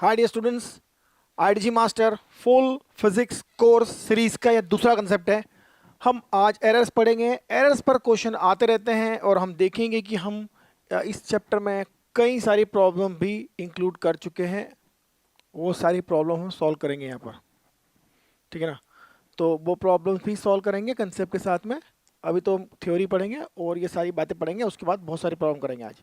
हाय dear students, IDG master full physics course series का यह दूसरा कंसेप्ट है। हम आज एरर्स पढ़ेंगे। एरर्स पर क्वेश्चन आते रहते हैं और हम देखेंगे कि हम इस चैप्टर में कई सारी प्रॉब्लम भी इंक्लूड कर चुके हैं। वो सारी प्रॉब्लम हम सॉल्व करेंगे यहाँ पर, ठीक है ना। तो वो प्रॉब्लम्स भी सॉल्व करेंगे कंसेप्ट के साथ में। अभी तो थ्योरी पढ़ेंगे और ये सारी बातें पढ़ेंगे, उसके बाद बहुत सारी प्रॉब्लम करेंगे आज।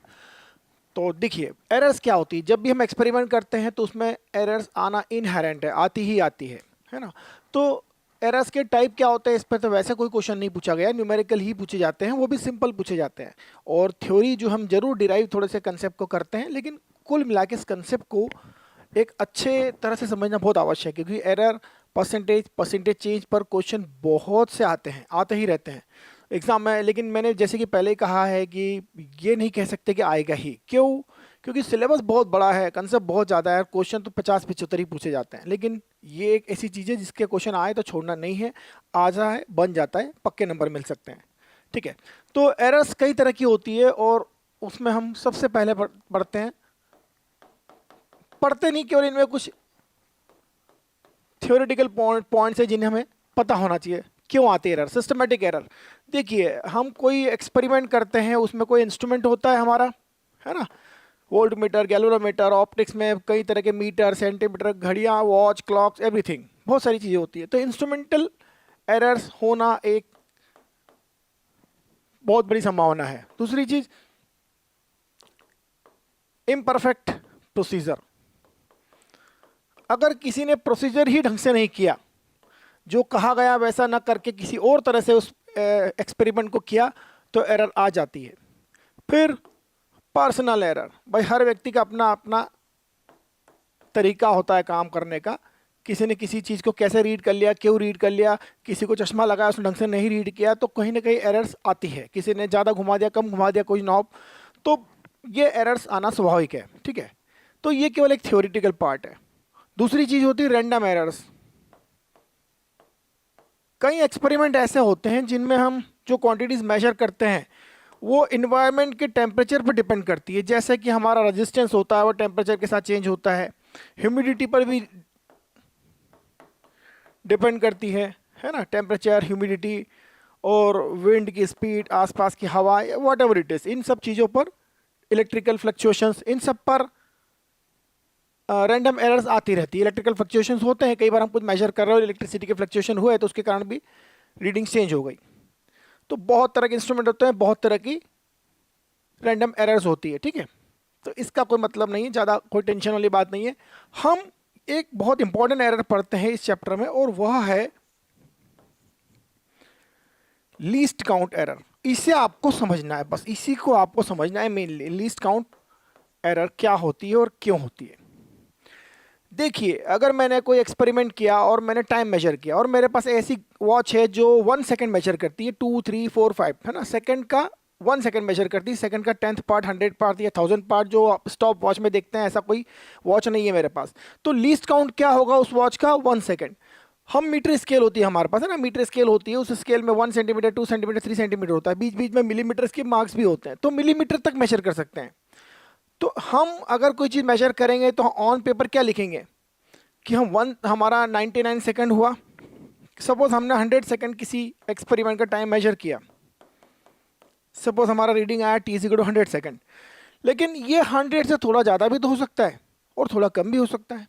तो देखिए एरर्स क्या होती है। जब भी हम एक्सपेरिमेंट करते हैं तो उसमें एरर्स आना इनहेरेंट है, आती ही आती है ना। तो एरर्स के टाइप क्या होते हैं, इस पर तो वैसे कोई क्वेश्चन नहीं पूछा गया, न्यूमेरिकल ही पूछे जाते हैं, वो भी सिंपल पूछे जाते हैं। और थ्योरी जो हम जरूर डिराइव थोड़े से कंसेप्ट को करते हैं, लेकिन कुल मिला के इस कंसेप्ट को एक अच्छे तरह से समझना बहुत आवश्यक है, क्योंकि एरर परसेंटेज चेंज पर क्वेश्चन बहुत से आते हैं, आते ही रहते हैं एग्जाम में। लेकिन मैंने जैसे कि पहले ही कहा है कि ये नहीं कह सकते कि आएगा ही, क्यों? क्योंकि सिलेबस बहुत बड़ा है, कंसेप्ट बहुत ज़्यादा है, क्वेश्चन तो 50-75 ही पूछे जाते हैं। लेकिन ये एक ऐसी चीज़ है जिसके क्वेश्चन आए तो छोड़ना नहीं है, आ जाए बन जाता है, पक्के नंबर मिल सकते हैं, ठीक है। तो एरर्स कई तरह की होती है और उसमें हम सबसे पहले पढ़ते हैं, पढ़ते नहीं केवल, इनमें कुछ थ्योरेटिकल पॉइंट्स है जिन्हें हमें पता होना चाहिए क्यों आते एरर। सिस्टमेटिक एरर, देखिए हम कोई एक्सपेरिमेंट करते हैं, उसमें कोई इंस्ट्रूमेंट होता है हमारा, है ना। वोल्ट मीटर, गैल्वेनोमीटर, ऑप्टिक्स में कई तरह के मीटर, सेंटीमीटर, घड़ियाँ, वॉच, क्लॉक्स, एवरीथिंग, बहुत सारी चीज़ें होती है। तो इंस्ट्रूमेंटल एरर्स होना एक बहुत बड़ी संभावना है। दूसरी चीज, इम्परफेक्ट प्रोसीजर। अगर किसी ने प्रोसीजर ही ढंग से नहीं किया, जो कहा गया वैसा ना करके किसी और तरह से उस एक्सपेरिमेंट को किया, तो एरर आ जाती है। फिर पर्सनल एरर, भाई हर व्यक्ति का अपना अपना तरीका होता है काम करने का। किसी ने किसी चीज़ को कैसे रीड कर लिया, क्यों रीड कर लिया, किसी को चश्मा लगाया उसने ढंग से नहीं रीड किया, तो कहीं ना कहीं एरर्स आती है। किसी ने ज़्यादा घुमा दिया, कम घुमा दिया कोई नॉब, तो ये एरर्स आना स्वाभाविक है, ठीक है। तो ये केवल एक थ्योरेटिकल पार्ट है। दूसरी चीज़ होती है रैंडम एरर्स। कई एक्सपेरिमेंट ऐसे होते हैं जिनमें हम जो क्वांटिटीज मेजर करते हैं वो इन्वायरमेंट के टेम्परेचर पर डिपेंड करती है। जैसे कि हमारा रेजिस्टेंस होता है वो टेम्परेचर के साथ चेंज होता है, ह्यूमिडिटी पर भी डिपेंड करती है ना। टेम्परेचर, ह्यूमिडिटी और विंड की स्पीड, आसपास की हवा, वॉट एवर इट इज़, इन सब चीज़ों पर, इलेक्ट्रिकल फ्लक्चुएशंस, इन सब पर रैंडम एरर्स आती रहती है। इलेक्ट्रिकल फ्लक्चुएशंस होते हैं, कई बार हम कुछ मेजर कर रहे हो, इलेक्ट्रिसिटी के फ्लक्चुएशन हुए तो उसके कारण भी रीडिंग चेंज हो गई। तो बहुत तरह के इंस्ट्रूमेंट होते हैं, बहुत तरह की रैंडम एरर्स होती है, ठीक है। तो इसका कोई मतलब नहीं है, ज़्यादा कोई टेंशन वाली बात नहीं है। हम एक बहुत इंपॉर्टेंट एरर पढ़ते हैं इस चैप्टर में और वह है लीस्ट काउंट एरर। इसे आपको समझना है, बस इसी को आपको समझना है मेनली, लीस्ट काउंट एरर क्या होती है और क्यों होती है। देखिए अगर मैंने कोई एक्सपेरिमेंट किया और मैंने टाइम मेजर किया और मेरे पास ऐसी वॉच है जो 1 सेकेंड मेजर करती है, 2, 3, 4, 5, है ना, सेकेंड का 1 सेकेंड मेजर करती है, सेकेंड का 10th पार्ट, 100 पार्ट या 1000 पार्ट जो आप स्टॉप वॉच में देखते हैं, ऐसा कोई वॉच नहीं है मेरे पास। तो लीस्ट काउंट क्या होगा उस वॉच का? 1 सेकेंड। हम मीटर स्केल होती है हमारे पास, है ना, मीटर स्केल होती है, उस स्केल में 1 सेंटीमीटर, 2 सेंटीमीटर, 3 सेंटीमीटर होता है, बीच बीच में मिलीमीटर के मार्क्स भी होते हैं, तो मिलीमीटर तक मेजर कर सकते हैं। तो हम अगर कोई चीज़ मेजर करेंगे तो ऑन पेपर क्या लिखेंगे कि हमारा 99 सेकंड हुआ। सपोज हमने 100 सेकंड किसी एक्सपेरिमेंट का टाइम मेजर किया, सपोज हमारा रीडिंग आया t = 100 सेकंड, लेकिन ये 100 से थोड़ा ज़्यादा भी तो हो सकता है और थोड़ा कम भी हो सकता है,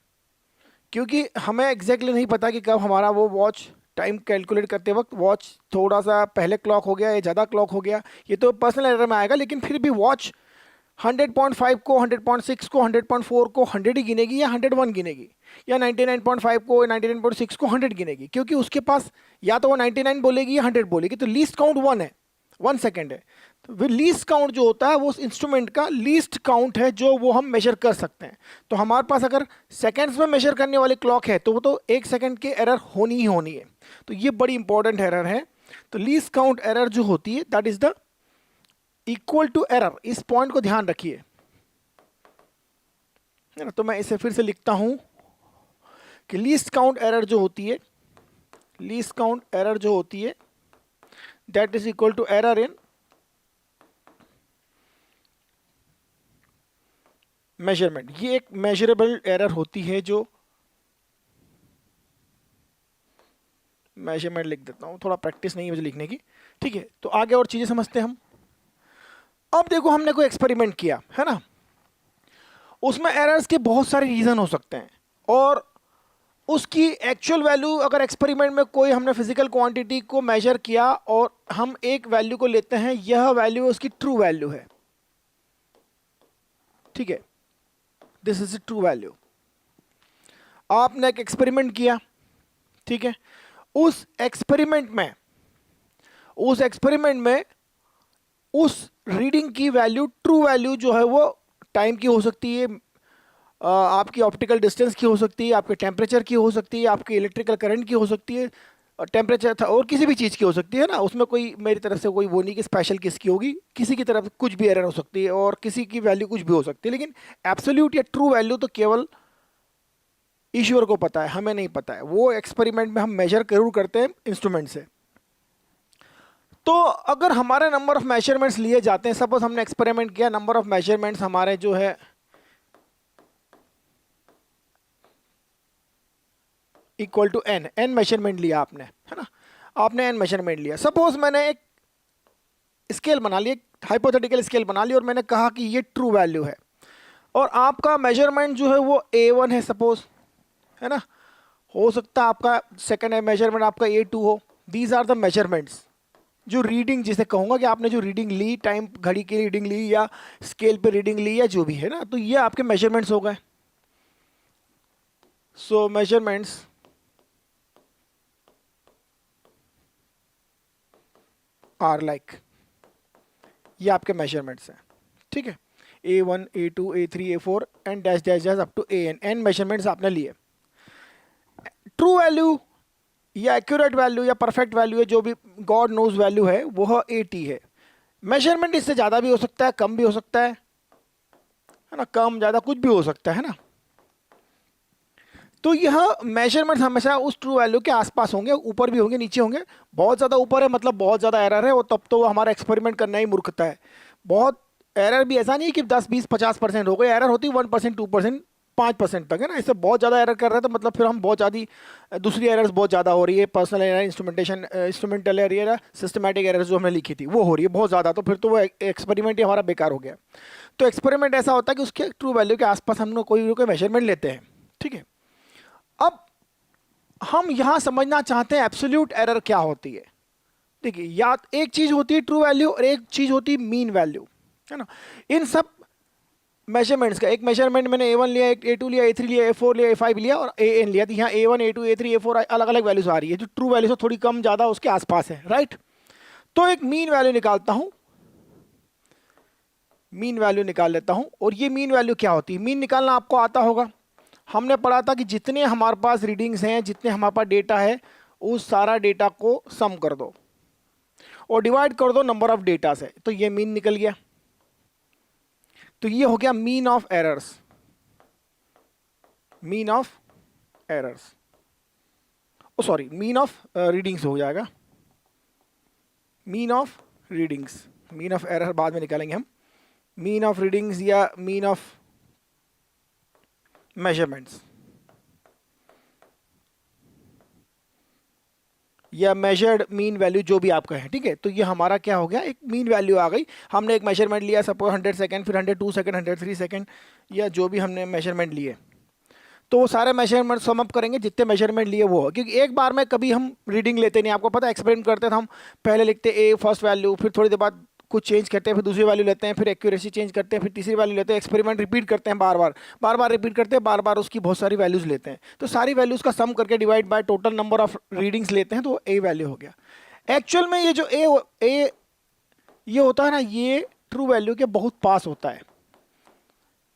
क्योंकि हमें एग्जैक्टली नहीं पता कि कब हमारा वो वॉच टाइम कैलकुलेट करते वक्त वॉच थोड़ा सा पहले क्लॉक हो गया या ज़्यादा क्लॉक हो गया, ये तो पर्सनल एरर में आएगा। लेकिन फिर भी वॉच 100.5 को, 100.6 को, 100.4 को 100 ही गिनेगी या 101 गिनेगी, या 99.5 को, 99.6 को 100 गिनेगी, क्योंकि उसके पास या तो वो 99 बोलेगी या 100 बोलेगी। तो लीस्ट काउंट 1 है, 1 सेकेंड है। तो लीस्ट काउंट जो होता है वो उस इंस्ट्रूमेंट का लीस्ट काउंट है जो वो हम मेजर कर सकते हैं। तो हमारे पास अगर सेकेंड्स में मेजर करने वाली क्लॉक है तो वो तो 1 सेकेंड की एरर होनी ही होनी है। तो ये बड़ी इंपॉर्टेंट एरर है। तो लीस्ट काउंट एरर जो होती है that is the equal to error. इस पॉइंट को ध्यान रखिए, है ना। तो मैं इसे फिर से लिखता हूं कि लीस्ट काउंट एरर जो होती है, लीस्ट काउंट एरर जो होती है that is equal to error in measurement, ये एक मेजरेबल एरर होती है जो, मेजरमेंट लिख देता हूँ, थोड़ा प्रैक्टिस नहीं है मुझे लिखने की, ठीक है। तो आगे और चीज़ें समझते हैं हम। अब देखो हमने कोई एक्सपेरिमेंट किया है ना, उसमें एरर्स के बहुत सारे रीज़न हो सकते हैं, और उसकी एक्चुअल वैल्यू, अगर एक्सपेरिमेंट में कोई हमने फिजिकल क्वांटिटी को मेजर किया और हम एक वैल्यू को लेते हैं, यह वैल्यू उसकी ट्रू वैल्यू है, ठीक है, दिस इज ट्रू वैल्यू। आपने एक एक्सपेरिमेंट किया, ठीक है, उस एक्सपेरिमेंट में उस रीडिंग की वैल्यू, ट्रू वैल्यू जो है वो टाइम की हो सकती है, आपकी ऑप्टिकल डिस्टेंस की हो सकती है, आपके टेम्परेचर की हो सकती है, आपकी इलेक्ट्रिकल करंट की हो सकती है, टेम्परेचर था, और किसी भी चीज़ की हो सकती है ना, उसमें कोई मेरी तरफ से कोई वो नहीं कि स्पेशल किसकी होगी, किसी की तरफ कुछ भी एरर हो सकती है और किसी की वैल्यू कुछ भी हो सकती है, लेकिन एब्सोल्यूट या ट्रू वैल्यू तो केवल ईश्वर को पता है, हमें नहीं पता है। वो एक्सपेरिमेंट में हम मेजर जरूर करते हैं इंस्ट्रूमेंट से। तो अगर हमारे नंबर ऑफ मेजरमेंट्स लिए जाते हैं, सपोज हमने एक्सपेरिमेंट किया, नंबर ऑफ मेजरमेंट्स हमारे जो है equal to N, N measurement लिया आपने, है ना, आपने एन मेजरमेंट लिया। सपोज मैंने एक स्केल बना ली, एक हाइपोथेटिकल स्केल बना ली, और मैंने कहा कि ये ट्रू वैल्यू है, और आपका मेजरमेंट जो है वो A1 है सपोज, है ना, हो सकता है आपका सेकंड है मेजरमेंट आपका A2 हो। दीज आर द मेजरमेंट्स, जो रीडिंग जिसे कहूँगा कि आपने जो रीडिंग ली, टाइम घड़ी की रीडिंग ली या स्केल पे रीडिंग ली या जो भी है ना, तो ये आपके मेजरमेंट्स हो गए। सो मेजरमेंट्स आर लाइक, ये आपके मेजरमेंट्स हैं, ठीक है, A1 A2 A3 A4 and dash dash dash up to AN, N measurements आपने लिए। ट्रू वैल्यू या एक्यूरेट वैल्यू या परफेक्ट वैल्यू है, जो भी गॉड नोज वैल्यू है, वो AT है। मेजरमेंट इससे ज़्यादा भी हो सकता है, कम भी हो सकता है ना, कम ज़्यादा कुछ भी हो सकता है ना। तो यह मेजरमेंट हमेशा उस ट्रू वैल्यू के आसपास होंगे, ऊपर भी होंगे नीचे होंगे। बहुत ज़्यादा ऊपर है मतलब बहुत ज़्यादा एरर है, और तब तो वो हमारा एक्सपेरिमेंट करना ही मूर्खता है। बहुत एरर भी ऐसा नहीं है कि 10 20 50% हो गए, एरर होती है 1% 2% 5% तक, है ना। इससे बहुत ज़्यादा एरर कर रहे हैं तो मतलब फिर हम बहुत ज़्यादा, दूसरी एरर्स बहुत ज़्यादा हो रही है, personal error, instrumental error, systematic errors जो हमने लिखी थी वो हो रही है बहुत ज़्यादा, तो फिर तो वो एक्सपेरिमेंट ही हमारा बेकार हो गया। तो एक्सपेरिमेंट ऐसा होता है कि उसके ट्रू वैल्यू के आसपास हम लोग कोई मेजरमेंट लेते हैं, ठीक है। अब हम यहां समझना चाहते हैं एब्सोल्यूट एरर क्या होती है। देखिए, या एक चीज होती है ट्रू वैल्यू और एक चीज होती है मीन वैल्यू, है ना। इन सब मेजरमेंट्स का, एक मेजरमेंट मैंने A1 लिया, एक A2 लिया, A3 लिया, A4 लिया, A5 लिया और AN लिया, तो यहाँ A1 A2 A3 A4 अलग अलग वैल्यूज आ रही है, जो ट्रू वैल्यू से थोड़ी कम ज़्यादा उसके आसपास है, राइट। तो एक मीन वैल्यू निकालता हूँ, मीन वैल्यू निकाल लेता हूँ। और ये मीन वैल्यू क्या होती है, मीन निकालना आपको आता होगा, हमने पढ़ा था कि जितने हमारे पास रीडिंग्स हैं, जितने हमारे पास डेटा है, उस सारा डेटा को सम कर दो और डिवाइड कर दो नंबर ऑफ डेटा से, तो ये मीन निकल गया। तो ये हो गया mean of errors, mean of errors, oh sorry mean of readings हो जाएगा, mean of readings, mean of error बाद में निकालेंगे हम। मीन ऑफ रीडिंग्स या मीन ऑफ मेजरमेंट्स या मेजर्ड मीन वैल्यू, जो भी आपका है, ठीक है। तो ये हमारा क्या हो गया, एक मीन वैल्यू आ गई। हमने एक मेजरमेंट लिया सपोज 100 सेकंड, फिर 102 सेकंड, 103 सेकंड, या जो भी हमने मेजरमेंट लिए, तो वो सारे मेजरमेंट सम अप करेंगे, जितने मेजरमेंट लिए वो हो, क्योंकि एक बार में कभी हम रीडिंग लेते नहीं। आपको पता है एक्सपेरिमेंट करते थे हम, पहले लिखते ए फर्स्ट वैल्यू, फिर थोड़ी देर बाद कुछ चेंज करते हैं, फिर दूसरी वैल्यू लेते हैं, फिर एक्यूरेसी चेंज करते हैं, फिर तीसरी वैल्यू लेते हैं, एक्सपेरिमेंट रिपीट करते हैं, बार बार रिपीट करते हैं, बार बार उसकी बहुत सारी वैल्यूज लेते हैं। तो सारी वैल्यूज का सम करके divide by total number of readings लेते हैं, तो ए वैल्यू हो गया। एक्चुअल में ये जो ए ये होता है ना, ये ट्रू वैल्यू के बहुत पास होता है,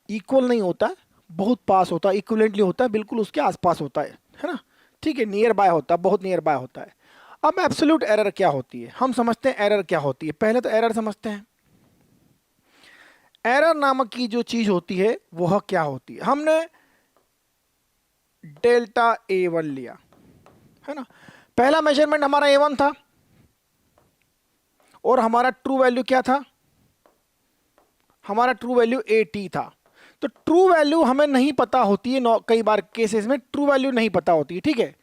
इक्वल नहीं होता, बहुत पास होता है, इक्विवेलेंटली होता है, बिल्कुल उसके आसपास होता है ना, ठीक है, नियर बाय होता है, बहुत नियर बाय होता है। अब एब्सोल्यूट एरर क्या होती है, हम समझते हैं एरर क्या होती है। पहले तो एरर समझते हैं, एरर नामक की जो चीज होती है वह क्या होती है। हमने डेल्टा A1 लिया, है ना, पहला मेजरमेंट हमारा A1 था और हमारा ट्रू वैल्यू क्या था, हमारा ट्रू वैल्यू AT था। तो ट्रू वैल्यू हमें नहीं पता होती है, कई बार केसेस में ट्रू वैल्यू नहीं पता होती है, ठीक है।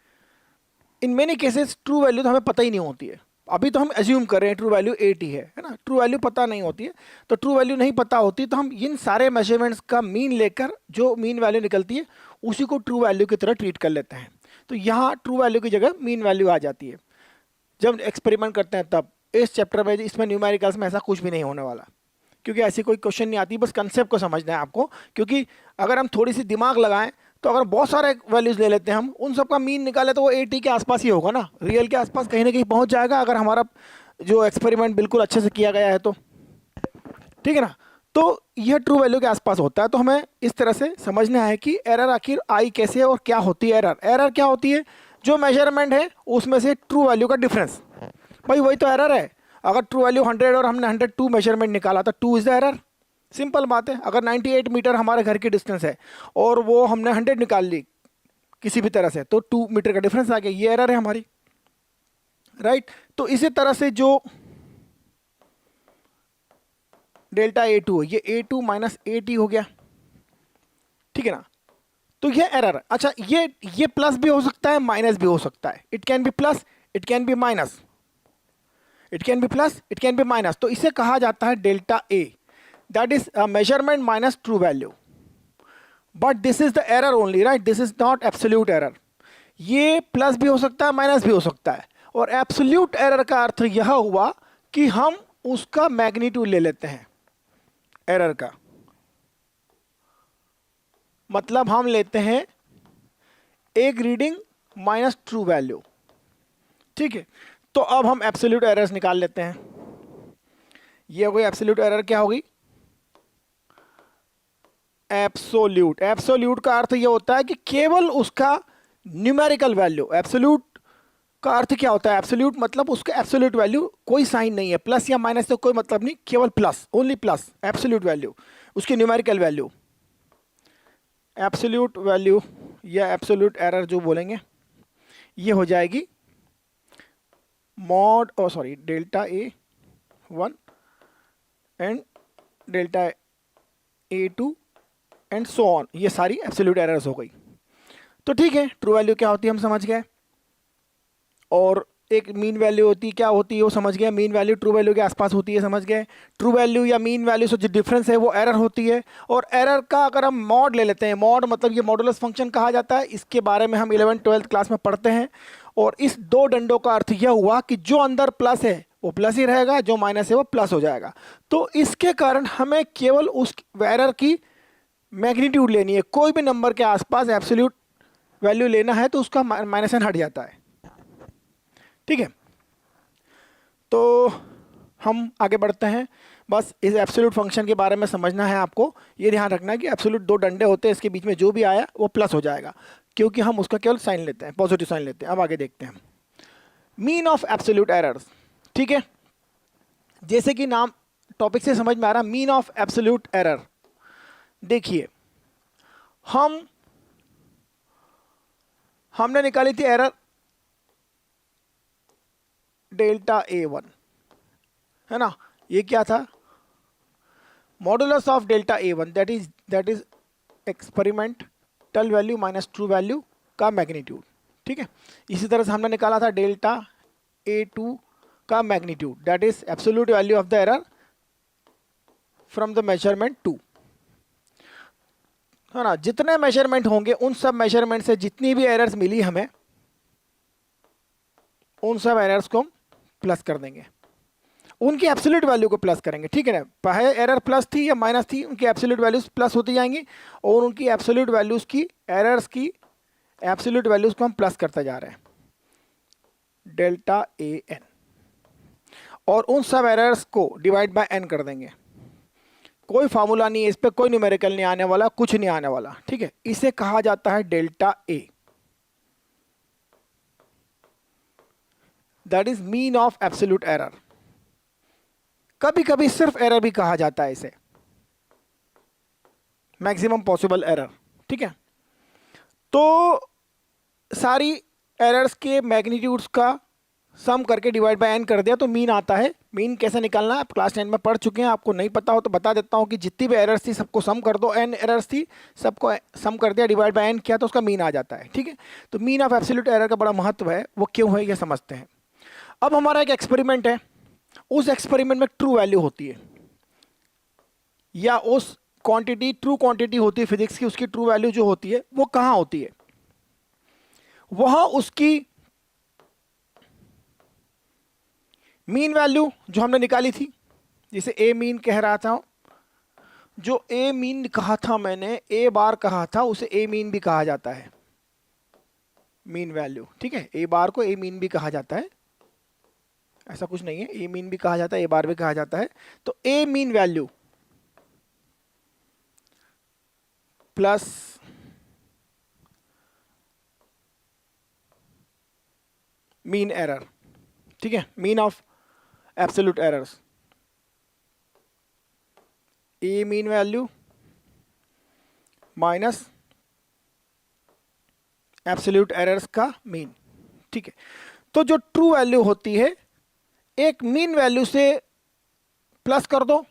In many cases true value तो हमें पता ही नहीं होती है। अभी तो हम एज्यूम कर रहे हैं ट्रू वैल्यू 80 है ना, ट्रू वैल्यू पता नहीं होती है। तो ट्रू वैल्यू नहीं पता होती तो हम इन सारे मेजरमेंट्स का मीन लेकर जो मीन वैल्यू निकलती है उसी को ट्रू वैल्यू की तरह ट्रीट कर लेते हैं। तो यहाँ ट्रू वैल्यू की जगह मीन वैल्यू आ जाती है जब एक्सपेरिमेंट करते हैं तब। इस चैप्टर में इसमें न्यूमेरिकल्स में ऐसा कुछ भी नहीं होने वाला, क्योंकि ऐसी कोई क्वेश्चन नहीं आती, बस कंसेप्ट को समझना है आपको। क्योंकि अगर हम थोड़ी सी दिमाग लगाएं तो अगर बहुत सारे वैल्यूज ले लेते हैं हम, उन सब का मीन निकाले तो वो 80 के आसपास ही होगा ना, रियल के आसपास कहीं ना कहीं पहुंच जाएगा अगर हमारा जो एक्सपेरिमेंट बिल्कुल अच्छे से किया गया है तो, ठीक है ना। तो यह ट्रू वैल्यू के आसपास होता है। तो हमें इस तरह से समझना है कि एरर आखिर आई कैसे है और क्या होती है एरर। एरर क्या होती है, जो मेजरमेंट है उसमें से ट्रू वैल्यू का डिफरेंस, भाई वही तो एरर है। अगर ट्रू वैल्यू 100 और हमने 102 मेजरमेंट निकाला तो 2 इज द एरर। सिंपल बात है। अगर 98 मीटर हमारे घर की डिस्टेंस है और वो हमने 100 निकाल ली किसी भी तरह से, तो 2 मीटर का डिफरेंस आ गया, ये एरर है हमारी, राइट। तो इसी तरह से जो डेल्टा A2 ये A2 माइनस AT हो गया, ठीक है ना। तो ये एरर है। अच्छा, ये प्लस भी हो सकता है माइनस भी हो सकता है। It can be plus, it can be minus, it can be plus, it can be minus. तो इसे कहा जाता है delta A, that is measurement minus true value. But this is the error only, right, this is not absolute error. ये plus भी हो सकता है माइनस भी हो सकता है। और एब्सोल्यूट एरर का अर्थ यह हुआ कि हम उसका मैग्नीट्यूड ले लेते हैं एरर का, मतलब हम लेते हैं एक रीडिंग माइनस ट्रू वैल्यू, ठीक है। तो अब हम एब्सोल्यूट एरर्स निकाल लेते हैं। ये हो गई एब्सोल्यूट एरर, क्या होगी, एब्सोल्यूट। एब्सोल्यूट का अर्थ ये होता है कि केवल उसका न्यूमेरिकल वैल्यू। एब्सोल्यूट का अर्थ क्या होता है, एब्सोल्यूट मतलब उसका एब्सोल्यूट वैल्यू कोई साइन नहीं है, प्लस या माइनस से कोई मतलब नहीं, केवल plus, only plus, absolute value, उसकी न्यूमेरिकल वैल्यू। एब्सोल्यूट वैल्यू या एब्सोल्यूट एरर जो बोलेंगे ये हो जाएगी mod delta A1 and delta A2 and so on. ये सारी एब्सोल्यूट एरर्स हो गई। तो ठीक है, ट्रू वैल्यू क्या होती है हम समझ गए, और एक मीन वैल्यू होती है, क्या होती है वो समझ गए। मीन वैल्यू ट्रू वैल्यू के आसपास होती है, समझ गए। ट्रू वैल्यू या मीन वैल्यू से जो डिफरेंस है वो एरर होती है। और एरर का अगर हम मॉड ले लेते हैं, मॉड मतलब ये मॉडुलस फंक्शन कहा जाता है, इसके बारे में हम 11th-12th क्लास में पढ़ते हैं। और इस दो डंडों का अर्थ यह हुआ कि जो अंदर प्लस है वो प्लस ही रहेगा, जो माइनस है वो प्लस हो जाएगा। तो इसके कारण हमें केवल उस एरर की मैग्नीट्यूड लेनी है। कोई भी नंबर के आसपास एब्सोल्यूट वैल्यू लेना है तो उसका माइनस हट जाता है, ठीक है। तो हम आगे बढ़ते हैं। बस इस एब्सोल्यूट फंक्शन के बारे में समझना है आपको। ये ध्यान रखना है कि एब्सोल्यूट दो डंडे होते हैं, इसके बीच में जो भी आया वो प्लस हो जाएगा, क्योंकि हम उसका केवल साइन लेते हैं, पॉजिटिव साइन लेते हैं। अब आगे देखते हैं मीन ऑफ एब्सोल्यूट एरर्स, ठीक है। जैसे कि नाम टॉपिक से समझ में आ रहा, मीन ऑफ एब्सोल्यूट एरर। देखिए, हमने निकाली थी एरर डेल्टा A1, है ना। ये क्या था, modulus of delta A1, that is experimental value minus true value का मैग्नीट्यूड, ठीक है। इसी तरह से हमने निकाला था डेल्टा A2 का magnitude, that is absolute value of the error from the measurement 2, है ना। जितने मेजरमेंट होंगे उन सब मेजरमेंट से जितनी भी एरर्स मिली हमें, उन सब एरर्स को हम प्लस कर देंगे, उनकी एब्सोल्यूट वैल्यू को प्लस करेंगे, ठीक है ना। पहले एरर प्लस थी या माइनस थी, उनकी एब्सोल्यूट वैल्यूज प्लस होती जाएंगी, और उनकी एब्सोल्यूट वैल्यूज की, एरर्स की एब्सोल्यूट वैल्यूज को हम प्लस करते जा रहे हैं, डेल्टा AN, और उन सब एरर्स को डिवाइड बाय n कर देंगे। कोई फार्मूला नहीं है इस पर, कोई न्यूमेरिकल नहीं आने वाला, कुछ नहीं आने वाला, ठीक है। इसे कहा जाता है delta A, that is mean of absolute error. कभी कभी सिर्फ एरर भी कहा जाता है इसे, मैक्सिमम पॉसिबल एरर, ठीक है। तो सारी एरर्स के मैग्नीट्यूड्स का सम करके डिवाइड बाय n कर दिया तो मीन आता है मीन कैसे निकालना है आप क्लास 10 में पढ़ चुके हैं, आपको नहीं पता हो तो बता देता हूँ कि जितनी भी एरर्स थी सबको सम कर दो, एन एरर्स थी सबको सम कर दिया, डिवाइड बाय एन किया तो उसका मीन आ जाता है। ठीक है, तो मीन ऑफ एब्सोल्यूट एरर का बड़ा महत्व है, वो क्यों है ये समझते हैं। अब हमारा एक एक्सपेरिमेंट है, उस एक्सपेरिमेंट में ट्रू वैल्यू होती है या उस क्वांटिटी ट्रू क्वांटिटी होती है फिजिक्स की, उसकी ट्रू वैल्यू जो होती है वो कहाँ होती है, वह उसकी मीन वैल्यू जो हमने निकाली थी, जिसे ए मीन कह रहा था, जो ए मीन कहा था मैंने, ए बार कहा था, उसे ए मीन भी कहा जाता है, मीन वैल्यू। ठीक है, ए बार को ए मीन भी कहा जाता है, ऐसा कुछ नहीं है, ए मीन भी कहा जाता है, ए बार भी कहा जाता है। तो A mean value plus mean error, ठीक है, mean of absolute errors, A mean value minus absolute errors का मीन। ठीक है, तो जो ट्रू वैल्यू होती है एक मीन वैल्यू से प्लस कर दो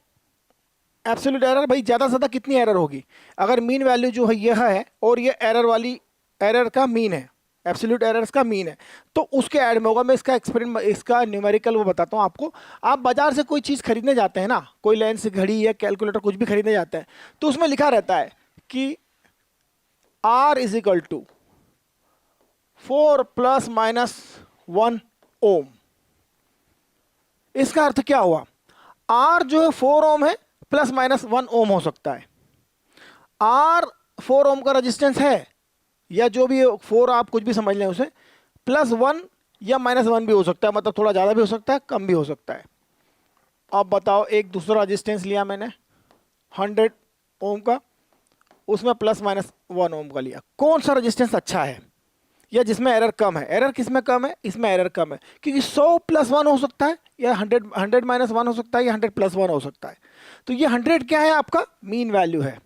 एब्सोल्यूट एरर, भाई ज़्यादा से ज़्यादा कितनी एरर होगी, अगर मीन वैल्यू जो है यह है और ये एरर वाली एरर का मीन है, एब्सोल्यूट एरर्स का मीन है, तो उसके ऐड में होगा। मैं इसका एक्सपेरिमेंट, इसका न्यूमेरिकल वो बताता हूँ आपको। आप बाजार से कोई चीज़ खरीदने जाते हैं ना, कोई लेंस, घड़ी या कैलकुलेटर कुछ भी खरीदने जाते हैं, तो उसमें लिखा रहता है कि R इज इक्वल टू 4 ± 1 ओम। इसका अर्थ क्या हुआ, R जो है 4 ओम है, ±1 ओम हो सकता है। R 4 ओम का रेजिस्टेंस है, या जो भी 4 आप कुछ भी समझ लें उसे, +1 या -1 भी हो सकता है, मतलब थोड़ा ज़्यादा भी हो सकता है, कम भी हो सकता है। अब बताओ, एक दूसरा रेजिस्टेंस लिया मैंने 100 ओम का, उसमें +-1 ओम का लिया, कौन सा रेजिस्टेंस अच्छा है या जिसमें एरर कम है। एरर किसमें कम है, इसमें एरर कम है, क्योंकि 100 + 1 हो सकता है, या 100 -1 हो सकता है, या 100 + 1 हो सकता है। तो ये 100 क्या है, आपका मीन वैल्यू है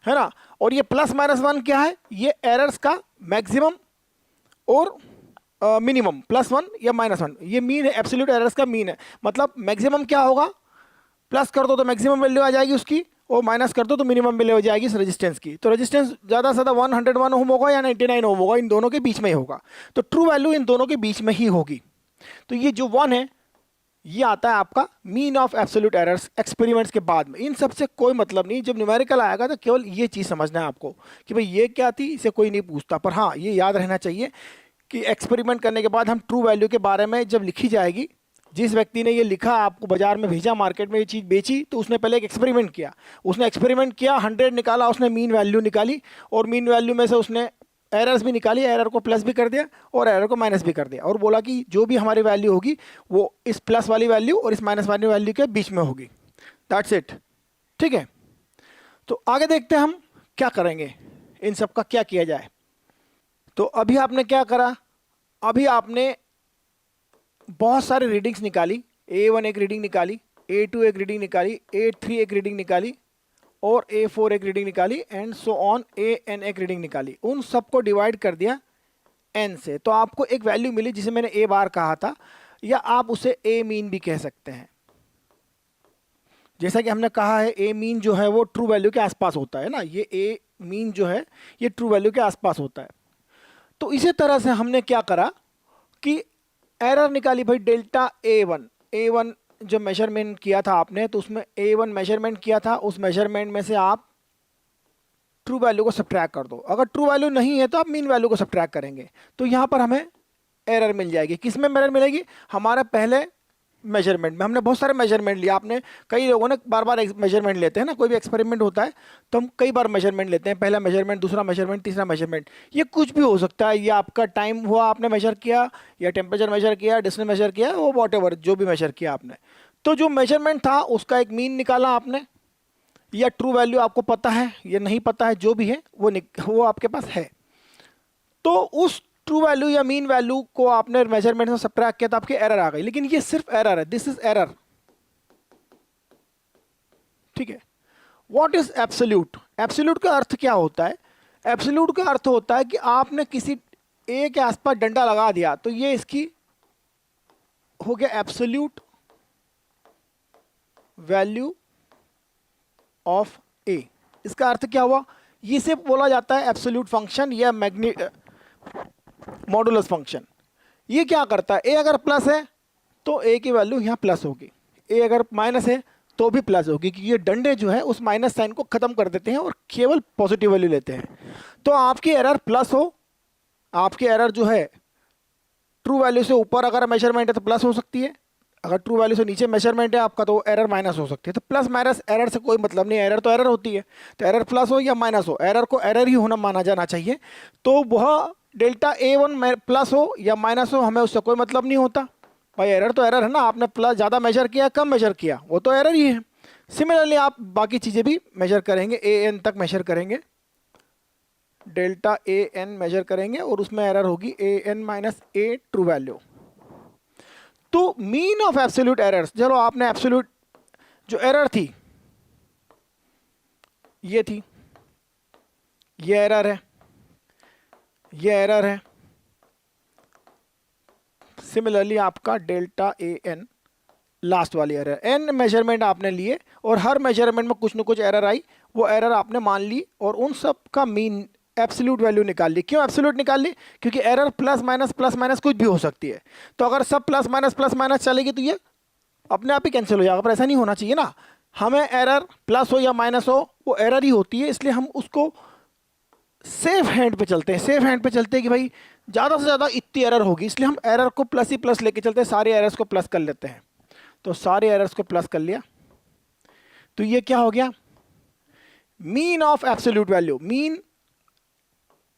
ना, और ये +-1 क्या है, ये एरर्स का मैक्सिमम और मिनिमम, +1 या -1, ये मीन है, एब्सोल्यूट एरर्स का मीन है। मतलब मैक्सिमम क्या होगा, प्लस कर दो तो मैक्सिमम वैल्यू आ जाएगी उसकी, और माइनस कर दो तो मिनिमम वैल्यू हो जाएगी इस रेजिस्टेंस की। तो रेजिस्टेंस ज़्यादा से ज़्यादा 101 ओम होगा या 99 ओम होगा, इन दोनों के बीच में ही होगा। तो ट्रू वैल्यू इन दोनों के बीच में ही होगी। तो ये जो 1 है, ये आता है आपका mean of absolute errors experiments के बाद में। इन सबसे कोई मतलब नहीं, जब न्यूमेरिकल आएगा तो केवल ये चीज़ समझना है आपको कि भाई ये क्या थी, इसे कोई नहीं पूछता। पर हाँ, ये याद रहना चाहिए कि एक्सपेरिमेंट करने के बाद हम ट्रू वैल्यू के बारे में जब लिखी जाएगी, जिस व्यक्ति ने ये लिखा, आपको बाजार में भेजा, मार्केट में ये चीज़ बेची, तो उसने पहले एक एक्सपेरिमेंट किया। उसने एक्सपेरिमेंट किया, 100 निकाला, उसने मीन वैल्यू निकाली, और मीन वैल्यू में से उसने एरर्स भी निकाली, एरर को प्लस भी कर दिया और एरर को माइनस भी कर दिया, और बोला कि जो भी हमारी वैल्यू होगी वो इस प्लस वाली वैल्यू और इस माइनस वाली वैल्यू के बीच में होगी। That's it. ठीक है, तो आगे देखते हैं हम क्या करेंगे, इन सब का क्या किया जाए। तो अभी आपने क्या करा, अभी आपने बहुत सारी रीडिंग्स निकाली, A1 एक रीडिंग निकाली, A2 एक रीडिंग निकाली, A3 एक रीडिंग निकाली, और A4 एक रीडिंग निकाली, एंड सो ऑन AN एक रीडिंग निकाली। उन सबको डिवाइड कर दिया N से, तो आपको एक वैल्यू मिली जिसे मैंने A बार कहा था, या आप उसे A मीन भी कह सकते हैं। जैसा कि हमने कहा है, A मीन जो है वो ट्रू वैल्यू के आसपास होता है ना, ये A मीन जो है ये ट्रू वैल्यू के आसपास होता है। तो इसी तरह से हमने क्या करा कि एरर निकाली भाई, डेल्टा A1 जो मेजरमेंट किया था आपने, तो उसमें A1 मेजरमेंट किया था, उस मेजरमेंट में से आप ट्रू वैल्यू को सब्ट्रैक्ट कर दो। अगर ट्रू वैल्यू नहीं है तो आप मीन वैल्यू को सब्ट्रैक्ट करेंगे, तो यहाँ पर हमें एरर मिल जाएगी। किस में एरर मिलेगी, हमारा पहले मेजरमेंट में। हमने बहुत सारे मेजरमेंट लिया, आपने कई लोगों ने बार बार मेजरमेंट लेते हैं ना, कोई भी एक्सपेरिमेंट होता है तो हम कई बार मेजरमेंट लेते हैं, पहला मेजरमेंट, दूसरा मेजरमेंट, तीसरा मेजरमेंट। ये कुछ भी हो सकता है, ये आपका टाइम हुआ आपने मेजर किया, या टेम्परेचर मेजर किया, डिस्टेंस मेजर किया, वो वॉटएवर जो भी मेजर किया आपने। तो जो मेजरमेंट था उसका एक मीन निकाला आपने, या ट्रू वैल्यू आपको पता है या नहीं पता है, जो भी है वो आपके पास है। तो उस ट्रू वैल्यू या मीन वैल्यू को आपने मेजरमेंट से सब्ट्रैक्ट किया तो आपकी एरर आ गई। लेकिन ये सिर्फ एरर है, दिस इज एरर। ठीक है, व्हाट इज एब्सोल्यूट, एब्सोल्यूट का अर्थ क्या होता है, एब्सोल्यूट का अर्थ होता है कि आपने किसी ए के आसपास डंडा लगा दिया तो ये इसकी हो गया एब्सोल्यूट वैल्यू ऑफ ए। इसका अर्थ क्या हुआ, ये से बोला जाता है एब्सोल्यूट फंक्शन या मॉडुलस फंक्शन। ये क्या करता है, ए अगर प्लस है तो ए की वैल्यू यहाँ प्लस होगी, ए अगर माइनस है तो भी प्लस होगी, क्योंकि ये डंडे जो है उस माइनस साइन को खत्म कर देते हैं और केवल पॉजिटिव वैल्यू लेते हैं। तो आपकी एरर प्लस हो, आपकी एरर जो है ट्रू वैल्यू से ऊपर अगर मेजरमेंट है तो प्लस हो सकती है, अगर ट्रू वैल्यू से नीचे मेजरमेंट है आपका तो एरर माइनस हो सकती है। तो प्लस माइनस एरर से कोई मतलब नहीं है, एरर तो एरर होती है। तो एरर प्लस हो या माइनस हो, एरर को एरर ही होना माना जाना चाहिए। तो वह डेल्टा A1 प्लस हो या माइनस हो, हमें उससे कोई मतलब नहीं होता। भाई एरर तो एरर है ना, आपने प्लस ज़्यादा मेजर किया कम मेजर किया वो तो एरर ही है। सिमिलरली आप बाकी चीज़ें भी मेजर करेंगे, AN तक मेजर करेंगे, डेल्टा AN मेजर करेंगे और उसमें एरर होगी AN minus A true value. तो मीन ऑफ एब्सोल्यूट एरर्स, चलो आपने एब्सोल्यूट जो एरर थी ये थी, ये एरर है, ये एरर है। सिमिलरली आपका डेल्टा AN लास्ट वाली एरर, n मेजरमेंट आपने लिए और हर मेजरमेंट में कुछ न कुछ एरर आई, वो एरर आपने मान ली और उन सब का मीन एब्सोल्यूट वैल्यू निकाल ली। क्यों एब्सोल्यूट निकाल ली, क्योंकि एरर प्लस माइनस कुछ भी हो सकती है। तो अगर सब प्लस माइनस चलेगी तो ये अपने आप ही कैंसिल हो जाएगा, पर ऐसा नहीं होना चाहिए ना। हमें एरर प्लस हो या माइनस हो वो एरर ही होती है, इसलिए हम उसको सेफ हैंड पे चलते हैं। सेफ हैंड पे चलते हैं कि भाई ज़्यादा से ज़्यादा इतनी एरर होगी, इसलिए हम एरर को प्लस ही प्लस लेके चलते हैं, सारे एरर्स को प्लस कर लेते हैं। तो सारे एरर्स को प्लस कर लिया तो ये क्या हो गया, mean of absolute value, mean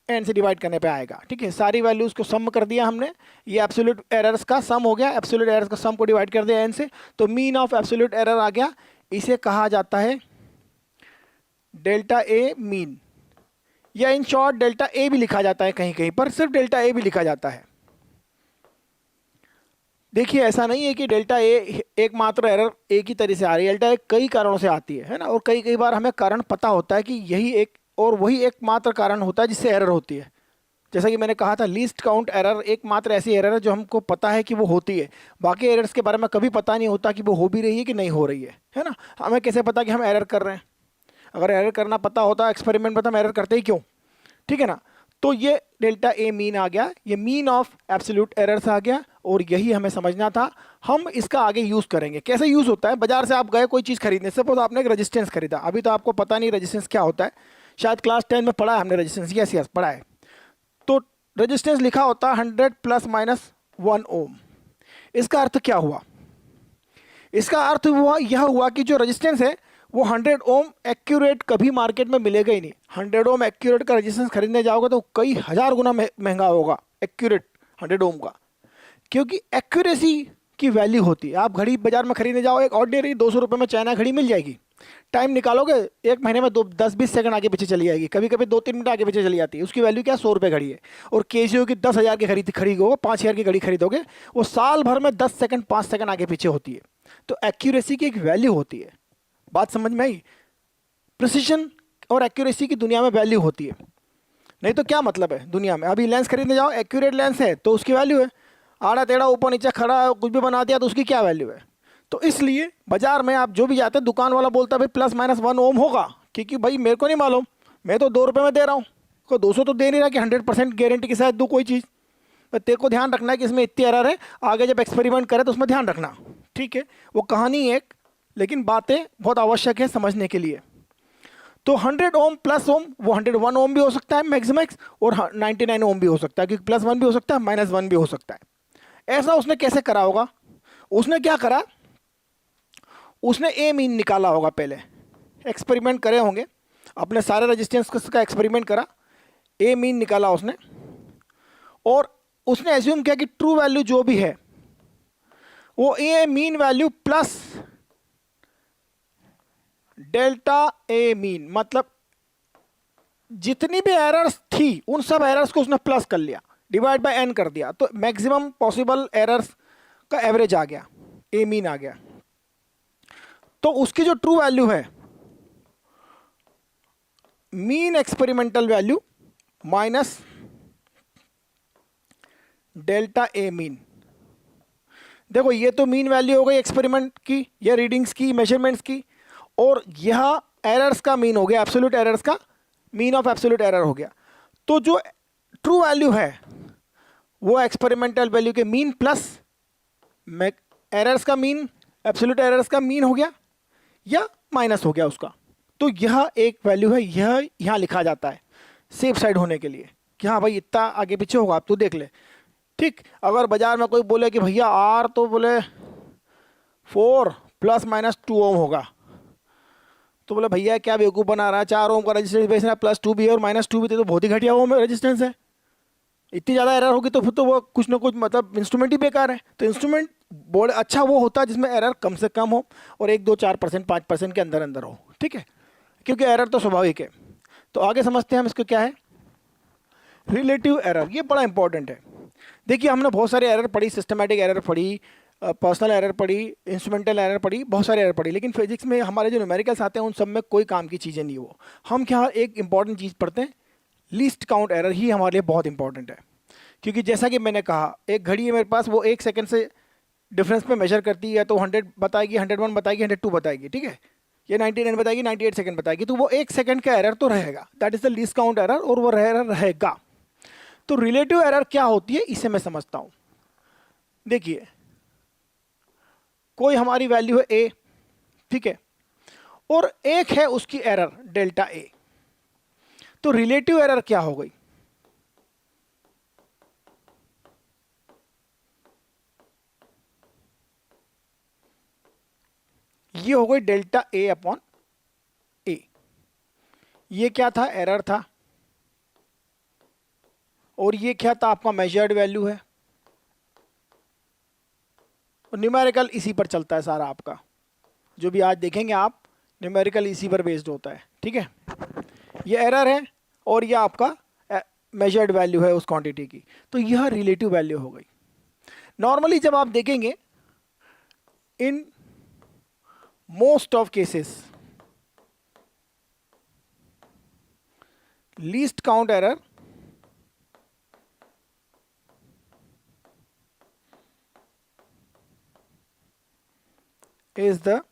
N से डिवाइड करने पे आएगा। ठीक है, सारी वैल्यूज को सम कर दिया हमने, ये एब्सोल्यूट एरर्स का सम हो गया, एब्सोल्यूट एरर्स का सम को डिवाइड कर दिया एन से, तो मीन ऑफ एब्सोल्यूट एरर आ गया। इसे कहा जाता है डेल्टा ए मीन, या इन शॉर्ट डेल्टा ए भी लिखा जाता है, कहीं कहीं पर सिर्फ डेल्टा ए भी लिखा जाता है। देखिए ऐसा नहीं है कि डेल्टा ए एकमात्र एरर एक ही तरह से आ रही है, डेल्टा ए कई कारणों से आती है ना, और कई बार हमें कारण पता होता है कि यही एक और वही एकमात्र कारण होता है जिससे एरर होती है। जैसा कि मैंने कहा था लीस्ट काउंट एरर एकमात्र ऐसी एरर है जो हमको पता है कि वो होती है, बाकी एरर्स के बारे में कभी पता नहीं होता कि वो हो भी रही है कि नहीं हो रही है ना। हमें कैसे पता कि हम एरर कर रहे हैं, अगर एरर करना पता होता एक्सपेरिमेंट में तो हम एरर करते ही क्यों, ठीक है ना। तो ये डेल्टा ए मीन आ गया, ये मीन ऑफ एब्सोल्यूट एरर्स आ गया, और यही हमें समझना था। हम इसका आगे यूज़ करेंगे, कैसे यूज़ होता है। बाजार से आप गए कोई चीज़ खरीदने, सपोज आपने एक रेजिस्टेंस खरीदा, अभी तो आपको पता नहीं रेजिस्टेंस क्या होता है, शायद क्लास 10 में पढ़ा है हमने रेजिस्टेंस, यस पढ़ा है। तो रेजिस्टेंस लिखा होता है 100 प्लस माइनस 1 ओम। इसका अर्थ क्या हुआ, इसका अर्थ हुआ यह हुआ कि जो रेजिस्टेंस है वो 100 ओम एक्यूरेट कभी मार्केट में मिलेगा ही नहीं। 100 ओम एक्यूरेट का रेजिस्टेंस खरीदने जाओगे तो कई हज़ार गुना महंगा होगा एक्यूरेट 100 ओम का, क्योंकि एक्यूरेसी की वैल्यू होती है। आप घड़ी बाजार में खरीदने जाओ, एक ऑर्डिनरी 200 रुपये में चाइना घड़ी मिल जाएगी, टाइम निकालोगे एक महीने में 10-20 सेकंड आगे पीछे चली जाएगी, कभी कभी 2-3 मिनट आगे पीछे चली जाती है। उसकी वैल्यू क्या, 100 रुपये घड़ी है। और केजियो की 10,000 की खरीदोगे, 5,000 की घड़ी खरीदोगे, वो साल भर में 10 सेकंड 5 सेकंड आगे पीछे होती है। तो एक्यूरेसी की एक वैल्यू होती है, बात समझ में आई। प्रिसिशन और एक्यूरेसी की दुनिया में वैल्यू होती है, नहीं तो क्या मतलब है दुनिया में। अभी लेंस खरीदने जाओ, एक्यूरेट लेंस है तो उसकी वैल्यू है, आड़ा टेढ़ा ऊपर नीचे खड़ा कुछ भी बना दिया तो उसकी क्या वैल्यू है। तो इसलिए बाजार में आप जो भी जाते हैं, दुकान वाला बोलता है भाई प्लस माइनस 1 ओम होगा, क्योंकि भाई मेरे को नहीं मालूम, मैं तो 2 रुपये में दे रहा हूँ, को 200 तो दे नहीं रहा कि 100% गारंटी के साथ दूँ कोई चीज़। पर तेरे को ध्यान रखना है कि इसमें इतनी एरर है, आगे जब एक्सपेरिमेंट करें तो उसमें ध्यान रखना, ठीक है। वो कहानी एक, लेकिन बातें बहुत आवश्यक है समझने के लिए। तो 100 ओम प्लस ओम, वो 101 ओम भी हो सकता है मैक्सिमैक्स, और 99 ओम भी हो सकता है, क्योंकि प्लस 1 भी हो सकता है माइनस 1 भी हो सकता है। ऐसा उसने कैसे करा होगा, उसने क्या करा, उसने ए मीन निकाला होगा, पहले एक्सपेरिमेंट करे होंगे, अपने सारे रेजिस्टेंस का एक्सपेरिमेंट करा, ए मीन निकाला उसने, और उसने एज्यूम किया कि ट्रू वैल्यू जो भी है वो ए mean value plus delta A mean, मतलब जितनी भी एरर्स थी उन सब एरर्स को उसने प्लस कर लिया, डिवाइड बाय एन कर दिया, तो मैक्सिमम पॉसिबल एरर्स का एवरेज आ गया, ए मीन आ गया। तो उसकी जो ट्रू वैल्यू है mean experimental value minus delta A mean, देखो ये तो मीन वैल्यू हो गई एक्सपेरिमेंट की या रीडिंग्स की, मेजरमेंट्स की, और यह एरर्स का मीन हो गया, एब्सोल्यूट एरर्स का मीन ऑफ एब्सोल्यूट एरर हो गया। तो जो ट्रू वैल्यू है वो एक्सपेरिमेंटल वैल्यू के मीन प्लस एरर्स का मीन, एब्सोल्यूट एरर्स का मीन हो गया या माइनस हो गया उसका। तो यह एक वैल्यू है, यह यहाँ लिखा जाता है सेफ साइड होने के लिए कि हाँ भाई इतना आगे पीछे होगा, आप तो देख ले। ठीक, अगर बाजार में कोई बोले कि भैया आर तो बोले 4 ± 2 ओम होगा, तो बोले भैया क्या बेवकूफ़ बना रहा है, 4 ओम का रेजिस्टेंस बेचना है, +2 भी है और -2 भी, तो बहुत ही घटिया ओम रेजिस्टेंस है। इतनी ज़्यादा एरर होगी तो फिर तो वो कुछ ना कुछ मतलब इंस्ट्रूमेंट ही बेकार है। तो इंस्ट्रूमेंट बोर्ड अच्छा वो होता है जिसमें एरर कम से कम हो और 1 2 4% 5% के अंदर अंदर हो। ठीक है, क्योंकि एरर तो स्वाभाविक है। तो आगे समझते हैं हम इसको क्या है, रिलेटिव एरर। ये बड़ा इंपॉर्टेंट है। देखिए हमने बहुत सारे एरर पढ़ी, सिस्टमैटिक एरर पढ़ी, पर्सनल एरर पढ़ी, इंस्ट्रूमेंटल एरर पढ़ी, बहुत सारे एरर पढ़ी, लेकिन फिजिक्स में हमारे जो न्यूमेरिकल्स आते हैं उन सब में कोई काम की चीज़ें नहीं। वो हम क्या एक इंपॉर्टेंट चीज़ पढ़ते हैं, लीस्ट काउंट एरर ही हमारे लिए बहुत इंपॉर्टेंट है। क्योंकि जैसा कि मैंने कहा, एक घड़ी है मेरे पास, वो 1 सेकंड से डिफरेंस पे मेजर करती है, तो 100 बताएगी, 101 बताएगी, 102 बताएगी, ठीक है, ये 99 बताएगी, 98 सेकंड बताएगी, तो वो 1 सेकंड का एरर तो रहेगा, that is the least count error, और वो एरर रहेगा। तो रिलेटिव एरर क्या होती है इसे मैं समझता हूं। देखिए कोई हमारी वैल्यू है ए, ठीक है, और एक है उसकी एरर डेल्टा ए, तो रिलेटिव एरर क्या हो गई, ये हो गई डेल्टा ए अपॉन ए। ये क्या था, एरर था, और ये क्या था, आपका मेजर्ड वैल्यू है, और न्यूमेरिकल इसी पर चलता है सारा आपका, जो भी आज देखेंगे आप न्यूमेरिकल इसी पर बेस्ड होता है। ठीक है, ये एरर है और ये आपका मेजर्ड वैल्यू है उस क्वांटिटी की, तो यह रिलेटिव वैल्यू हो गई। नॉर्मली जब आप देखेंगे in most of cases least count error is the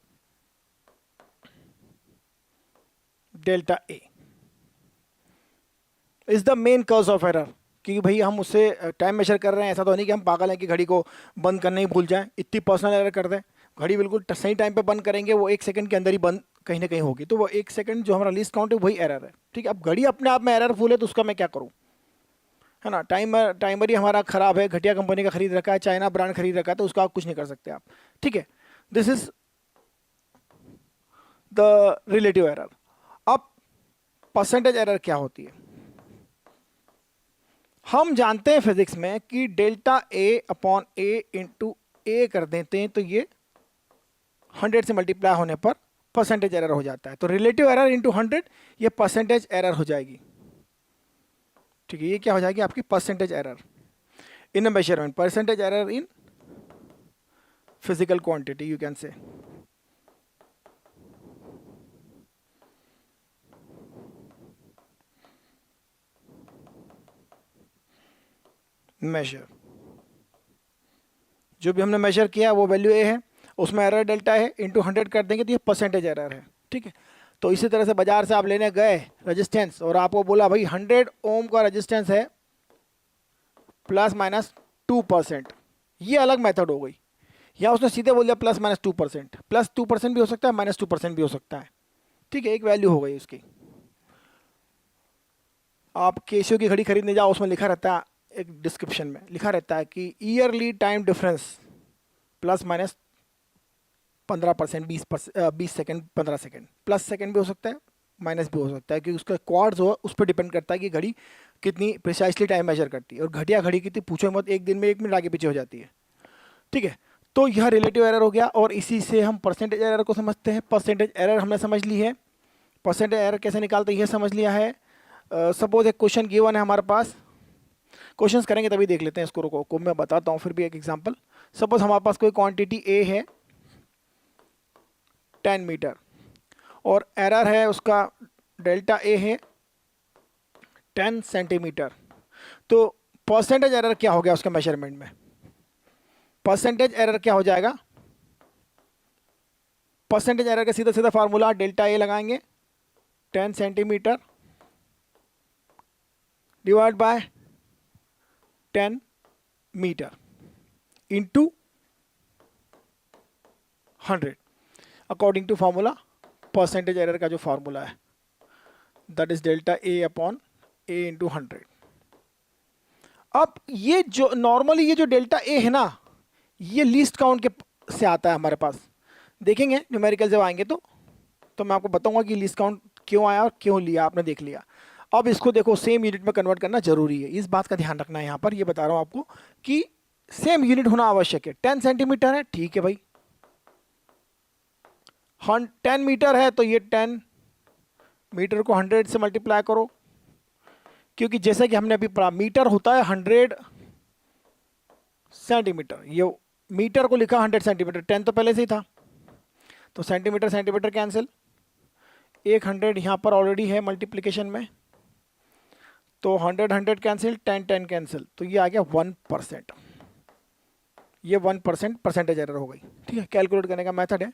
delta A is the main cause of error। क्योंकि भाई हम उससे टाइम मेजर कर रहे हैं, ऐसा तो नहीं कि हम पागल हैं कि घड़ी को बंद करने ही भूल जाएं, इतनी पर्सनल एरर कर दें। घड़ी बिल्कुल सही टाइम पे बंद करेंगे, वो 1 सेकंड के अंदर ही बंद कहीं ना कहीं होगी, तो वो 1 सेकंड जो हमारा लीस्ट काउंट है वही एरर है। ठीक है, अब घड़ी अपने आप में एररफुल है तो उसका मैं क्या करूँ, है ना, टाइमर ही हमारा ख़राब है, घटिया कंपनी का खरीद रखा है, चाइना ब्रांड खरीद रखा है, तो उसका आप कुछ नहीं कर सकते आप। ठीक है, this is the relative error. अब परसेंटेज एरर क्या होती है, हम जानते हैं फिजिक्स में कि delta A upon A into ए कर देते हैं तो ये 100 से मल्टीप्लाई होने पर परसेंटेज एरर हो जाता है। तो रिलेटिव एरर इंटू 100 ये परसेंटेज एरर हो जाएगी। ठीक है, ये क्या हो जाएगी आपकी percentage error in a measurement, percentage error in physical quantity you can say. Measure, जो भी हमने मेजर किया वो वैल्यू ए है, उसमें एरर डेल्टा है, इंटू 100 कर देंगे तो ये परसेंटेज एरर है। ठीक है, तो इसी तरह से बाजार से आप लेने गए रेजिस्टेंस और आपको बोला भाई 100 ओम का रेजिस्टेंस है ±2%, ये अलग मेथड हो गई। या उसने सीधे बोल दिया ±2%, +2% भी हो सकता है, -2% भी हो सकता है। ठीक है, एक वैल्यू हो गई उसकी। आप केशियो की घड़ी खरीदने जाओ, उसमें लिखा रहता है, एक डिस्क्रिप्शन में लिखा रहता है कि yearly time difference ±15%, 20 second, 15 second, plus second भी हो सकता है, माइनस भी हो सकता है, क्योंकि उसका क्वार्ट्स हो उस पर डिपेंड करता है कि घड़ी कितनी प्रिसाइसली टाइम मेजर करती है। और घटिया घड़ी कितनी पूछो मत, एक दिन में 1 मिनट आगे पीछे हो जाती है। ठीक है, तो यह रिलेटिव एरर हो गया, और इसी से हम परसेंटेज एरर को समझते हैं। परसेंटेज एरर हमने समझ ली है, परसेंटेज एरर कैसे निकालते हैं यह समझ लिया है। सपोज एक क्वेश्चन गिवन है हमारे पास, क्वेश्चंस करेंगे तभी देख लेते हैं इसको, रुको को मैं बताता हूँ फिर भी एक एग्जांपल। सपोज हमारे पास कोई क्वांटिटी ए है 10 मीटर, और एरर है उसका डेल्टा ए है 10 सेंटीमीटर। तो परसेंटेज एरर क्या हो गया उसके मेजरमेंट में, परसेंटेज एरर क्या हो जाएगा, परसेंटेज एरर का सीधा सीधा फार्मूला डेल्टा ए लगाएंगे, 10 centimetre divide by 10 metre into 100 according to formula percentage error का जो फार्मूला है that is delta A upon A into 100। अब ये जो नॉर्मली ये जो डेल्टा ए है ना, ये लीस्ट काउंट के से आता है हमारे पास, देखेंगे न्यूमेरिकल जब आएंगे तो मैं आपको बताऊंगा कि लीस्ट काउंट क्यों आया और क्यों लिया, आपने देख लिया। अब इसको देखो सेम यूनिट में कन्वर्ट करना जरूरी है, इस बात का ध्यान रखना है यहाँ पर, ये बता रहा हूँ आपको कि सेम यूनिट होना आवश्यक है। 10 सेंटीमीटर है, ठीक है भाई, 10 मीटर है तो ये 10 मीटर को 100 से मल्टीप्लाई करो, क्योंकि जैसे कि हमने अभी पढ़ा मीटर होता है 100 सेंटीमीटर, ये मीटर को लिखा 100 सेंटीमीटर, 10 तो पहले से ही था, तो सेंटीमीटर सेंटीमीटर कैंसिल, एक 100 यहाँ पर ऑलरेडी है मल्टीप्लिकेशन में, तो 100 100 कैंसिल, 10 10 कैंसिल, तो ये आ गया 1%। ये 1% परसेंटेज एरर हो गई, ठीक है। कैलकुलेट करने का मेथड है।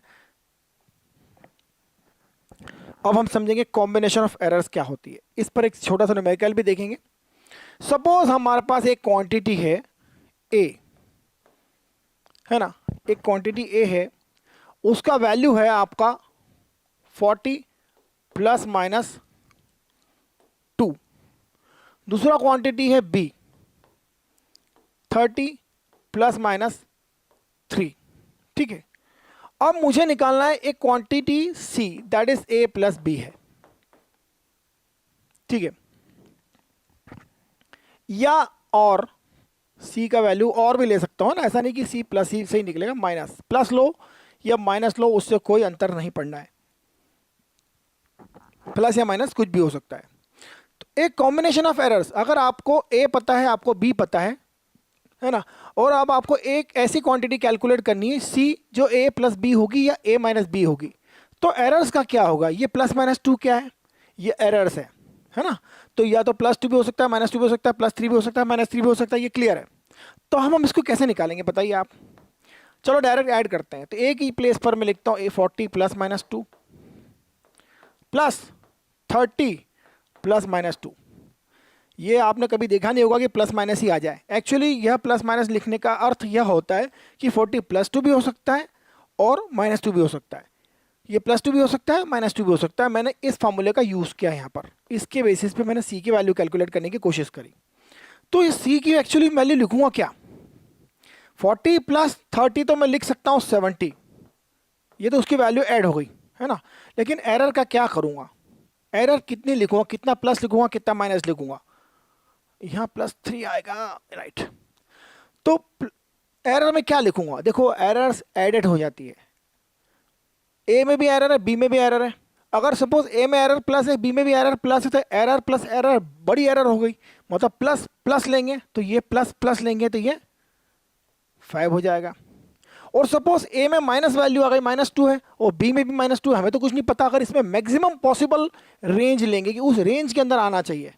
अब हम समझेंगे कॉम्बिनेशन ऑफ एरर्स क्या होती है, इस पर एक छोटा सा न्यूमेरिकल भी देखेंगे। सपोज हमारे पास एक क्वांटिटी है ए, है ना, एक क्वांटिटी ए है, उसका वैल्यू है आपका 40 प्लस माइनस 2। दूसरा क्वांटिटी है बी 30 प्लस माइनस 3, ठीक है। अब मुझे निकालना है एक quantity C that is A plus B है, ठीक है, या और सी का वैल्यू और भी ले सकता हूं ना, ऐसा नहीं कि सी प्लस सी से ही निकलेगा, माइनस प्लस लो या माइनस लो, उससे कोई अंतर नहीं पड़ना है, प्लस या माइनस कुछ भी हो सकता है। तो एक कॉम्बिनेशन ऑफ एरर्स, अगर आपको ए पता है, आपको बी पता है ना, और अब आपको एक ऐसी क्वांटिटी कैलकुलेट करनी है सी जो ए प्लस बी होगी या ए माइनस बी होगी, तो एरर्स का क्या होगा, ये प्लस माइनस 2 क्या है, ये एरर्स है ना, तो या तो +2 भी हो सकता है, -2 भी हो सकता है, +3 भी हो सकता है, -3 भी हो सकता है, ये क्लियर है। तो हम इसको कैसे निकालेंगे बताइए आप, चलो डायरेक्ट ऐड करते हैं। तो ए की प्लेस पर मैं लिखता हूँ ए 40 plus minus 2 plus 30 plus minus 2। ये आपने कभी देखा नहीं होगा कि प्लस माइनस ही आ जाए, एक्चुअली यह प्लस माइनस लिखने का अर्थ यह होता है कि 40 +2 भी हो सकता है और -2 भी हो सकता है, ये +2 भी हो सकता है, -2 भी हो सकता है। मैंने इस फार्मूले का यूज़ किया यहाँ पर, इसके बेसिस पे मैंने सी की वैल्यू कैलकुलेट करने की कोशिश करी। तो इस सी की एक्चुअली वैल्यू लिखूंगा क्या, 40 प्लस 30 तो मैं लिख सकता हूँ 70, ये तो उसकी वैल्यू ऐड हो गई है ना, लेकिन एरर का क्या करूँगा, एरर कितनी लिखूंगा, कितना प्लस लिखूंगा कितना माइनस लिखूंगा, यहाँ +3 आएगा, राइट। तो एरर में क्या लिखूंगा, देखो एरर्स एडेड हो जाती है, ए में भी एरर है बी में भी एरर है, अगर सपोज ए में एरर प्लस है बी में भी एरर प्लस है तो एरर प्लस एरर बड़ी एरर हो गई, मतलब प्लस प्लस लेंगे तो ये प्लस प्लस लेंगे तो ये 5 हो जाएगा। और सपोज ए में माइनस वैल्यू आ गई -2 है और बी में भी -2, हमें तो कुछ नहीं पता, अगर इसमें मैक्सिमम पॉसिबल रेंज लेंगे कि उस रेंज के अंदर आना चाहिए,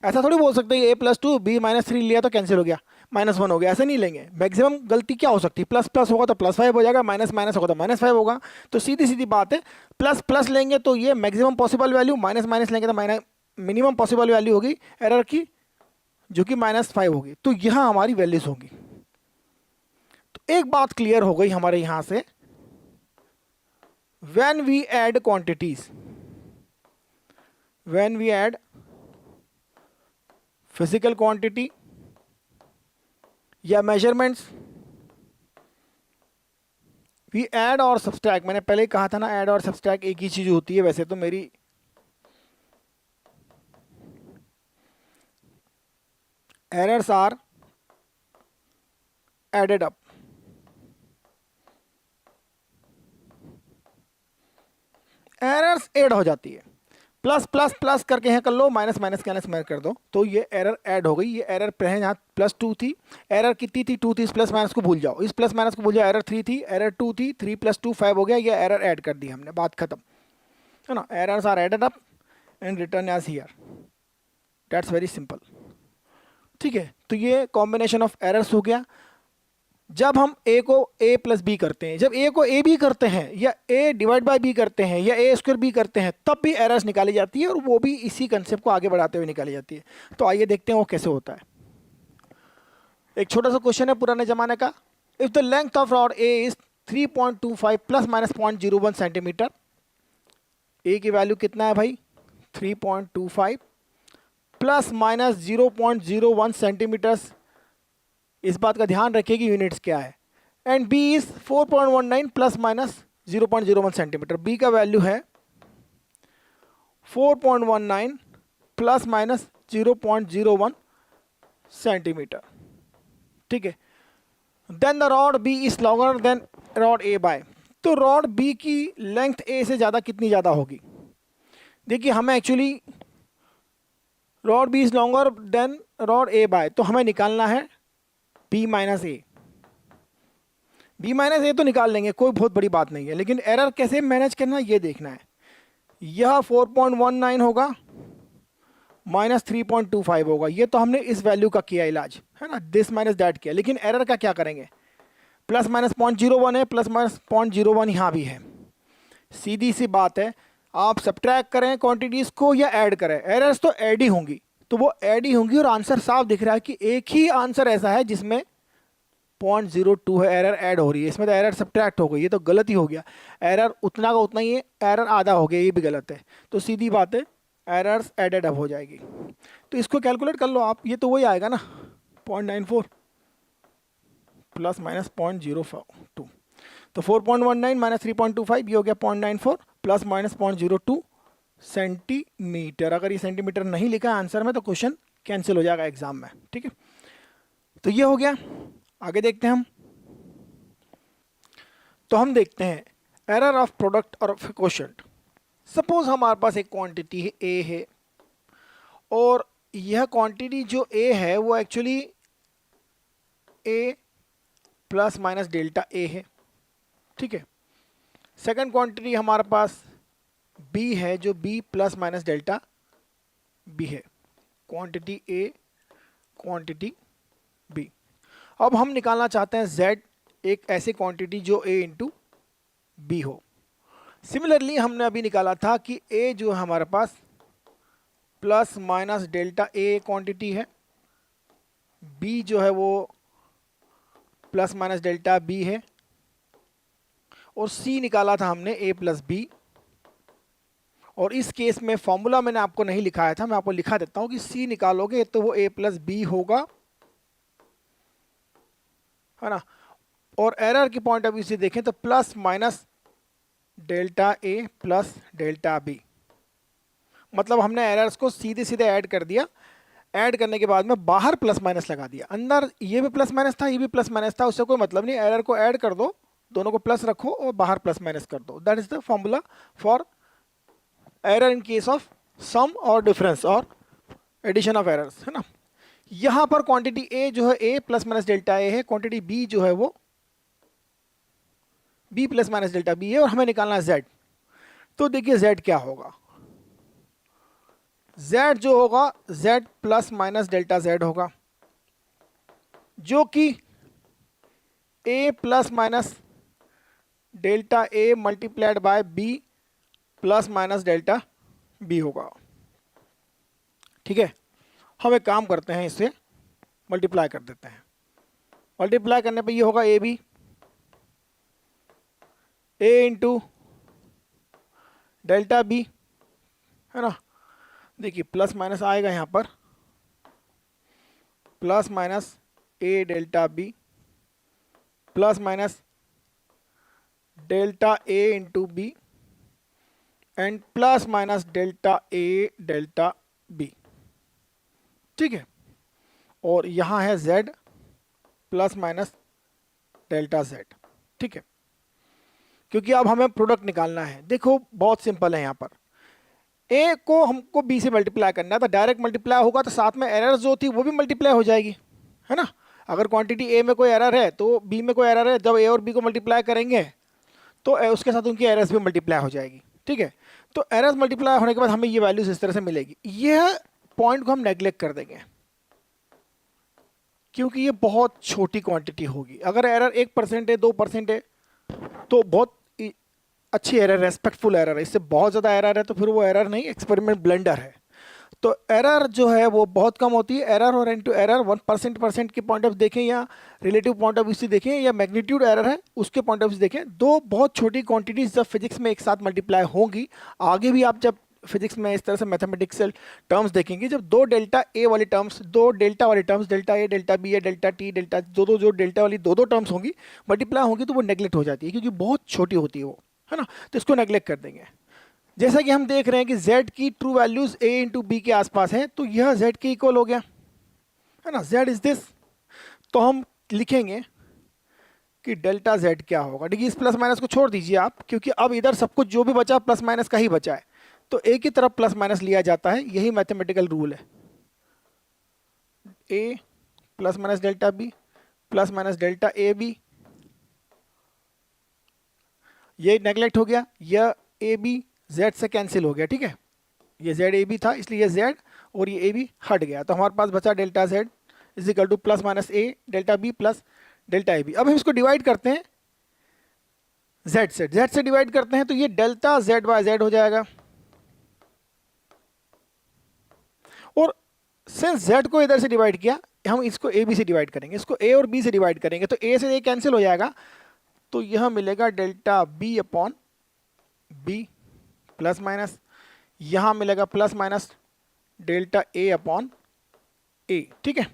ऐसा थोड़ी बोल सकते हैं a+2 b -3 लिया तो कैंसिल हो गया -1 हो गया, ऐसा नहीं लेंगे। मैक्सिमम गलती क्या हो सकती है, प्लस प्लस होगा तो +5 हो जाएगा, माइनस माइनस होगा तो -5 होगा, तो सीधी सीधी बात है, प्लस प्लस लेंगे तो ये maximum possible value, minus minus लेंगे तो मिनिमम पॉसिबल वैल्यू होगी एरर की, जो कि -5 होगी, तो यहाँ हमारी वैल्यूज होंगी। तो एक बात क्लियर हो गई हमारे यहाँ से, when we add quantities, when we add physical quantity या मेजरमेंट्स, वी ऐड और सब्सट्रैक्ट, मैंने पहले ही कहा था ना ऐड और सब्सट्रैक्ट एक ही चीज होती है, वैसे तो मेरी errors are added up, errors add हो जाती है, प्लस प्लस प्लस करके यहाँ कर लो, माइनस माइनस माइनस माइनस कर दो, तो ये एरर ऐड हो गई। ये एरर पहले यहाँ +2 थी, एरर कितनी थी 2 थी, इस प्लस माइनस को भूल जाओ, इस प्लस माइनस को भूल जाओ, एरर 3 थी, एरर 2 थी, 3 + 2 5 हो गया, ये एरर ऐड कर दी हमने, बात खत्म है ना। Errors are added up and return as here, that's very simple, ठीक है। तो ये कॉम्बिनेशन ऑफ एरर्स हो गया। जब हम a को a प्लस बी करते हैं, जब a को a b करते हैं, या a डिवाइड बाय b करते हैं, या a स्क्वायर b करते हैं, तब भी एरर्स निकाली जाती है, और वो भी इसी कंसेप्ट को आगे बढ़ाते हुए निकाली जाती है। तो आइए देखते हैं वो कैसे होता है। एक छोटा सा क्वेश्चन है पुराने जमाने का। If the length of rod a is 3.25 plus minus 0.01 centimetre, a की वैल्यू कितना है भाई 3.25 प्लस माइनस 0.01 सेंटीमीटर्स, इस बात का ध्यान रखिए कि यूनिट्स क्या है। And b is 4.19 plus minus 0.01 centimetre, b का वैल्यू है 4.19 प्लस माइनस 0.01 सेंटीमीटर, ठीक है। Then the rod b is longer than rod a by, तो रॉड b की लेंथ a से ज़्यादा कितनी ज़्यादा होगी। देखिए हमें actually rod b is longer than rod a by, तो हमें निकालना है b minus A. b minus A तो निकाल लेंगे, कोई बहुत बड़ी बात नहीं है, लेकिन एरर कैसे मैनेज करना ये देखना है। यह 4.19 होगा माइनस 3.25 होगा, ये तो हमने इस वैल्यू का किया इलाज, है ना, दिस माइनस दैट किया। लेकिन एरर का क्या करेंगे, प्लस माइनस 0.01 है, प्लस माइनस 0.01 यहाँ भी है। सीधी सी बात है, आप सब्ट्रैक्ट करें क्वांटिटीज़ को या ऐड करें, एरर्स तो ऐड ही होंगी, तो वो ऐड ही होंगी। और आंसर साफ दिख रहा है कि एक ही आंसर ऐसा है जिसमें 0.02 है, एरर ऐड हो रही है, इसमें तो एरर सब्ट्रैक्ट हो गई, ये तो गलत ही हो गया। एरर उतना का उतना ही है, एरर आधा हो गया, ये भी गलत है। तो सीधी बात है, एरर्स एडेड अप हो जाएगी। तो इसको कैलकुलेट कर लो आप, ये तो वही आएगा ना 0.94 प्लस माइनस 0.02, तो 4.19 माइनस 3.25 ये हो गया 0.94 प्लस माइनस 0.02 सेंटीमीटर। अगर ये सेंटीमीटर नहीं लिखा है आंसर में तो क्वेश्चन कैंसिल हो जाएगा एग्जाम में, ठीक है। तो ये हो गया, आगे देखते हैं हम। तो हम देखते हैं एरर ऑफ प्रोडक्ट और ऑफ क्वोशंट। सपोज हमारे पास एक क्वांटिटी है ए है, और यह क्वांटिटी जो ए है वो actually A plus minus delta A है, ठीक है। सेकंड क्वांटिटी हमारे पास बी है जो B plus minus delta B है, क्वांटिटी ए क्वांटिटी बी। अब हम निकालना चाहते हैं z, एक ऐसी क्वांटिटी जो a इंटू बी हो। सिमिलरली हमने अभी निकाला था कि a जो है हमारे पास plus minus delta a quantity है, b जो है वो प्लस माइनस डेल्टा b है, और c निकाला था हमने a प्लस बी। और इस केस में फॉर्मूला मैंने आपको नहीं लिखाया था, मैं आपको लिखा देता हूँ कि c निकालोगे तो वो a प्लस बी होगा, है ना। और एरर की पॉइंट ऑफ व्यू से देखें तो प्लस माइनस डेल्टा ए प्लस डेल्टा बी, मतलब हमने एरर्स को सीधे सीधे ऐड कर दिया। ऐड करने के बाद में बाहर प्लस माइनस लगा दिया, अंदर ये भी प्लस माइनस था, ये भी प्लस माइनस था, उससे कोई मतलब नहीं। एरर को ऐड कर दो, दोनों को प्लस रखो और बाहर प्लस माइनस कर दो। That is the formula for error in case of sum और डिफरेंस और एडिशन ऑफ एरर्स, है ना। यहां पर क्वांटिटी ए जो है A plus minus delta A है, क्वांटिटी बी जो है वो B plus minus delta B है, और हमें निकालना है z। तो देखिए z क्या होगा, z जो होगा z plus minus delta z होगा, जो कि a plus minus delta a multiplied by b plus minus delta b होगा, ठीक है। हम एक काम करते हैं, इसे मल्टीप्लाई कर देते हैं। मल्टीप्लाई करने पे ये होगा A B, A into delta B, है ना। देखिए प्लस माइनस आएगा यहाँ पर, plus minus A delta B plus minus delta A into B and plus minus delta A delta B, ठीक है। और यहाँ है z plus minus delta z, ठीक है। क्योंकि अब हमें प्रोडक्ट निकालना है। देखो बहुत सिंपल है, यहाँ पर a को हमको b से मल्टीप्लाई करना है, तो डायरेक्ट मल्टीप्लाई होगा तो साथ में एरर्स जो थी वो भी मल्टीप्लाई हो जाएगी, है ना। अगर क्वांटिटी a में कोई एरर है तो b में कोई एरर है, जब a और b को मल्टीप्लाई करेंगे तो उसके साथ उनकी एरर्स भी मल्टीप्लाई हो जाएगी, ठीक है। तो एरर्स मल्टीप्लाई होने के बाद हमें ये वैल्यूज इस तरह से मिलेगी। यह पॉइंट को हम नेग्लेक्ट कर देंगे, क्योंकि ये बहुत छोटी क्वांटिटी होगी। अगर एरर 1% है, 2% है, तो बहुत अच्छी एरर, रेस्पेक्टफुल एरर है। इससे बहुत ज़्यादा एरर है तो फिर वो एरर नहीं, एक्सपेरिमेंट ब्लंडर है। तो एरर जो है वो बहुत कम होती है। एरर और इनटू एरर 1% के पॉइंट ऑफ देखें या रिलेटिव पॉइंट ऑफ व्यू से देखें या मैग्नीट्यूड एरर है उसके पॉइंट ऑफ व्यू से देखें, दो बहुत छोटी क्वांटिटीज जब फिजिक्स में एक साथ मल्टीप्लाई होंगी, आगे भी आप जब फिजिक्स में इस तरह से मैथमेटिक्सल टर्म्स देखेंगे, जब दो डेल्टा ए वाली टर्म्स, दो डेल्टा वाली terms, delta A delta B या डेल्टा टी डेल्टा, जो डेल्टा वाली दो टर्म्स होंगी मल्टीप्लाई होंगी, तो वो नेग्लेक्ट हो जाती है क्योंकि बहुत छोटी होती है वो, है ना। तो इसको नेग्लेक्ट कर देंगे। जैसा कि हम देख रहे हैं कि z की true values a into B के आसपास है, तो यह z के इक्वल हो गया, है ना, z इज दिस। तो हम लिखेंगे कि डेल्टा z क्या होगा। देखिए इस प्लस माइनस को छोड़ दीजिए आप, क्योंकि अब इधर सब कुछ जो भी बचा प्लस माइनस का ही बचा है, तो a की तरफ प्लस माइनस लिया जाता है, यही मैथमेटिकल रूल है। a plus minus delta b plus minus delta A B, ये नेग्लेक्ट हो गया, यह ए बी z से कैंसिल हो गया, ठीक है। ये z ए बी था इसलिए ये z और ये ए बी हट गया, तो हमारे पास बचा delta z is equal to plus minus A delta B plus delta A B. अब हम इसको डिवाइड करते हैं z से डिवाइड करते हैं, तो ये डेल्टा z बाय z हो जाएगा। और सिंस z को इधर से डिवाइड किया, हम इसको ए बी से डिवाइड करेंगे, इसको a और b से डिवाइड करेंगे, तो a से a कैंसिल हो जाएगा, तो यह मिलेगा delta b upon b plus minus, यहां मिलेगा plus minus delta a upon a, ठीक है।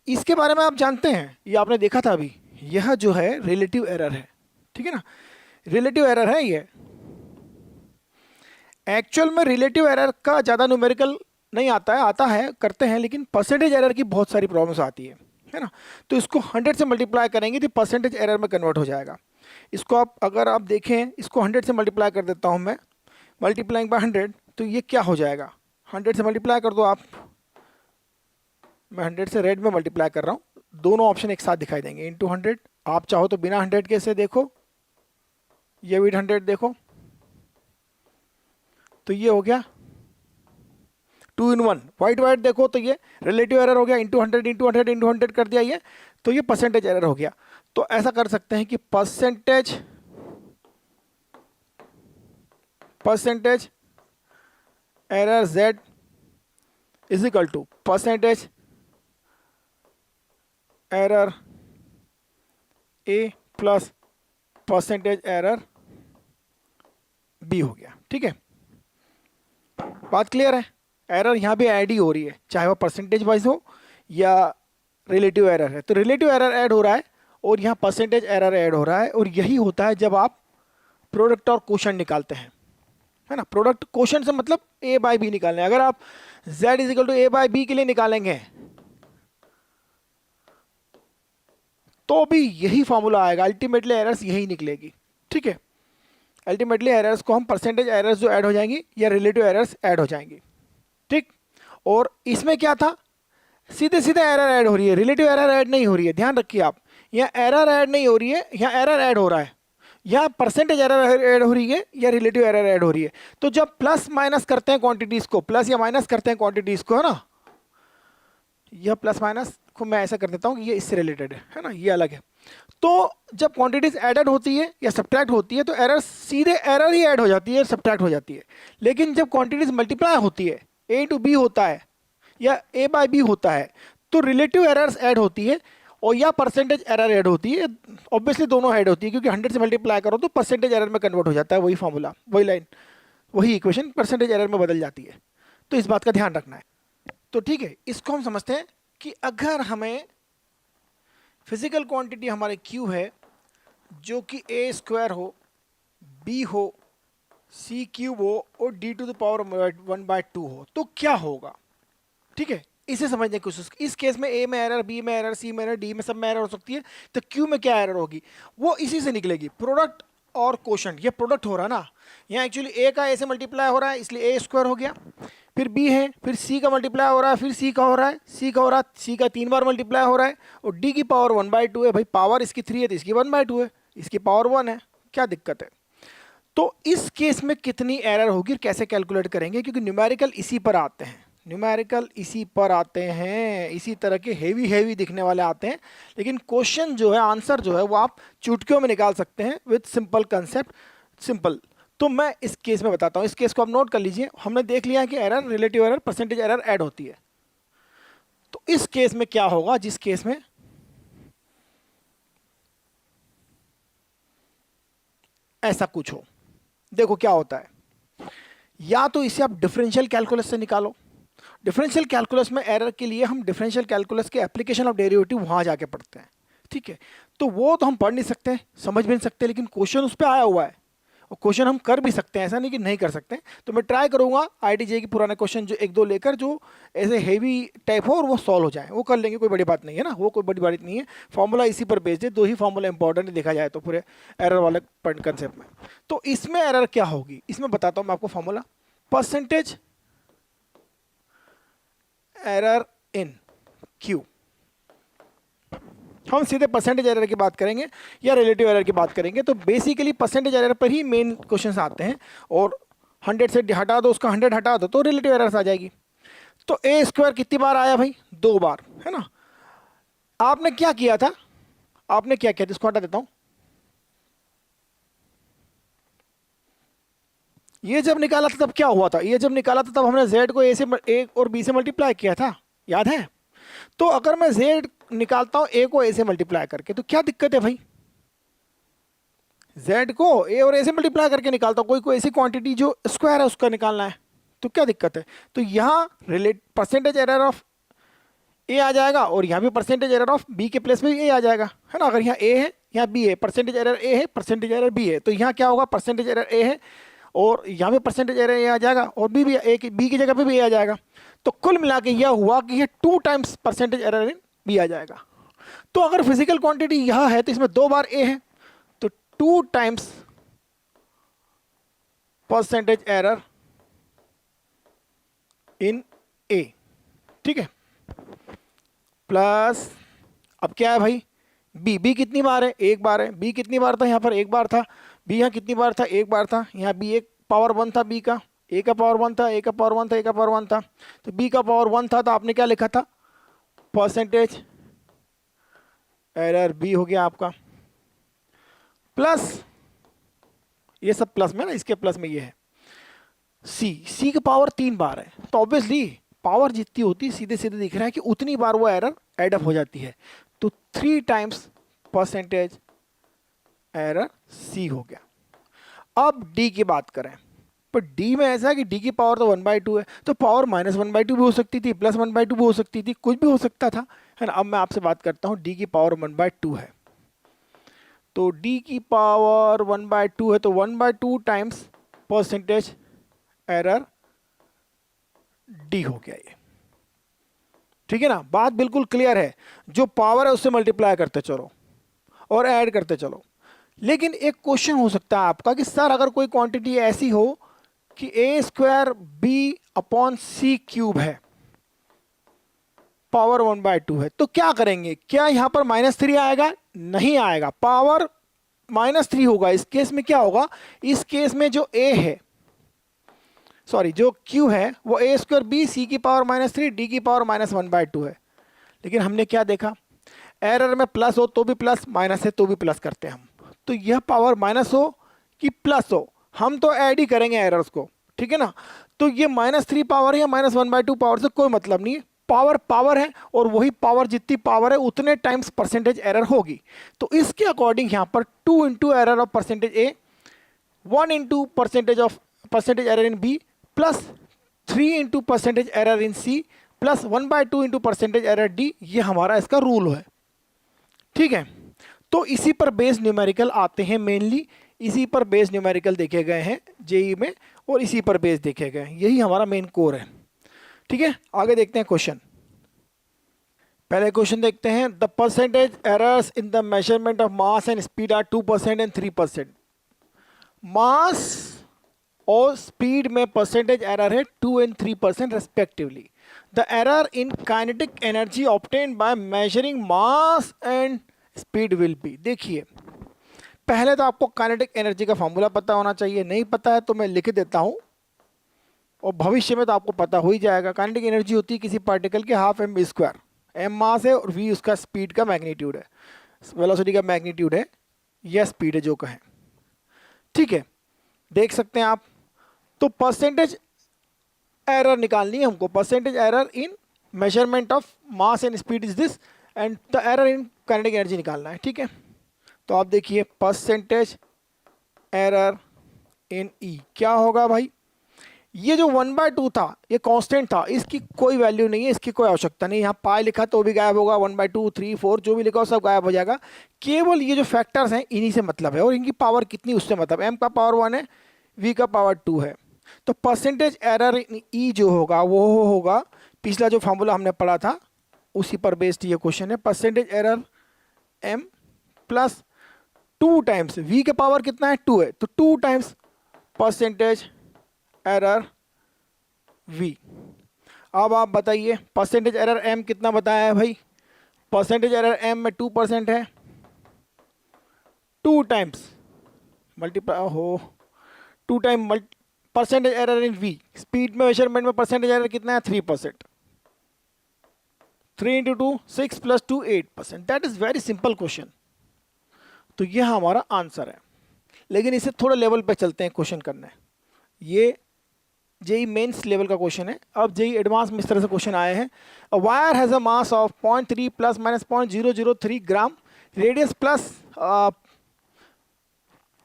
इसके बारे में आप जानते हैं, ये आपने देखा था अभी, यह जो है रिलेटिव एरर है, ठीक है ना, रिलेटिव एरर है ये। एक्चुअल में रिलेटिव एरर का ज़्यादा न्यूमेरिकल नहीं आता है, आता है करते हैं, लेकिन परसेंटेज एरर की बहुत सारी प्रॉब्लम्स आती है ना। तो इसको 100 से मल्टीप्लाई करेंगे तो परसेंटेज एरर में कन्वर्ट हो जाएगा। इसको आप अगर आप देखें, इसको 100 से मल्टीप्लाई कर देता हूँ मैं, मल्टीप्लाइंग बाय 100, तो ये क्या हो जाएगा, 100 से मल्टीप्लाई कर दो आप, मैं 100 से रेड में मल्टीप्लाई कर रहा हूँ, दोनों ऑप्शन एक साथ दिखाई देंगे, इंटू 100। आप चाहो तो बिना 100 के से देखो, ये विद 100 देखो, तो ये हो गया 2 in 1। वाइट वाइट देखो तो ये रिलेटिव एरर हो गया, इंटू 100 इंटू 100 इंटू 100 कर दिया ये, तो ये परसेंटेज एरर हो गया। तो ऐसा कर सकते हैं कि percentage error z is equal to percentage error a plus percentage error b हो गया, ठीक है। बात क्लियर है। एरर यहाँ भी ऐड ही हो रही है, चाहे वो परसेंटेज वाइज हो या रिलेटिव एरर है, तो रिलेटिव एरर ऐड हो रहा है और यहाँ परसेंटेज एरर ऐड हो रहा है। और यही होता है जब आप प्रोडक्ट और क्वोशंट निकालते हैं, है ना। प्रोडक्ट क्वोशंट से मतलब a बाई बी निकालने, अगर आप z is equal to a by B के लिए निकालेंगे तो भी यही फॉर्मूला आएगा, अल्टीमेटली एरर्स यही निकलेगी, ठीक है। अल्टीमेटली एरर्स को हम परसेंटेज एरर्स जो ऐड हो जाएंगी या रिलेटिव एरर्स ऐड हो जाएंगी, ठीक। और इसमें क्या था, सीधे सीधे एरर ऐड हो रही है, रिलेटिव एरर ऐड नहीं हो रही है, ध्यान रखिए आप, यहाँ एरर ऐड नहीं हो रही है, यहाँ एरर ऐड हो रहा है, यहाँ परसेंटेज एरर ऐड हो रही है या रिलेटिव एरर ऐड हो रही है। तो जब प्लस माइनस करते हैं क्वांटिटीज को, प्लस या माइनस करते हैं क्वांटिटीज को, है ना, यह प्लस माइनस को मैं ऐसा कर देता हूँ कि ये इससे रिलेटेड है ना, ये अलग है। तो जब क्वांटिटीज एडेड होती है या सब्ट्रैक्ट होती है तो एरर सीधे एरर ही ऐड हो जाती है, सब्ट्रैक्ट हो जाती है। लेकिन जब क्वांटिटीज मल्टीप्लाई होती है, a टू b होता है या a बाई बी होता है, तो रिलेटिव एरर्स ऐड होती है और या परसेंटेज एरर ऐड होती है। ऑब्वियसली दोनों ऐड होती है, क्योंकि 100 से मल्टीप्लाई करो तो परसेंटेज एरर में कन्वर्ट हो जाता है, वही फॉर्मूला, वही लाइन, वही इक्वेशन परसेंटेज एरर में बदल जाती है। तो इस बात का ध्यान रखना है। तो ठीक है, इसको हम समझते हैं कि अगर हमें फिजिकल क्वांटिटी हमारे Q है जो कि a स्क्वायर हो, b हो, c क्यूब हो और d टू द पावर 1/2 हो, तो क्या होगा, ठीक है। इसे समझने की कोशिश, इस केस में a में एरर, b में एरर, c में एरर, d में सब में एरर हो सकती है, तो q में क्या एरर होगी वो इसी से निकलेगी। प्रोडक्ट और क्वोशंट, ये प्रोडक्ट हो रहा है ना, यहाँ एक्चुअली a का a से मल्टीप्लाई हो रहा है इसलिए a स्क्वायर हो गया, फिर b है, फिर c का मल्टीप्लाई हो रहा है, फिर c का हो रहा है, c का हो रहा है, c का 3 बार मल्टीप्लाई हो रहा है, और d की पावर 1/2 है, भाई पावर इसकी 3 है तो इसकी 1/2 है, इसकी पावर 1 है, क्या दिक्कत है। तो इस केस में कितनी एरर होगी, कैसे कैलकुलेट करेंगे, क्योंकि न्यूमेरिकल इसी पर आते हैं, न्यूमेरिकल इसी पर आते हैं, इसी तरह के हेवी हेवी दिखने वाले आते हैं, लेकिन क्वेश्चन जो है, आंसर जो है वो आप चुटकियों में निकाल सकते हैं विथ सिंपल कंसेप्ट, सिंपल। तो मैं इस केस में बताता हूँ, इस केस को आप नोट कर लीजिए। हमने देख लिया है कि error, relative error, percentage error add होती है। तो इस केस में क्या होगा, जिस केस में ऐसा कुछ हो, देखो क्या होता है। या तो इसे आप डिफरेंशियल कैलकुलस से निकालो। डिफरेंशियल कैलकुलस में एरर के लिए हम डिफरेंशियल कैलकुलस के एप्लीकेशन ऑफ डेरिवेटिव वहां जाके पढ़ते हैं, ठीक है। तो वो तो हम पढ़ नहीं सकते, समझ भी नहीं सकते, लेकिन क्वेश्चन उस पर आया हुआ है और क्वेश्चन हम कर भी सकते हैं, ऐसा नहीं कि नहीं कर सकते। तो मैं ट्राई करूंगा आईटीजे की पुराने क्वेश्चन जो एक दो लेकर, जो ऐसे हेवी टाइप हो और वो सॉल्व हो जाए, वो कर लेंगे, कोई बड़ी बात नहीं है ना, वो कोई बड़ी बात नहीं है। फॉर्मूला इसी पर बेस्ड है, दो ही फॉर्मूला इंपॉर्टेंट है देखा जाए तो पूरे एरर वाले कंसेप्ट में। तो इसमें एरर क्या होगी, इसमें बताता हूं मैं आपको formula. Percentage error in Q, हम सीधे परसेंटेज एरर की बात करेंगे या रिलेटिव एरर की बात करेंगे। तो बेसिकली परसेंटेज एरर पर ही मेन क्वेश्चंस आते हैं, और 100 से हटा दो, उसका 100 हटा दो तो रिलेटिव एरर्स आ जाएगी। तो ए स्क्वायर कितनी बार आया भाई, 2 बार, है ना। आपने क्या किया था, आपने क्या किया था, इसको हटा देता हूं। ये जब निकाला था तब क्या हुआ था, ये जब निकाला था तब हमने z को ए और बी से मल्टीप्लाई किया था, याद है। तो अगर मैं z निकालता हूं a को a से मल्टीप्लाई करके, तो क्या दिक्कत है भाई, z को a और a से मल्टीप्लाई करके निकालता हूं, कोई ऐसी क्वांटिटी जो स्क्वायर है उसका निकालना है, तो क्या दिक्कत है। तो यहां relate percentage error of a आ जाएगा, और यहां भी परसेंटेज एरर ऑफ b के प्लेस में a आ जाएगा, है ना। अगर यहाँ a है, यहाँ b है, परसेंटेज एरर a है, परसेंटेज एरर b है, तो यहाँ क्या होगा, परसेंटेज एरर a है और यहाँ पे परसेंटेज एरर ए आ जाएगा, और बी भी ए की बी की जगह पे भी ए आ जाएगा। तो कुल मिला के यह हुआ कि ये 2 times percentage error in B आ जाएगा। तो अगर फिजिकल क्वांटिटी यह है तो इसमें 2 बार ए है, तो 2 times percentage error in A, ठीक है। प्लस अब क्या है भाई, बी कितनी बार है, 1 बार है। बी कितनी बार था, यहाँ पर 1 बार था। बी यहाँ कितनी बार था, 1 बार था। यहाँ बी एक पावर 1 था, बी का ए का पावर 1 था, ए का पावर 1 था, ए का पावर 1 था। तो बी का पावर 1 था, तो आपने क्या लिखा था, परसेंटेज एरर बी हो गया आपका। प्लस ये सब प्लस में ना, इसके प्लस में ये है सी का पावर 3 बार है, तो ऑब्वियसली पावर जितनी होती है सीधे सीधे दिख रहा है कि उतनी बार वो एरर एड अप हो जाती है। तो 3 टाइम्स परसेंटेज एरर सी हो गया। अब डी की बात करें, पर डी में ऐसा है कि डी की पावर तो 1/2 है, तो पावर -1/2 भी हो सकती थी, +1/2 भी हो सकती थी, कुछ भी हो सकता था, है ना। अब मैं आपसे बात करता हूँ, डी की पावर 1/2 है, तो डी की पावर 1/2 है, तो 1/2 टाइम्स परसेंटेज एरर डी हो गया ये, ठीक है ना। बात बिल्कुल क्लियर है, जो पावर है उससे मल्टीप्लाई करते चलो और ऐड करते चलो। लेकिन एक क्वेश्चन हो सकता है आपका कि सर अगर कोई क्वांटिटी ऐसी हो कि ए स्क्वायर बी अपॉन सी क्यूब है, पावर 1/2 है, तो क्या करेंगे, क्या यहां पर -3 आएगा, नहीं आएगा, पावर -3 होगा। इस केस में क्या होगा, इस केस में जो ए है, सॉरी जो क्यू है वो ए स्क्वायर बी सी की पावर -3 डी की पावर -1/2 है। लेकिन हमने क्या देखा, एरर में प्लस हो तो भी प्लस, माइनस है तो भी प्लस करते हैं हम। तो यह पावर माइनस हो कि प्लस हो, हम तो ऐड ही करेंगे एरर्स को, ठीक है ना। तो ये -3 पावर है या -1/2 पावर से कोई मतलब नहीं है, पावर पावर है, और वही पावर जितनी पावर है उतने टाइम्स परसेंटेज एरर होगी। तो इसके अकॉर्डिंग यहाँ पर 2 into error of percentage A, 1 into percentage error in B, plus 3 into percentage error in C, plus 1/2 into percentage error D, ये हमारा इसका रूल है, ठीक है। तो इसी पर बेस्ड न्यूमेरिकल आते हैं मेनली, इसी पर बेस्ड न्यूमेरिकल देखे गए हैं जेई में, और इसी पर बेस्ड देखे गए हैं, यही हमारा मेन कोर है, ठीक है। आगे देखते हैं क्वेश्चन। पहले क्वेश्चन देखते हैं, the percentage errors in the measurement of mass and speed are 2% and 3%। Mass और स्पीड में परसेंटेज एरर है 2 and 3% respectively. The error in kinetic energy obtained by measuring mass and speed will be. देखिए पहले तो आपको kinetic energy का formula पता होना चाहिए, नहीं पता है तो मैं लिख देता हूं, और भविष्य में तो आपको पता हो ही जाएगा। काइनेटिक एनर्जी होती है किसी पार्टिकल के half M V square, M mass है और वी उसका स्पीड का मैग्नीट्यूड है, वेलोसिटी का मैग्नीट्यूड है या स्पीड है जो कहें, ठीक है। देख सकते हैं आप। तो परसेंटेज एरर निकालनी है हमको, percentage error in measurement of mass and speed is this, and the error in kinetic energy निकालना है, ठीक है। तो आप देखिए परसेंटेज एरर इन ई क्या होगा भाई, ये जो 1/2 था ये कांस्टेंट था, इसकी कोई वैल्यू नहीं है, इसकी कोई आवश्यकता नहीं। यहाँ पाई लिखा तो भी गायब होगा, 1/2, 3, 4 जो भी लिखा हो सब गायब हो जाएगा। केवल ये जो फैक्टर्स हैं इन्हीं से मतलब है, और इनकी पावर कितनी उससे मतलब, m का पावर 1 है, v का पावर 2 है। तो परसेंटेज एरर इन ई जो होगा वो होगा, पिछला जो फॉर्मूला हमने पढ़ा था उसी पर बेस्ड ये क्वेश्चन है। Percentage error m plus 2 times v के पावर कितना है 2 है, तो 2 टाइम्स परसेंटेज एरर v। अब आप बताइए परसेंटेज एरर m कितना बताया है भाई, परसेंटेज एरर m में 2% है, 2 टाइम्स मल्टीप्लाई हो 2 टाइम परसेंटेज एरर इन v, स्पीड में मेजरमेंट में परसेंटेज एरर कितना है 3%, 3 into 2 6 plus 2 8%। That is very simple question. तो ये हमारा आंसर है, लेकिन इसे थोड़ा लेवल पे चलते हैं क्वेश्चन करने। ये जेई मेंस लेवल का क्वेश्चन है। अब जेई एडवांस में इस तरह से क्वेश्चन आए हैं। A wire has a mass of 0.3 plus minus 0.003 gram, radius plus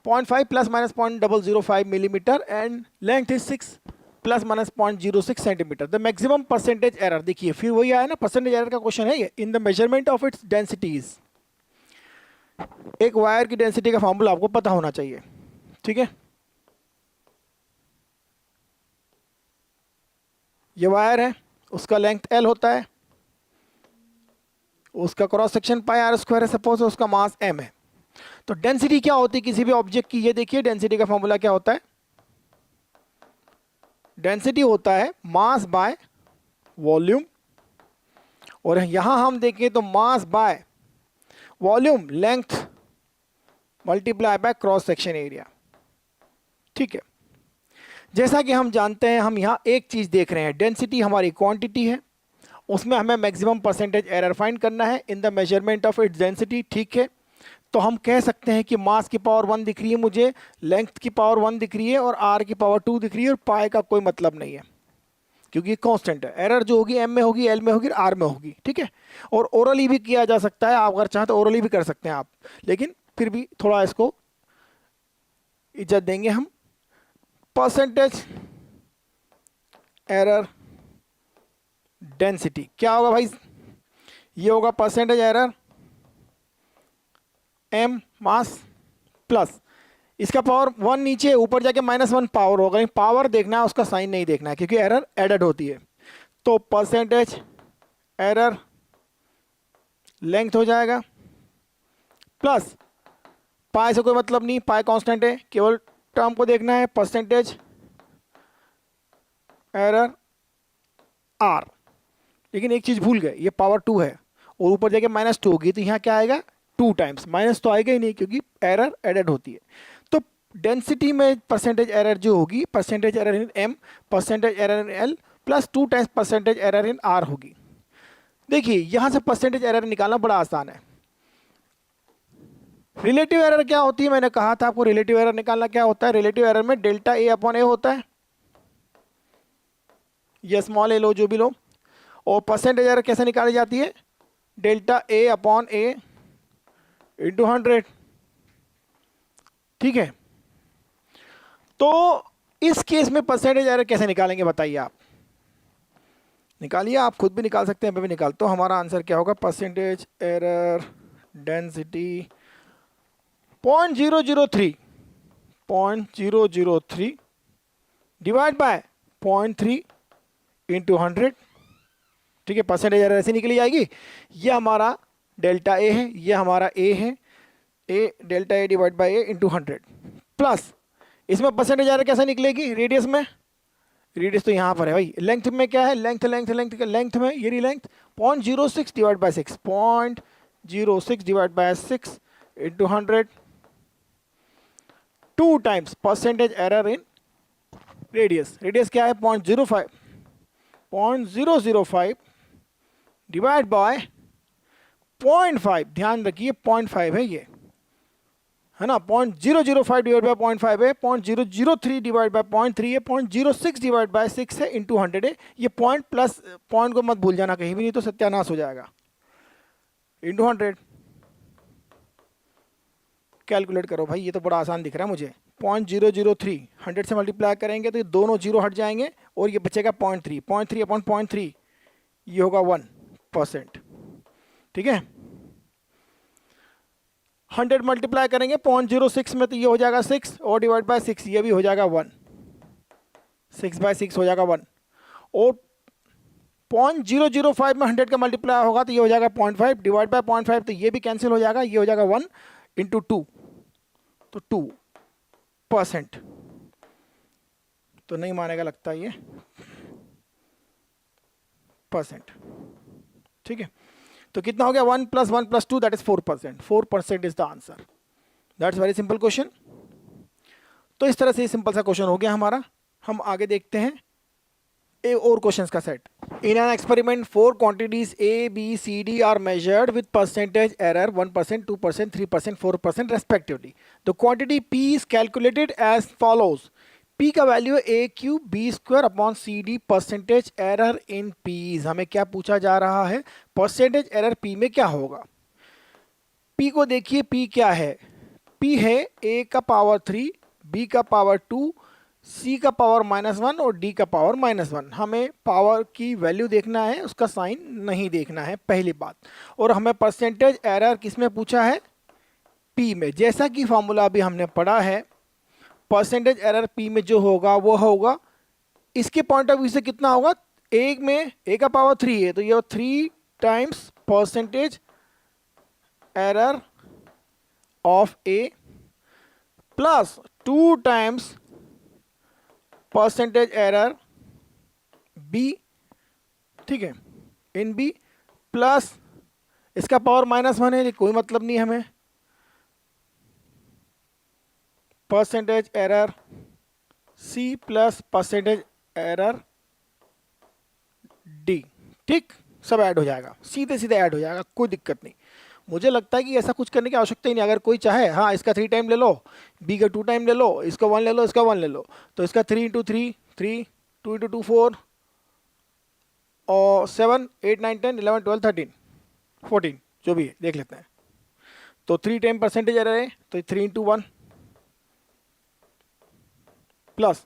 0.5 plus minus 0.005 millimetre and length is 6 plus minus 0.06 centimetre. The maximum percentage error, देखिए फिर वही आया ना, परसेंटेज एरर का क्वेश्चन है ये, इन the measurement of its densities. एक wire की डेंसिटी का फॉर्मूला आपको पता होना चाहिए, ठीक है। ये वायर है, उसका लेंथ L होता है, उसका cross section pi R square है सपोज, उसका मास m है। तो डेंसिटी क्या होती है किसी भी ऑब्जेक्ट की, ये देखिए डेंसिटी का फॉर्मूला क्या होता है, डेंसिटी होता है मास बाय वॉल्यूम, और यहां हम देखें तो mass by volume length multiply by cross section area, ठीक है। जैसा कि हम जानते हैं, हम यहाँ एक चीज़ देख रहे हैं, डेंसिटी हमारी क्वांटिटी है, उसमें हमें मैक्सिमम परसेंटेज एरर फाइंड करना है इन the measurement of its density, ठीक है। तो हम कह सकते हैं कि मास की पावर 1 दिख रही है मुझे, लेंथ की पावर 1 दिख रही है और आर की पावर 2 दिख रही है, और पाई का कोई मतलब नहीं है क्योंकि कांस्टेंट है। एरर जो होगी m में होगी, l में होगी, r में होगी, ठीक है। और ओरली भी किया जा सकता है, आप अगर चाहें तो ओरली भी कर सकते हैं आप, लेकिन फिर भी थोड़ा इसको इज्जत देंगे हम। परसेंटेज एरर डेंसिटी क्या होगा भाई, ये होगा percentage error m mass plus इसका पावर 1 नीचे, ऊपर जाके -1 पावर होगा, पावर देखना है उसका साइन नहीं देखना है क्योंकि एरर एडेड होती है। तो परसेंटेज एरर लेंथ हो जाएगा प्लस पाई से कोई मतलब नहीं, पाई कांस्टेंट है, केवल टर्म को देखना है, परसेंटेज एरर आर। लेकिन एक चीज भूल गए, ये पावर 2 है और ऊपर जाके -2 होगी, तो यहाँ क्या आएगा 2 टाइम्स, माइनस तो आएगा ही नहीं क्योंकि एरर एडेड होती है। तो डेंसिटी में परसेंटेज एरर जो होगी, परसेंटेज एरर इन m, परसेंटेज एरर इन l plus 2 times percentage error इन r होगी। देखिए यहां से परसेंटेज एरर निकालना बड़ा आसान है। रिलेटिव एरर क्या होती है, मैंने कहा था आपको रिलेटिव एरर निकालना क्या होता है। रिलेटिव एरर में डेल्टा a अपॉन a होता है, ये स्मॉल a लो जो भी लो, और परसेंटेज एरर कैसे निकाली जाती है, delta a upon a into 100, ठीक है। तो इस केस में परसेंटेज एरर कैसे निकालेंगे बताइए आप, निकालिए, आप खुद भी निकाल सकते हैं, मैं भी निकालता हूं। हमारा आंसर क्या होगा, percentage error density 0.003 divide by 0.3 into 100, ठीक है। परसेंटेज एरर ऐसे निकली जाएगी, ये हमारा डेल्टा ए है, ये हमारा ए है, A delta A divide by A into 100 plus इसमें परसेंटेज एरर कैसे निकलेगी, रेडियस में, रेडियस तो यहाँ पर है भाई, लेंथ में क्या है, लेंथ में ये रही length 0.06 divide by 6, 0.06 divide by 6 into 100, 2 times percentage error in radius क्या है 0.05, 0.005 डिवाइड बाय 0.5, ध्यान रखिए 0.5 है ये, है ना, 0.005 डिवाइड बाय 0.5 है, 0.003 डिवाइड बाय 0.3 है, 0.06 डिवाइड बाय 6 है, इंटू 100 है। ये पॉइंट प्लस पॉइंट को मत भूल जाना कहीं भी, नहीं तो सत्यानाश हो जाएगा। इंटू 100 कैलकुलेट करो भाई, ये तो बड़ा आसान दिख रहा है मुझे। 0.003 100 से मल्टीप्लाई करेंगे तो ये दोनों जीरो हट जाएंगे और ये बचेगा 0.3, 0.3 अपॉन 0.3 ये होगा 1%। ठीक है, 100 मल्टीप्लाई करेंगे 0.06 में तो ये हो जाएगा 6 और डिवाइड बाय 6 ये भी हो जाएगा 1, 6/6 हो जाएगा 1 और 0.005 में 100 का मल्टीप्लाई होगा तो ये हो जाएगा 0.5 डिवाइड बाय 0.5 तो ये भी कैंसिल हो जाएगा, ये हो जाएगा 1 इंटू 2 तो 2%। तो नहीं मानेगा लगता ये परसेंट। ठीक है, तो कितना हो गया 1 + 1 + 2 that is 4%। 4% is the answer. That's very simple question. तो इस तरह से सिंपल सा क्वेश्चन हो गया हमारा। हम आगे देखते हैं एक और क्वेश्चंस का set. In an experiment 4 quantities A, B, C, D are measured with percentage error 1%, 2%, 3%, 4% respectively. The quantity P is calculated as follows. P का वैल्यू है A³ B² upon CD percentage error इन P's। हमें क्या पूछा जा रहा है, percentage error P में क्या होगा। P को देखिए, P क्या है, P है A का पावर 3, B का पावर 2, C का पावर -1 और D का पावर -1। हमें पावर की वैल्यू देखना है, उसका साइन नहीं देखना है, पहली बात। और हमें परसेंटेज एरर किस में पूछा है, P में। जैसा कि फॉर्मूला अभी हमने पढ़ा है, परसेंटेज एरर P में जो होगा वो होगा, इसके पॉइंट ऑफ व्यू से कितना होगा, एक में A का पावर 3 है तो ये 3 times percentage error of A plus 2 times percentage error B, ठीक है, इन B प्लस इसका पावर -1 है, कोई मतलब नहीं हमें, percentage error C plus percentage error D। ठीक, सब ऐड हो जाएगा, सीधे सीधे ऐड हो जाएगा, कोई दिक्कत नहीं। मुझे लगता है कि ऐसा कुछ करने की आवश्यकता ही नहीं। अगर कोई चाहे, हाँ इसका 3 टाइम ले लो, बी का 2 टाइम ले लो, इसका 1 ले लो, इसका 1 ले लो, तो इसका 3 × 3 3, 2 × 2 4 और 7 8 9 10 11 12 13 14 जो भी है देख लेते हैं। तो 3 टाइम परसेंटेज एरर है तो 3 × 1 plus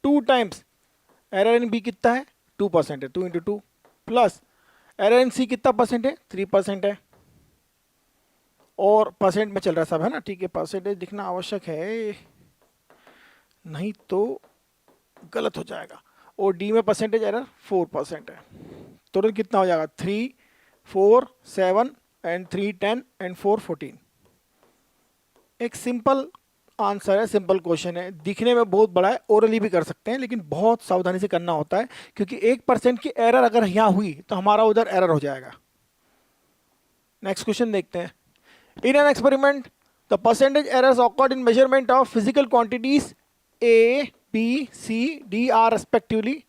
2 times error in B कितना है 2% है, 2 × 2 प्लस एरर इन सी कितना परसेंट है 3% है, और परसेंट में चल रहा है सब, है ना। ठीक है, परसेंटेज दिखना आवश्यक है, नहीं तो गलत हो जाएगा। और डी में परसेंटेज एरर 4% है। टोटल कितना हो जाएगा 3 4 7 एंड 3 10 एंड 4 14। एक सिंपल आंसर है, सिंपल क्वेश्चन है, दिखने में बहुत बड़ा है, ओरली भी कर सकते हैं लेकिन बहुत सावधानी से करना होता है, क्योंकि 1% की एरर अगर यहाँ हुई तो हमारा उधर एरर हो जाएगा। नेक्स्ट क्वेश्चन देखते हैं। In an experiment, the percentage errors occurred in measurement of physical quantities A, B, C, D are respectively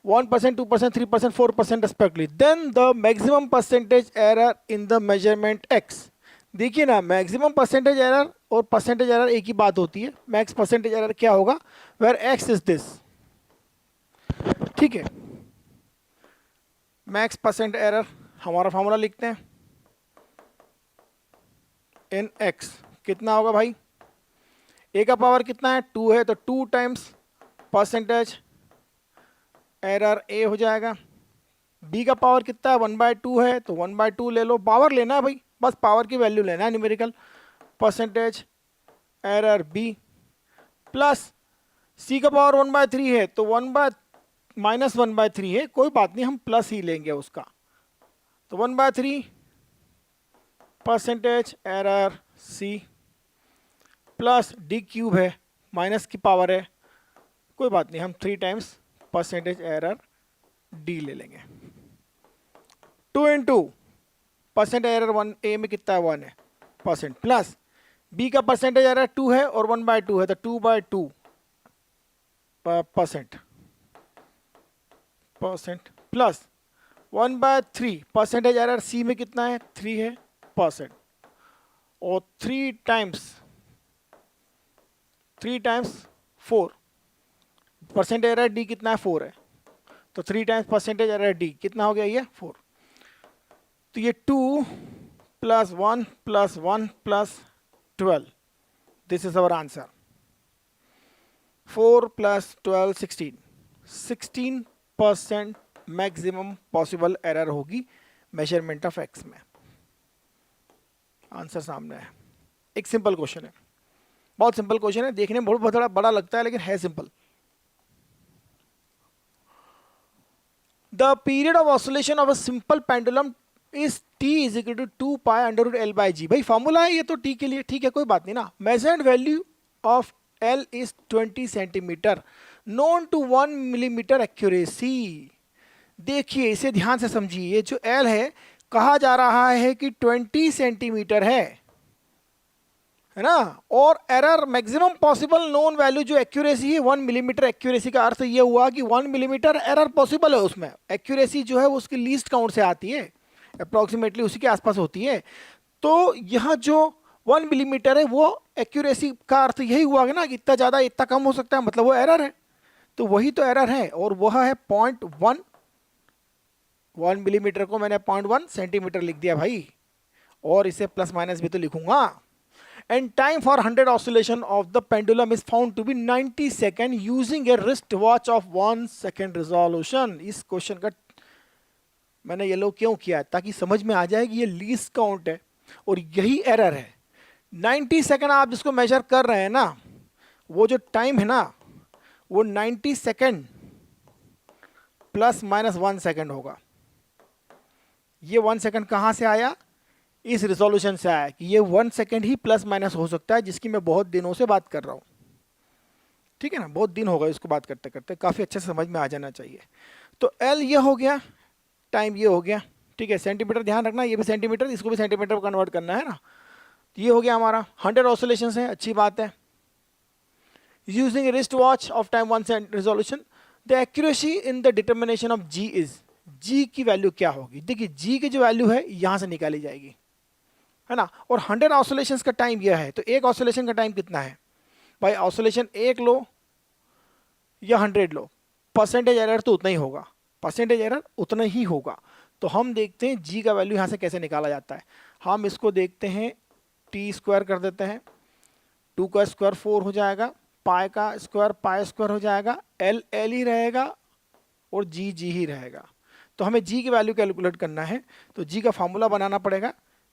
1%, 2%, 3%, 4% respectively. Then the maximum percentage error in the measurement X. देखिए ना, maximum percentage error और percentage error एक ही बात होती है। Max percentage error क्या होगा, where X is this. ठीक है, मैक्स परसेंट एरर हमारा फॉर्मूला लिखते हैं, इन एक्स कितना होगा भाई, ए का पावर कितना है 2 है तो 2 टाइम्स परसेंटेज एरर ए हो जाएगा। बी का पावर कितना है 1/2 है तो 1/2 ले लो, पावर लेना है भाई, बस पावर की वैल्यू लेना है numerical, percentage error B plus C का पावर 1/3 है तो -1/3 है, कोई बात नहीं हम प्लस ही लेंगे उसका, तो 1/3 percentage error C plus D³ है, माइनस की पावर है, कोई बात नहीं हम 3 टाइम्स परसेंटेज एरर D ले लेंगे। 2 × परसेंटेज एरर 1 ए में कितना है 1 है परसेंट, प्लस बी का परसेंटेज एरर 2 है और 1/2 है तो 2/2 परसेंट प्लस 1/3 परसेंटेज एरर सी में कितना है 3 है परसेंट, और 3 टाइम्स 4 परसेंटेज एरर डी कितना है 4 है, तो 3 टाइम्स परसेंटेज एरर डी कितना हो गया ये 4। तो ये 2 + 1 + 1 + 12, this is our answer. 4 + 12 16% maximum possible error होगी मेजरमेंट ऑफ एक्स में। आंसर सामने है। एक सिंपल क्वेश्चन है, बहुत सिंपल क्वेश्चन है, देखने में बहुत बड़ा लगता है लेकिन है simple. The period of oscillation of a simple pendulum is t = 2 pi √L/g। भाई फॉर्मूला है ये तो t के लिए, ठीक है कोई बात नहीं ना। Measured value of L is 20 centimetre, known to 1 millimetre accuracy. देखिए इसे ध्यान से समझिए, ये जो L है कहा जा रहा है कि 20 सेंटीमीटर है ना, और error maximum possible known value जो एक्यूरेसी है 1 मिलीमीटर एक्यूरेसी का अर्थ ये हुआ कि 1 मिलीमीटर एरर पॉसिबल है, उसमें एक्यूरेसी जो है वो उसकी लीस्ट काउंट से आती है, अप्रोक्सीमेटली उसी के आसपास होती है। तो यहाँ जो 1 मिलीमीटर है वो एक्यूरेसी का अर्थ यही हुआ कि ना, इतना ज़्यादा इतना कम हो सकता है, मतलब वो एरर है, तो वही तो एरर है, और वह है 0.1। 1 मिलीमीटर को मैंने 0.1 सेंटीमीटर लिख दिया भाई, और इसे प्लस माइनस भी तो लिखूंगा। And time for 100 oscillation of the pendulum is found to be 90 seconds using a wrist watch of 1 second resolution। इस क्वेश्चन का मैंने ये लो क्यों किया है, ताकि समझ में आ जाए कि ये लीस्ट काउंट है और यही एरर है। 90 सेकंड आप जिसको मेजर कर रहे हैं ना, वो जो टाइम है ना वो 90 सेकंड ± 1 सेकंड होगा। ये 1 सेकंड कहाँ से आया, इस रिजोल्यूशन से आया कि ये 1 सेकंड ही प्लस माइनस हो सकता है, जिसकी मैं बहुत दिनों से बात कर रहा हूँ, ठीक है ना, बहुत दिन हो गए इसको बात करते करते, काफ़ी अच्छे से समझ में आ जाना चाहिए। तो L ये हो गया, टाइम ये हो गया, ठीक है, सेंटीमीटर ध्यान रखना, ये भी सेंटीमीटर, इसको भी सेंटीमीटर में कन्वर्ट करना है ना। तो ये हो गया हमारा 100 ऑसिलेशंस है, अच्छी बात है। Using wrist watch of time 1 second resolution, the accuracy in the determination of G is, G की वैल्यू क्या होगी, देखिए G की जो वैल्यू है यहाँ से निकाली जाएगी, है ना, और 100 ऑसिलेशंस का टाइम यह है, तो एक ऑसिलेशन का टाइम कितना है भाई, ऑसिलेशन 1 लो या 100 लो, परसेंटेज एरर तो उतना ही होगा, परसेंटेज एरर उतना ही होगा। तो हम देखते हैं G का वैल्यू यहाँ से कैसे निकाला जाता है। हम इसको देखते हैं, t² कर देते हैं, 2 का स्क्वायर 4 हो जाएगा, पाई का स्क्वायर पाई स्क्वायर हो जाएगा, L L ही रहेगा और G G ही रहेगा। तो हमें G की वैल्यू कैलकुलेट करना है, तो G का फार्मूला बनाना पड़ेगा।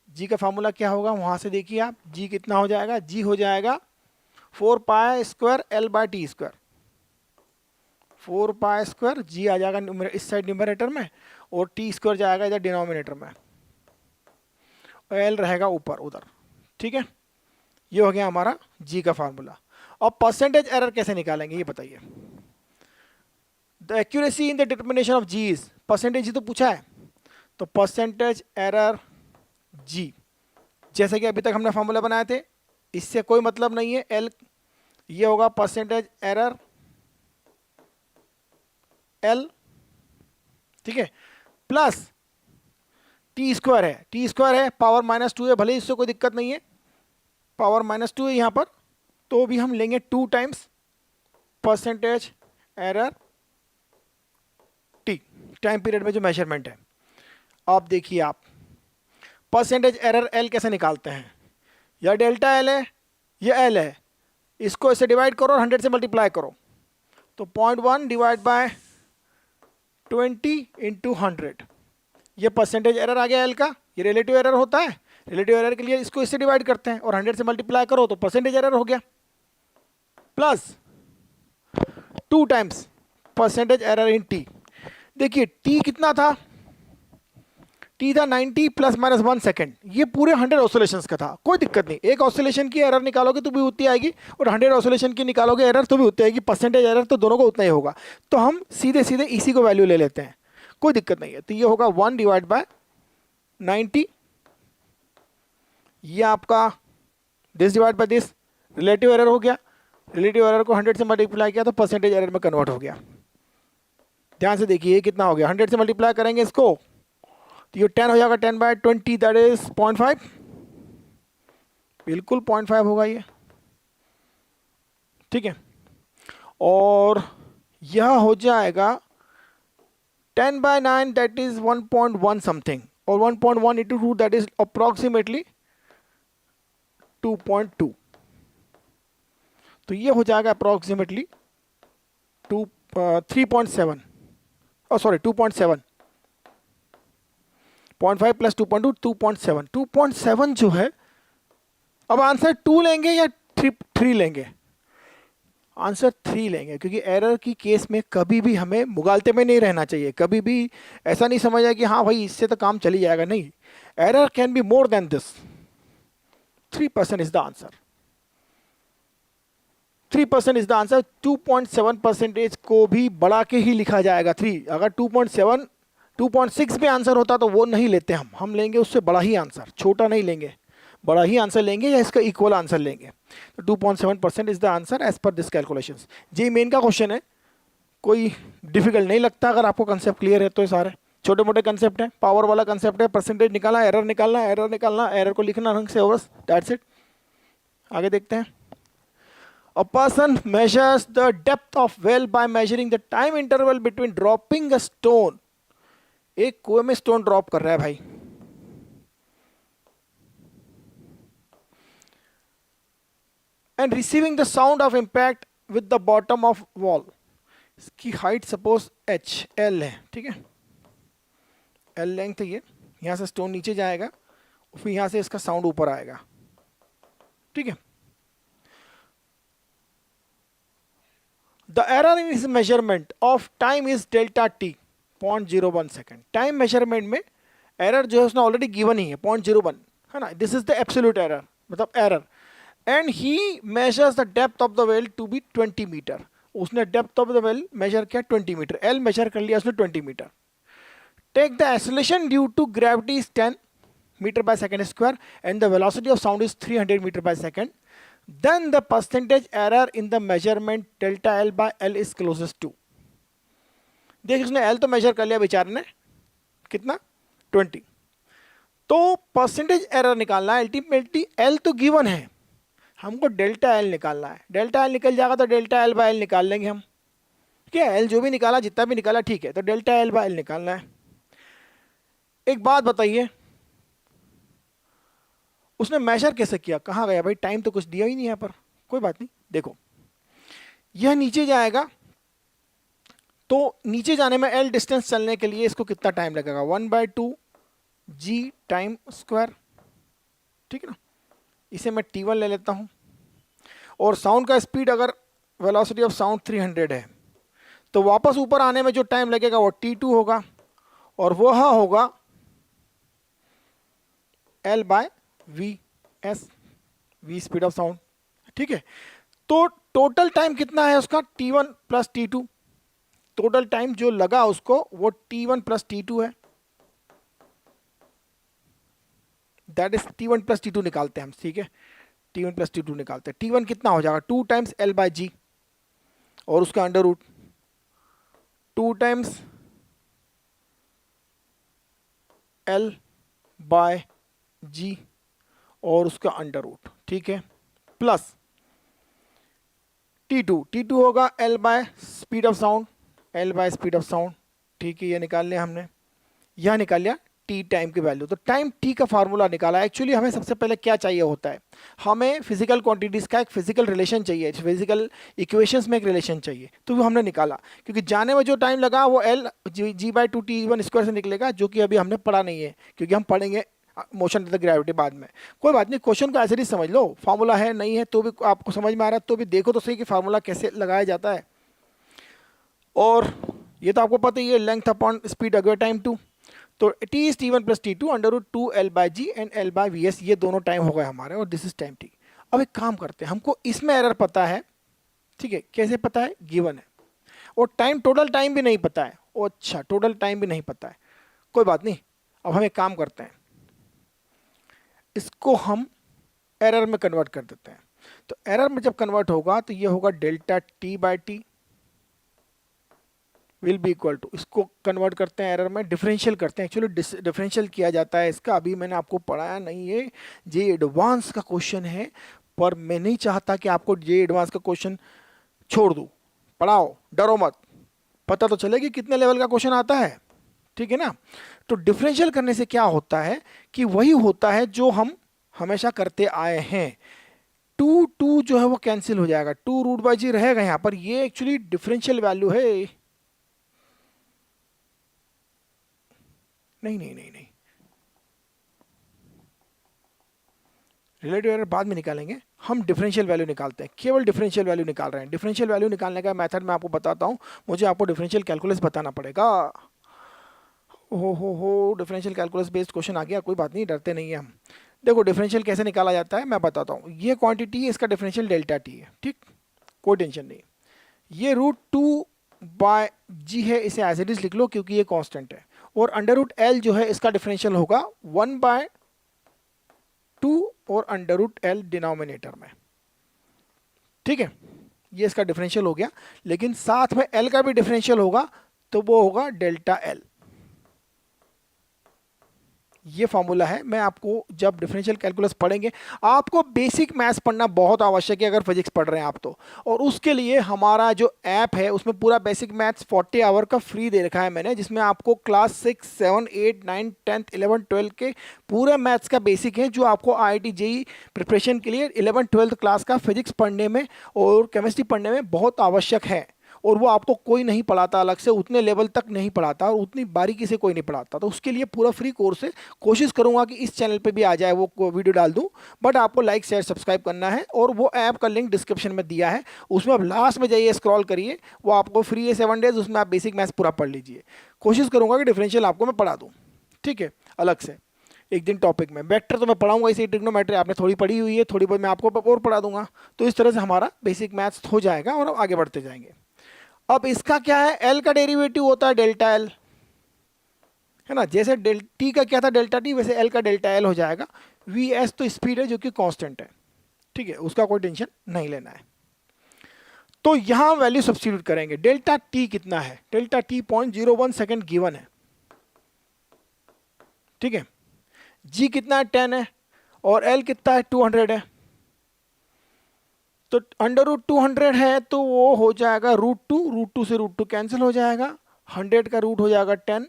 G का फार्मूला क्या होगा, वहाँ से देखिए आप, G कितना हो जाएगा, G हो जाएगा 4 pi square L/t², 4 pi square, G आ जाएगा इस साइड न्यूमरेटर में, और t² जाएगा इधर डिनोमिनेटर में, और L रहेगा ऊपर उधर, ठीक है। ये हो गया हमारा G का फार्मूला। और परसेंटेज एरर कैसे निकालेंगे ये बताइए। The accuracy in the determination of G is, percentage ही तो पूछा है, तो परसेंटेज एरर G, जैसे कि अभी तक हमने फार्मूला बनाए थे, इससे कोई मतलब नहीं है। L ये होगा परसेंटेज एरर L, ठीक है, प्लस t² है, t² है, पावर -2 है, भले इससे कोई दिक्कत नहीं है, पावर -2 है यहाँ पर, तो भी हम लेंगे 2 times percentage error t, time period में जो मेजरमेंट है। अब देखिए आप परसेंटेज एरर L कैसे निकालते हैं, या डेल्टा L है या L है, इसको इससे डिवाइड करो और 100 से मल्टीप्लाई करो, तो 0.1 डिवाइड बाय 20 × 100, ये परसेंटेज एरर आ गया L का। ये रिलेटिव एरर होता है, रिलेटिव एरर के लिए इसको इससे डिवाइड करते हैं और 100 से मल्टीप्लाई करो तो परसेंटेज एरर हो गया, प्लस 2 टाइम्स परसेंटेज एरर इन T। देखिए T कितना था, T था 90 ± 1 सेकेंड, ये पूरे 100 ऑसिलेशंस का था, कोई दिक्कत नहीं, एक ऑसिलेशन की एरर निकालोगे तो भी उतनी आएगी, और 100 ऑसिलेशन की निकालोगे एरर तो भी उतनी आएगी, परसेंटेज एरर तो दोनों को उतना ही होगा। तो हम सीधे सीधे इसी को वैल्यू ले लेते हैं, कोई दिक्कत नहीं है। तो ये होगा 1 डिवाइड बाय 90, ये आपका this divide by this, relative error हो गया, रिलेटिव एरर को 100 से मल्टीप्लाई किया तो परसेंटेज एरर में कन्वर्ट हो गया। ध्यान से देखिए ये कितना हो गया, 100 से मल्टीप्लाई करेंगे इसको तो ये 10 हो जाएगा, 10/20 दैट इज 0.5, बिल्कुल 0.5 होगा ये, ठीक है। और यह हो जाएगा 10/9 दैट इज 1.1 समथिंग, और 1.1 इंटू 2 दैट इज अप्रॉक्सीमेटली 2.2, तो ये हो जाएगा अप्रॉक्सीमेटली 3.7, सॉरी 2.7, 0.5 प्लस 2.2 2.7, 2.7 जो है। अब आंसर 2 लेंगे या 3 लेंगे? आंसर 3 लेंगे, क्योंकि एरर की केस में कभी भी हमें मुगालते में नहीं रहना चाहिए, कभी भी ऐसा नहीं समझा कि हाँ भाई इससे तो काम चली जाएगा, नहीं, error can be more than this. 3% is the answer, 3% is the answer. 2.7% को भी बढ़ा के ही लिखा जाएगा 3। अगर 2.7 2.6 में आंसर होता तो वो नहीं लेते हम लेंगे उससे बड़ा ही आंसर, छोटा नहीं लेंगे, बड़ा ही आंसर लेंगे या इसका इक्वल आंसर लेंगे। तो 2.7% is the answer as per this calculations. JEE Main का क्वेश्चन है, कोई डिफिकल्ट नहीं लगता अगर आपको कंसेप्ट क्लियर है तो। ये सारे छोटे मोटे कंसेप्ट हैं, पावर वाला कंसेप्ट है, परसेंटेज निकालना, एरर निकालना, एरर निकालना, एरर को लिखना रंग से, बस दैट्स इट। आगे देखते हैं। A person measures the depth of well by measuring the time interval between dropping a stone. एक कुएं में स्टोन ड्रॉप कर रहा है भाई, and receiving the sound of impact with the bottom of wall. इसकी हाइट सपोज h l है, ठीक है, l लेंथ है ये, यहां से स्टोन नीचे जाएगा और फिर यहां से इसका साउंड ऊपर आएगा, ठीक है। The error in his measurement of time is delta t, 0.01 second. Time measurement में एरर जो है उसने ऑलरेडी गिवन ही है 0.01, है ना, this is the absolute error, मतलब एरर। And he measures the depth of the well to be 20 metre. उसने depth of the well measure किया 20 मीटर, एल मेजर कर लिया उसने 20 metre. Take the acceleration due to gravity is 10 metre by second square and the velocity of sound is 300 metre by second, then the percentage error in the measurement delta L by L is closest to। देख उसने L तो major कर लिया बेचारे ने, कितना 20, तो percentage error निकालना है। अल्टीमेटली L तो गिवन है, हमको डेल्टा L निकालना है। डेल्टा L निकल जाएगा तो डेल्टा L बाय L निकाल लेंगे हम, ठीक है। L जो भी निकाला, जितना भी निकाला, ठीक है, तो डेल्टा L बाय L निकालना है। एक बात बताइए, उसने मेजर कैसे किया, कहाँ गया भाई, टाइम तो कुछ दिया ही नहीं यहाँ पर। कोई बात नहीं, देखो यह नीचे जाएगा तो नीचे जाने में L डिस्टेंस चलने के लिए इसको कितना टाइम लगेगा, 1/2 g टाइम स्क्वायर, ठीक है ना। इसे मैं T1 ले लेता हूँ, और साउंड का स्पीड, अगर वेलोसिटी ऑफ साउंड 300 है तो वापस ऊपर आने में जो टाइम लगेगा वो T2 होगा, और वह होगा L by V S, V speed of sound, ठीक है। तो टोटल टाइम कितना है उसका, T1 plus T2। Total time जो लगा उसको वो T1 प्लस T2 है, that is T1 plus T2 निकालते हैं हम, ठीक है। T1 प्लस T2 निकालते हैं, T1 कितना हो जाएगा 2 टाइम्स L बाय जी, और उसका under root 2 times L by g और उसका अंडर रूट, ठीक है, प्लस T2 होगा L by speed of sound, L by speed of sound, ठीक है। ये निकाल लिया हमने, यह निकाल लिया T टाइम की वैल्यू। तो टाइम T का फार्मूला निकाला। एक्चुअली हमें सबसे पहले क्या चाहिए होता है, हमें फिजिकल क्वांटिटीज का एक फिजिकल रिलेशन चाहिए, फिजिकल इक्वेशंस में एक रिलेशन चाहिए, तो वो हमने निकाला। क्योंकि जाने में जो टाइम लगा वो L g/2 T1 स्क्वायर से निकलेगा, जो कि अभी हमने पढ़ा नहीं है, क्योंकि हम पढ़ेंगे मोशन विद ग्रेविटी बाद में। कोई बात नहीं, क्वेश्चन को ऐसे ही समझ लो, फार्मूला है नहीं है तो भी आपको समझ में आ रहा है तो भी देखो तो सही कि फार्मूला कैसे लगाया जाता है। और ये तो आपको पता ही है, लेंथ अपॉन स्पीड अगर टाइम 2, तो T is T1 plus T2 under root 2 L by G and L by V S, ये दोनों टाइम हो गए हमारे, और दिस इज टाइम T। अब एक काम करते हैं, हमको इसमें एरर पता है, ठीक है, कैसे पता है, गिवन है, और टाइम टोटल टाइम भी नहीं पता है। ओ अच्छा, टोटल टाइम भी नहीं पता है, कोई बात नहीं। अब हम एक काम करते हैं, इसको हम एरर में कन्वर्ट कर देते हैं। तो एरर में जब कन्वर्ट होगा तो ये होगा delta T by T will be equal to, इसको कन्वर्ट करते हैं एरर में, डिफरेंशियल करते हैं, एक्चुअली डिफरेंशियल किया जाता है इसका, अभी मैंने आपको पढ़ाया नहीं है, जे एडवांस का क्वेश्चन है, पर मैं नहीं चाहता कि आपको जे एडवांस का क्वेश्चन छोड़ दूँ, पढ़ाओ, डरो मत, पता तो चले कि कितने लेवल का क्वेश्चन आता है, ठीक है ना। तो डिफरेंशियल करने से क्या होता है कि वही होता है जो हम हमेशा करते आए हैं, टू टू जो है वो कैंसिल हो जाएगा, टू रूट बाई जी रहेगा यहाँ पर, ये एक्चुअली डिफरेंशियल वैल्यू है, नहीं नहीं नहीं नहीं, रिलेटिव एरर बाद में निकालेंगे, हम डिफरेंशियल वैल्यू निकालते हैं, केवल डिफरेंशियल वैल्यू निकाल रहे हैं। डिफरेंशियल वैल्यू निकालने का मेथड मैं आपको बताता हूँ, मुझे आपको डिफरेंशियल कैलकुलस बताना पड़ेगा। हो डिफरेंशियल कैलकुलस बेस्ड क्वेश्चन आ गया, कोई बात नहीं, डरते नहीं है हम। देखो डिफरेंशियल कैसे निकाला जाता है मैं बताता हूँ, ये क्वांटिटी है, इसका डिफरेंशियल डेल्टा टी है, ठीक, कोई टेंशन नहीं। ये रूट टू बाय जी है, इसे एज इट इज लिख लो क्योंकि ये कांस्टेंट है, और अंडर रूट एल जो है इसका डिफरेंशियल होगा 1/2 और अंडर रूट एल डिनोमिनेटर में, ठीक है, ये इसका डिफरेंशियल हो गया, लेकिन साथ में एल का भी डिफरेंशियल होगा, तो वो होगा डेल्टा एल। ये फॉर्मूला है, मैं आपको जब डिफरेंशियल कैलकुलस पढ़ेंगे, आपको बेसिक मैथ्स पढ़ना बहुत आवश्यक है अगर फिजिक्स पढ़ रहे हैं आप तो, और उसके लिए हमारा जो ऐप है उसमें पूरा बेसिक मैथ्स 40 आवर का फ्री दे रखा है मैंने, जिसमें आपको क्लास 6, 7, 8, 9, 10, 11, 12 के पूरे मैथ्स का बेसिक है, जो आपको IIT JEE प्रिपरेशन के लिए 11, 12 क्लास का फिजिक्स पढ़ने में और केमिस्ट्री पढ़ने में बहुत आवश्यक है, और वो आपको कोई नहीं पढ़ाता अलग से, उतने लेवल तक नहीं पढ़ाता और उतनी बारीकी से कोई नहीं पढ़ाता, तो उसके लिए पूरा फ्री कोर्स है। कोशिश करूंगा कि इस चैनल पे भी आ जाए वो वीडियो डाल दूं, बट आपको लाइक शेयर सब्सक्राइब करना है, और वो ऐप का लिंक डिस्क्रिप्शन में दिया है, उसमें आप लास्ट में जाइए, स्क्रॉल करिए, वो आपको फ्री है 7 डेज, उसमें आप बेसिक मैथ्स पूरा पढ़ लीजिए। कोशिश करूंगा कि डिफरेंशियल आपको मैं पढ़ा दूँ, ठीक है, अलग से एक दिन टॉपिक में। वेक्टर तो मैं पढ़ाऊंगा, इसी ट्रिग्नोमेट्री आपने थोड़ी पढ़ी हुई है, थोड़ी बहुत मैं आपको और पढ़ा दूंगा, तो इस तरह से हमारा बेसिक मैथ्स हो जाएगा और आगे बढ़ते जाएंगे। अब इसका क्या है, एल का डेरिवेटिव होता है डेल्टा एल, है ना, जैसे टी का क्या था डेल्टा टी, वैसे एल का डेल्टा एल हो जाएगा। वी एस तो स्पीड है जो कि कांस्टेंट है, ठीक है, उसका कोई टेंशन नहीं लेना है। तो यहां वैल्यू सब्स्टिट्यूट करेंगे, डेल्टा टी कितना है, डेल्टा टी 0.01 सेकेंड गिवन है, ठीक है, जी कितना है 10 है, और एल कितना है 200 है, तो अंडर रूट 200 है तो वो हो जाएगा रूट टू से रूट टू कैंसिल हो जाएगा, 100 का रूट हो जाएगा 10,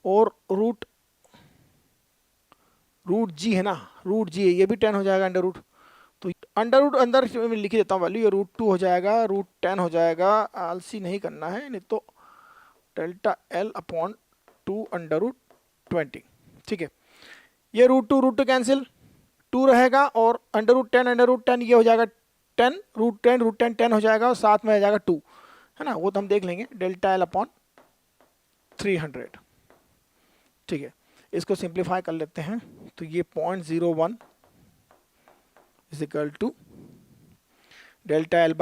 और रूट जी है ना, रूट जी है, ये भी 10 हो जाएगा अंडर रूट, तो अंडर रूट अंदर मैं लिख देता हूँ वैल्यू, ये रूट 2 हो जाएगा, रूट 10 हो जाएगा, आलसी नहीं करना है नहीं तो, delta L upon 2 under root 20, ठीक है, ये रूट टू कैंसिल, 2 रहेगा, और अंडर रूट 10 ये हो जाएगा 10, रूट 10 10 हो जाएगा, और साथ में आ जाएगा 2, है ना, वो तो हम देख लेंगे, डेल्टा एल अपॉन 300, ठीक है, इसको सिंप्लीफाई कर लेते हैं, तो ये 0.01 is equal to delta L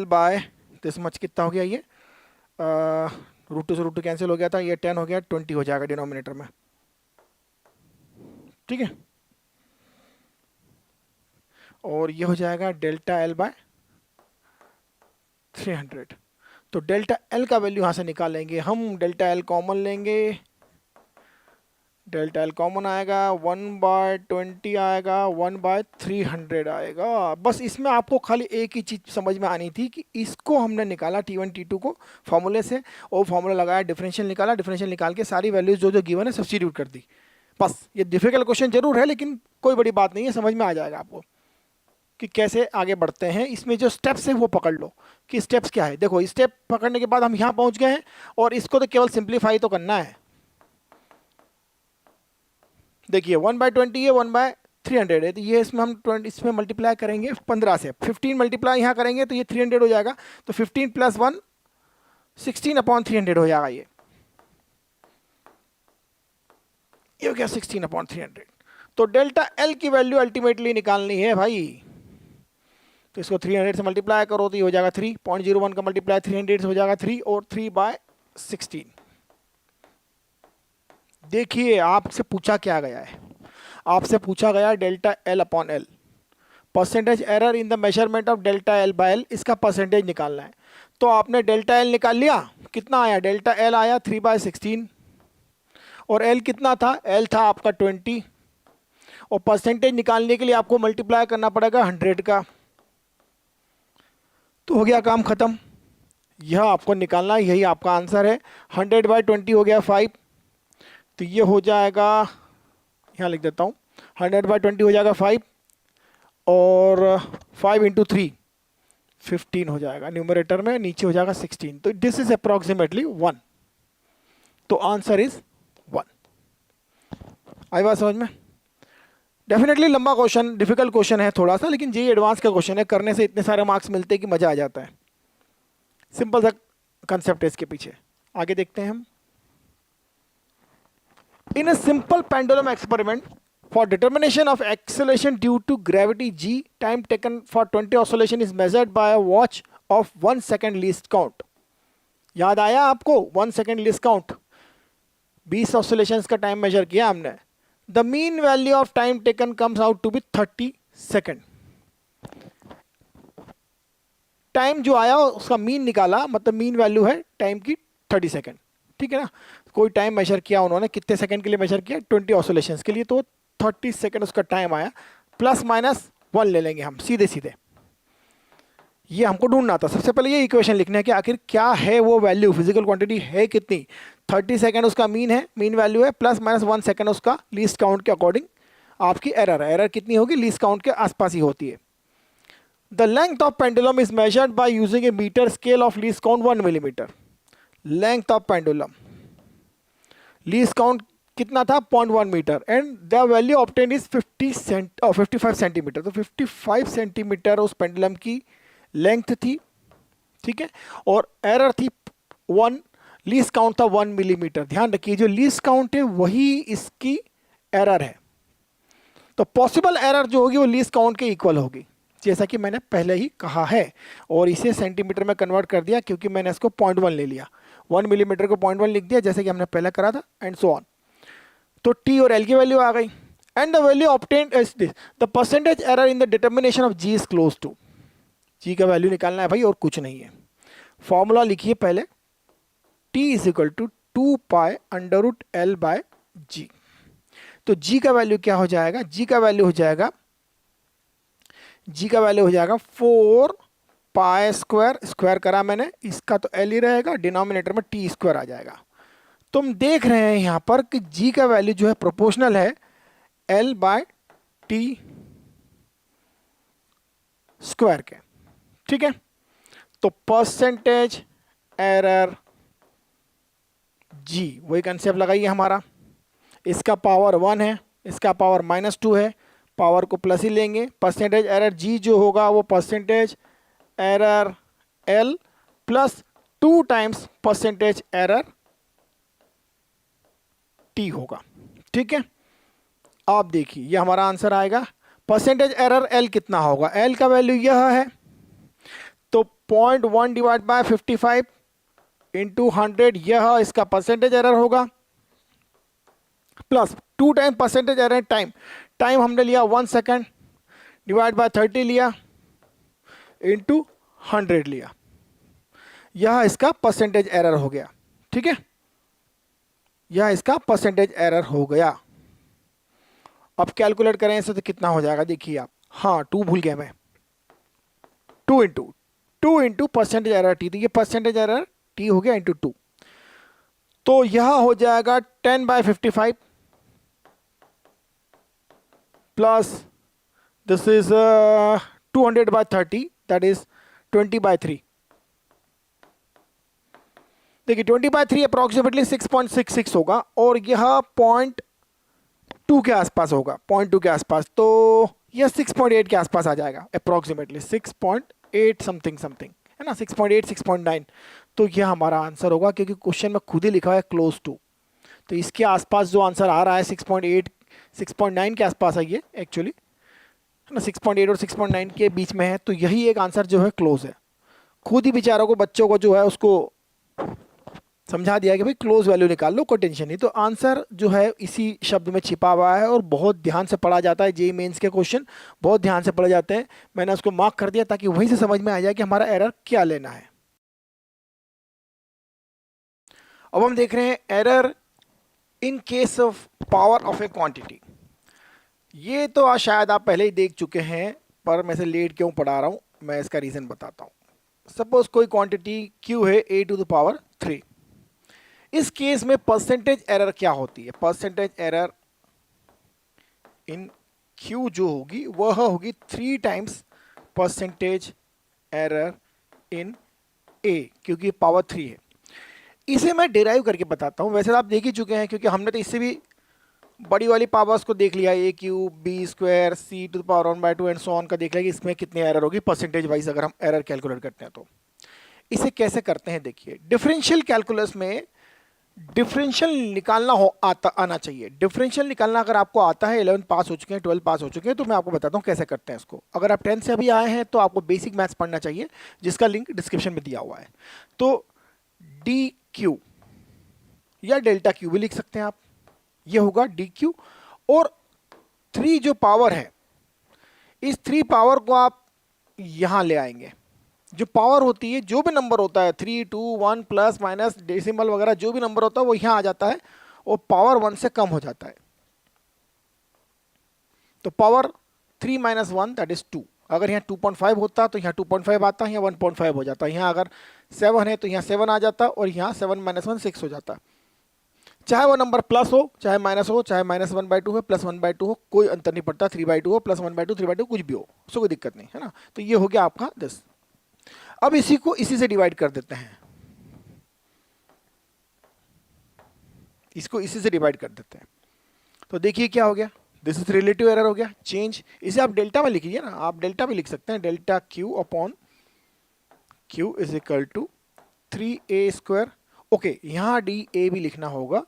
by this much, कितना हो गया ये, रूट 2 से रूट 2 कैंसिल हो गया था, ये 10 हो गया, 20 हो जाएगा डिनोमिनेटर में, ठीक है, और ये हो जाएगा डेल्टा एल बाय 300, तो डेल्टा एल का वैल्यू यहाँ से निकालेंगे हम, डेल्टा एल कॉमन लेंगे, डेल्टा एल कॉमन आएगा, 1/20 आएगा, 1/300 आएगा। बस इसमें आपको खाली एक ही चीज़ समझ में आनी थी कि इसको हमने निकाला T1 T2 को फॉर्मूले से, और फॉर्मूला लगाया, डिफरेंशियल निकाला, डिफरेंशियल निकाल के सारी वैल्यूज जो जो गिवन है सब्स्टिट्यूट कर दी, बस। ये डिफिकल्ट क्वेश्चन जरूर है लेकिन कोई बड़ी बात नहीं है, समझ में आ जाएगा आपको कि कैसे आगे बढ़ते हैं। इसमें जो स्टेप्स है वो पकड़ लो कि स्टेप्स क्या है। देखो स्टेप पकड़ने के बाद हम यहाँ पहुँच गए हैं, और इसको तो केवल सिंप्लीफाई तो करना है। देखिए 1/20 है, 1/300 है, तो ये इसमें हम 20 इसमें मल्टीप्लाई करेंगे 15 से, 15 मल्टीप्लाई यहाँ करेंगे तो ये 300 हो जाएगा, तो 15 + 1 16/300 हो जाएगा, ये हो गया 16/300। तो डेल्टा एल की वैल्यू अल्टीमेटली निकालनी है भाई, तो इसको 300 से मल्टीप्लाई करो तो ये हो जाएगा 3.01 का मल्टीप्लाई 300 से हो जाएगा 3, और 3/16। देखिए आपसे पूछा क्या गया है, आपसे पूछा गया delta L upon L, percentage error in the measurement of delta L by L, इसका परसेंटेज निकालना है। तो आपने डेल्टा एल निकाल लिया, कितना आया, डेल्टा एल आया 3/16, और एल कितना था, एल था आपका 20, और परसेंटेज निकालने के लिए आपको मल्टीप्लाई करना पड़ेगा 100 का। तो हो गया काम खत्म, यह आपको निकालना है, यही आपका आंसर है। 100/20 हो गया 5, तो ये हो जाएगा, यहाँ लिख देता हूँ, 100/20 हो जाएगा 5, और 5 × 3 15 हो जाएगा न्यूमरेटर में, नीचे हो जाएगा 16, तो दिस इज अप्रॉक्सीमेटली 1, तो आंसर इज 1। आई बात समझ में? डेफिनेटली लंबा क्वेश्चन, डिफिकल्ट क्वेश्चन है थोड़ा सा, लेकिन जेईई एडवांस का क्वेश्चन है, करने से इतने सारे मार्क्स मिलते हैं कि मजा आ जाता है। सिंपल सा कंसेप्ट है इसके पीछे। आगे देखते हैं हम। In a simple pendulum experiment for determination of acceleration due to gravity g, time taken for 20 oscillation is measured by a watch of 1 second least count. याद आया आपको 1 सेकेंड लीस्ट काउंट, 20 ऑसोलेशंस का टाइम मेजर किया हमने। The mean value of time taken comes out to be 30 second. टाइम जो आया उसका मीन निकाला, मतलब मीन वैल्यू है टाइम की 30 सेकेंड, ठीक है ना। कोई टाइम मेजर किया उन्होंने, कितने सेकंड के लिए मेजर किया, 20 ऑसोलेशंस के लिए, तो 30 सेकंड उसका टाइम आया, +-1 ले लेंगे हम सीधे सीधे। ये हमको ढूंढना था, सबसे पहले ये इक्वेशन लिखना है कि आखिर क्या है वो वैल्यू, फिजिकल क्वांटिटी है कितनी। 30 सेकंड उसका मीन है, मीन वैल्यू है, +-1 सेकंड उसका लीस्ट काउंट के अकॉर्डिंग आपकी एरर है। एरर कितनी होगी, लीस्ट काउंट के आसपास ही होती है। The length of pendulum is measured by using a metre scale of least count 1 millimetre. Length of pendulum, least count कितना था, 0.1 metre, and the value obtain is 55 centimetre. तो 55 सेंटीमीटर उस पेंडुलम की लेंथ थी, ठीक है, और एरर थी 1, लीस्ट काउंट था 1 मिलीमीटर। ध्यान रखिए जो लीस्ट काउंट है वही इसकी एरर है, तो पॉसिबल एरर जो होगी वो लीस्ट काउंट के इक्वल होगी, जैसा कि मैंने पहले ही कहा है, और इसे सेंटीमीटर में कन्वर्ट कर दिया क्योंकि मैंने इसको 0.1 ले लिया, 1 मिलीमीटर को 0.1 लिख दिया जैसे कि हमने पहले करा था, एंड सो ऑन। तो टी और एल की वैल्यू आ गई, and the value obtained is this, the percentage error in the determination of G is close to. G का वैल्यू निकालना है भाई, और कुछ नहीं है। फॉर्मूला लिखिए पहले, T is equal to 2π√L/g। तो जी का वैल्यू क्या हो जाएगा, जी का वैल्यू हो जाएगा 4π², स्क्वायर करा मैंने, इसका तो एल ही रहेगा, डिनोमिनेटर में टी स्क्वायर आ जाएगा। तुम देख रहे हैं यहां पर कि जी का वैल्यू जो है प्रोपोर्शनल है L/t स्क्वायर के, ठीक है। तो परसेंटेज एरर जी, वही कंसेप्ट लगाइए हमारा, इसका पावर 1 है, इसका पावर -2 है, पावर को प्लस ही लेंगे। परसेंटेज एरर जी जो होगा वो percentage error L plus 2 times percentage error T होगा, ठीक है। आप देखिए ये हमारा आंसर आएगा। परसेंटेज एरर एल कितना होगा, एल का वैल्यू यह है, तो 0.1 डिवाइड बाय 55 इंटू 100, यह इसका परसेंटेज एरर होगा, plus 2 time percentage error time, time हमने लिया 1 सेकेंड, डिवाइड बाय 30 लिया, इंटू 100 लिया, यह इसका परसेंटेज एरर हो गया, ठीक है। यह इसका परसेंटेज एरर हो गया। अब कैलकुलेट करें इसे तो कितना हो जाएगा, देखिए आप, हाँ 2 भूल गया मैं, 2 इंटू परसेंटेज एरर टी, तो ये परसेंटेज एरर टी हो गया इंटू 2, तो यह हो जाएगा 10/55 plus this is 200/30, that is 20/3। देखिए 20/3 अप्रॉक्सीमेटली 6.66 होगा, और यह 0.2 के आसपास होगा, 0.2 के आसपास, तो यह 6.8 के आसपास आ जाएगा अप्रॉक्सीमेटली, 6.8 समथिंग है ना, 6.8 6.9। तो यह हमारा आंसर होगा, क्योंकि क्वेश्चन में खुद ही लिखा है क्लोज टू, तो इसके आसपास जो आंसर आ रहा है 6.8 6.9 के आसपास है ये एक्चुअली, है ना, 6.8 और 6.9 के बीच में है, तो यही एक आंसर जो है क्लोज है। खुद ही बेचारों को, बच्चों को जो है उसको समझा दिया कि भाई क्लोज वैल्यू निकाल लो, कोई टेंशन नहीं। तो आंसर जो है इसी शब्द में छिपा हुआ है और बहुत ध्यान से पढ़ा जाता है। जेईई मेंस के क्वेश्चन बहुत ध्यान से पढ़े जाते हैं। मैंने उसको मार्क कर दिया ताकि वहीं से समझ में आ जाए कि हमारा एरर क्या लेना है। अब हम देख रहे हैं error in case of power of A quantity. ये तो आज शायद आप पहले ही देख चुके हैं, पर मैं इसे लेट क्यों पढ़ा रहा हूं, मैं इसका रीजन बताता हूं। सपोज कोई क्वांटिटी q है a टू द पावर 3। इस केस में परसेंटेज एरर क्या होती है? परसेंटेज एरर इन q जो होगी वह होगी 3 times percentage error in a, क्योंकि पावर 3 है। इसे मैं डिराइव करके बताता हूं। वैसे तो आप देख ही चुके हैं, क्योंकि हमने तो इससे भी बड़ी वाली पावर्स को देख लिया, A cube B square C to the power 1/2 and so on का देख लिया कि इसमें कितनी एरर होगी परसेंटेज वाइज अगर हम एरर कैलकुलेट करते हैं। तो इसे कैसे करते हैं देखिए। डिफरेंशियल कैलकुलस में डिफरेंशियल निकालना आना चाहिए। डिफरेंशियल निकालना अगर आपको आता है, 11 पास हो चुके हैं, 12 पास हो चुके हैं, तो मैं आपको बताता हूँ कैसे करते हैं इसको। अगर आप 10 से अभी आए हैं तो आपको बेसिक मैथ्स पढ़ना चाहिए, जिसका लिंक डिस्क्रिप्शन में दिया हुआ है। तो डी क्यू या डेल्टा क्यू भी लिख सकते हैं आप, ये होगा डी क्यू। और 3 जो पावर है, इस 3 पावर को आप यहां ले आएंगे। जो पावर होती है, जो भी नंबर होता है 3, 2, 1 प्लस माइनस डेसिमल वगैरह जो भी नंबर होता है वो यहां आ जाता है और पावर 1 से कम हो जाता है। तो पावर 3 माइनस 1 दैट इज 2। अगर यहाँ 2.5 होता तो यहाँ 2.5 आता है, यहाँ 1.5 हो जाता है। यहाँ अगर 7 है तो यहाँ 7 आ जाता और यहाँ 7 माइनस 1 6 हो जाता। चाहे वो नंबर प्लस हो चाहे माइनस हो, चाहे -1/2 हो प्लस 1/2 हो, कोई अंतर नहीं पड़ता। 3/2 हो प्लस 1/2 3/2 कुछ भी हो, उसको कोई दिक्कत नहीं है ना। तो ये हो गया आपका 10। अब इसी को इसी से डिवाइड कर देते हैं, इसको इसी से डिवाइड कर देते हैं। तो देखिए क्या हो गया, दिस इज रिलेटिव एरर हो गया। चेंज, इसे आप डेल्टा में लिखिए ना, आप डेल्टा भी लिख सकते हैं। Delta Q upon Q is equal to 3a²। Okay, यहाँ डी ए भी लिखना होगा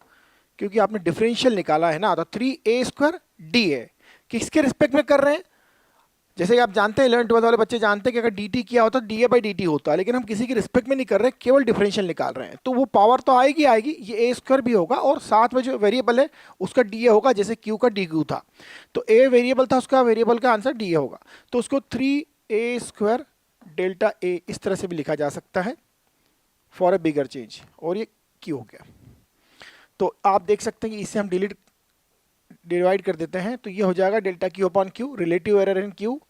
क्योंकि आपने डिफरेंशियल निकाला है ना। तो 3a² डी है, किसके रिस्पेक्ट में कर रहे हैं? जैसे कि आप जानते हैं 11th 12th वाले बच्चे जानते हैं कि अगर dt किया होता तो dA/dt होता, लेकिन हम किसी के रिस्पेक्ट में नहीं कर रहे, केवल डिफरेंशियल निकाल रहे हैं। तो वो पावर तो आएगी आएगी, ये a² भी होगा और साथ में जो वेरिएबल है उसका dA होगा, जैसे q का dq था। तो a वेरिएबल था, उसका वेरिएबल का आंसर dA होगा। तो उसको 3a² डेल्टा a इस तरह से भी लिखा जा सकता है फॉर ए बिगर चेंज, और ये q हो गया। तो आप देख सकते हैं कि इसे हम डिवाइड कर देते हैं, तो ये हो जाएगा delta Q upon Q. Relative error in Q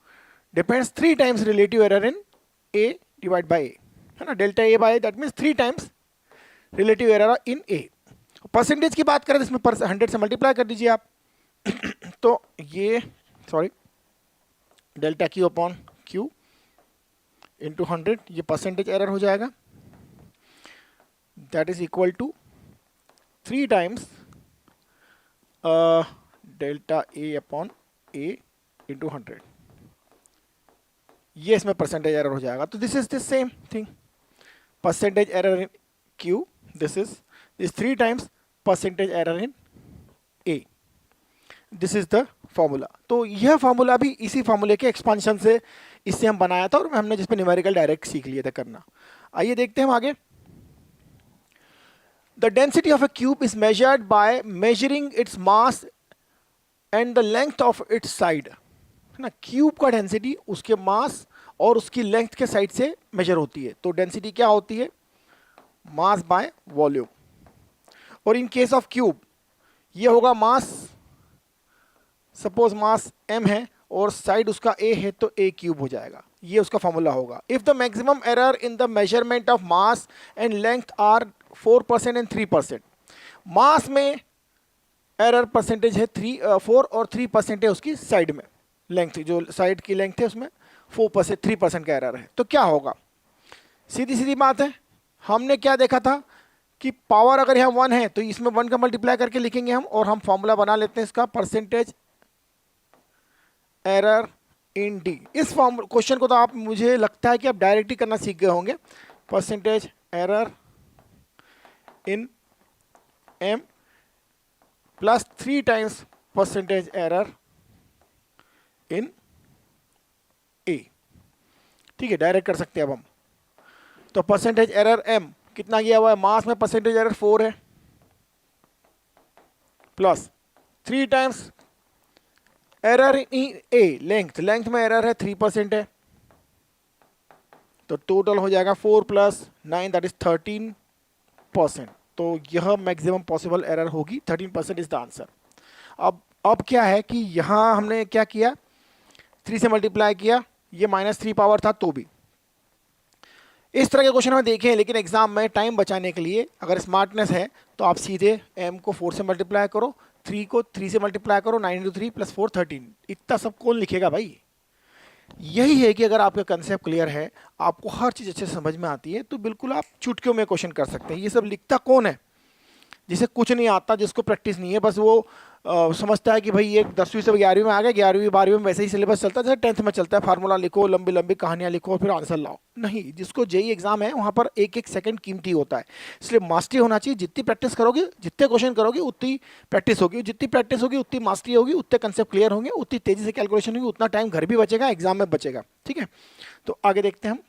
depends 3 times relative error in A divide by A, है ना। Delta A by that means 3 times relative error in A. Percentage की बात करें तो इसमें 100 से मल्टीप्लाई कर दीजिए आप। तो ये sorry delta Q upon Q into 100, ये परसेंटेज एरर हो जाएगा। That is equal to 3 times delta A upon A into 100, ये इसमें परसेंटेज एरर हो जाएगा। तो this is the same thing, percentage error in Q, this 3 times percentage error in A. This is the formula. तो यह formula भी इसी फॉर्मूले के एक्सपांशन से इससे हम बनाया था और हमने जिसपे न्यूमेरिकल डायरेक्ट सीख लिया था करना। आइए देखते हैं हम आगे। The density of a cube is measured by measuring its mass and the length of its side, है ना। क्यूब का डेंसिटी उसके मास और उसकी लेंथ के साइड से मेजर होती है। तो डेंसिटी क्या होती है? Mass by volume. और इन केस ऑफ क्यूब ये होगा मास, सपोज मास m है और साइड उसका a है तो a क्यूब हो जाएगा, ये उसका फॉर्मूला होगा। If the maximum error in the measurement of mass and length are 4% and 3%, mass में एरर परसेंटेज है 4 और 3% है उसकी साइड में, लेंथ जो साइड की लेंथ है उसमें 4% 3% का एरर है। तो क्या होगा? सीधी सीधी बात है, हमने क्या देखा था कि पावर अगर यहाँ 1 है तो इसमें 1 का मल्टीप्लाई करके लिखेंगे हम, और हम फॉर्मूला बना लेते हैं इसका, परसेंटेज एरर इन डी। इस क्वेश्चन को तो आप, मुझे लगता है कि आप डायरेक्ट ही करना सीख गए होंगे। Percentage error in M plus 3 times percentage error in A. ठीक है, डायरेक्ट कर सकते हैं अब हम। तो परसेंटेज एरर एम कितना गया हुआ है, मास में परसेंटेज एरर 4 है, plus 3 times error in A length, length में एरर है 3% है, तो टोटल हो जाएगा 4 + 9 दैट इज 13%। तो यह मैक्सिमम पॉसिबल एरर होगी, 13% इज द आंसर। अब क्या है कि यहां हमने क्या किया, 3 से मल्टीप्लाई किया, ये -3 पावर था तो भी। इस तरह के क्वेश्चन हम देखे हैं, लेकिन एग्जाम में टाइम बचाने के लिए अगर स्मार्टनेस है तो आप सीधे m को 4 से मल्टीप्लाई करो, 3 को 3 से मल्टीप्लाई करो, 9 × 3 + 4 13। इतना सब कौन लिखेगा भाई। यही है कि अगर आपका कंसेप्ट क्लियर है, आपको हर चीज़ अच्छे से समझ में आती है, तो बिल्कुल आप चुटकियों में क्वेश्चन कर सकते हैं। ये सब लिखता कौन है, जिसे कुछ नहीं आता, जिसको प्रैक्टिस नहीं है, बस वो समझता है कि भाई ये 10वीं से 11वीं में आ गया, 11वीं 12वीं में वैसे ही सिलेबस चलता है जैसे 10th में चलता है, फार्मूला लिखो, लंबी लंबी कहानियां लिखो और फिर आंसर लाओ। नहीं, जिसको जेई एग्जाम है वहाँ पर एक एक सेकंड कीमती होता है, इसलिए मास्टरी होना चाहिए। जितनी प्रैक्टिस करोगे, जितने क्वेश्चन करोगे, उतनी प्रैक्टिस होगी, जितनी प्रैक्टिस होगी उतनी मास्टरी होगी, उतने कंसेप्ट क्लियर होंगे, उतनी तेजी से कैलकुलेशन होगी, उतना टाइम घर भी बचेगा, एग्जाम में बचेगा। ठीक है, तो आगे देखते हैं हम।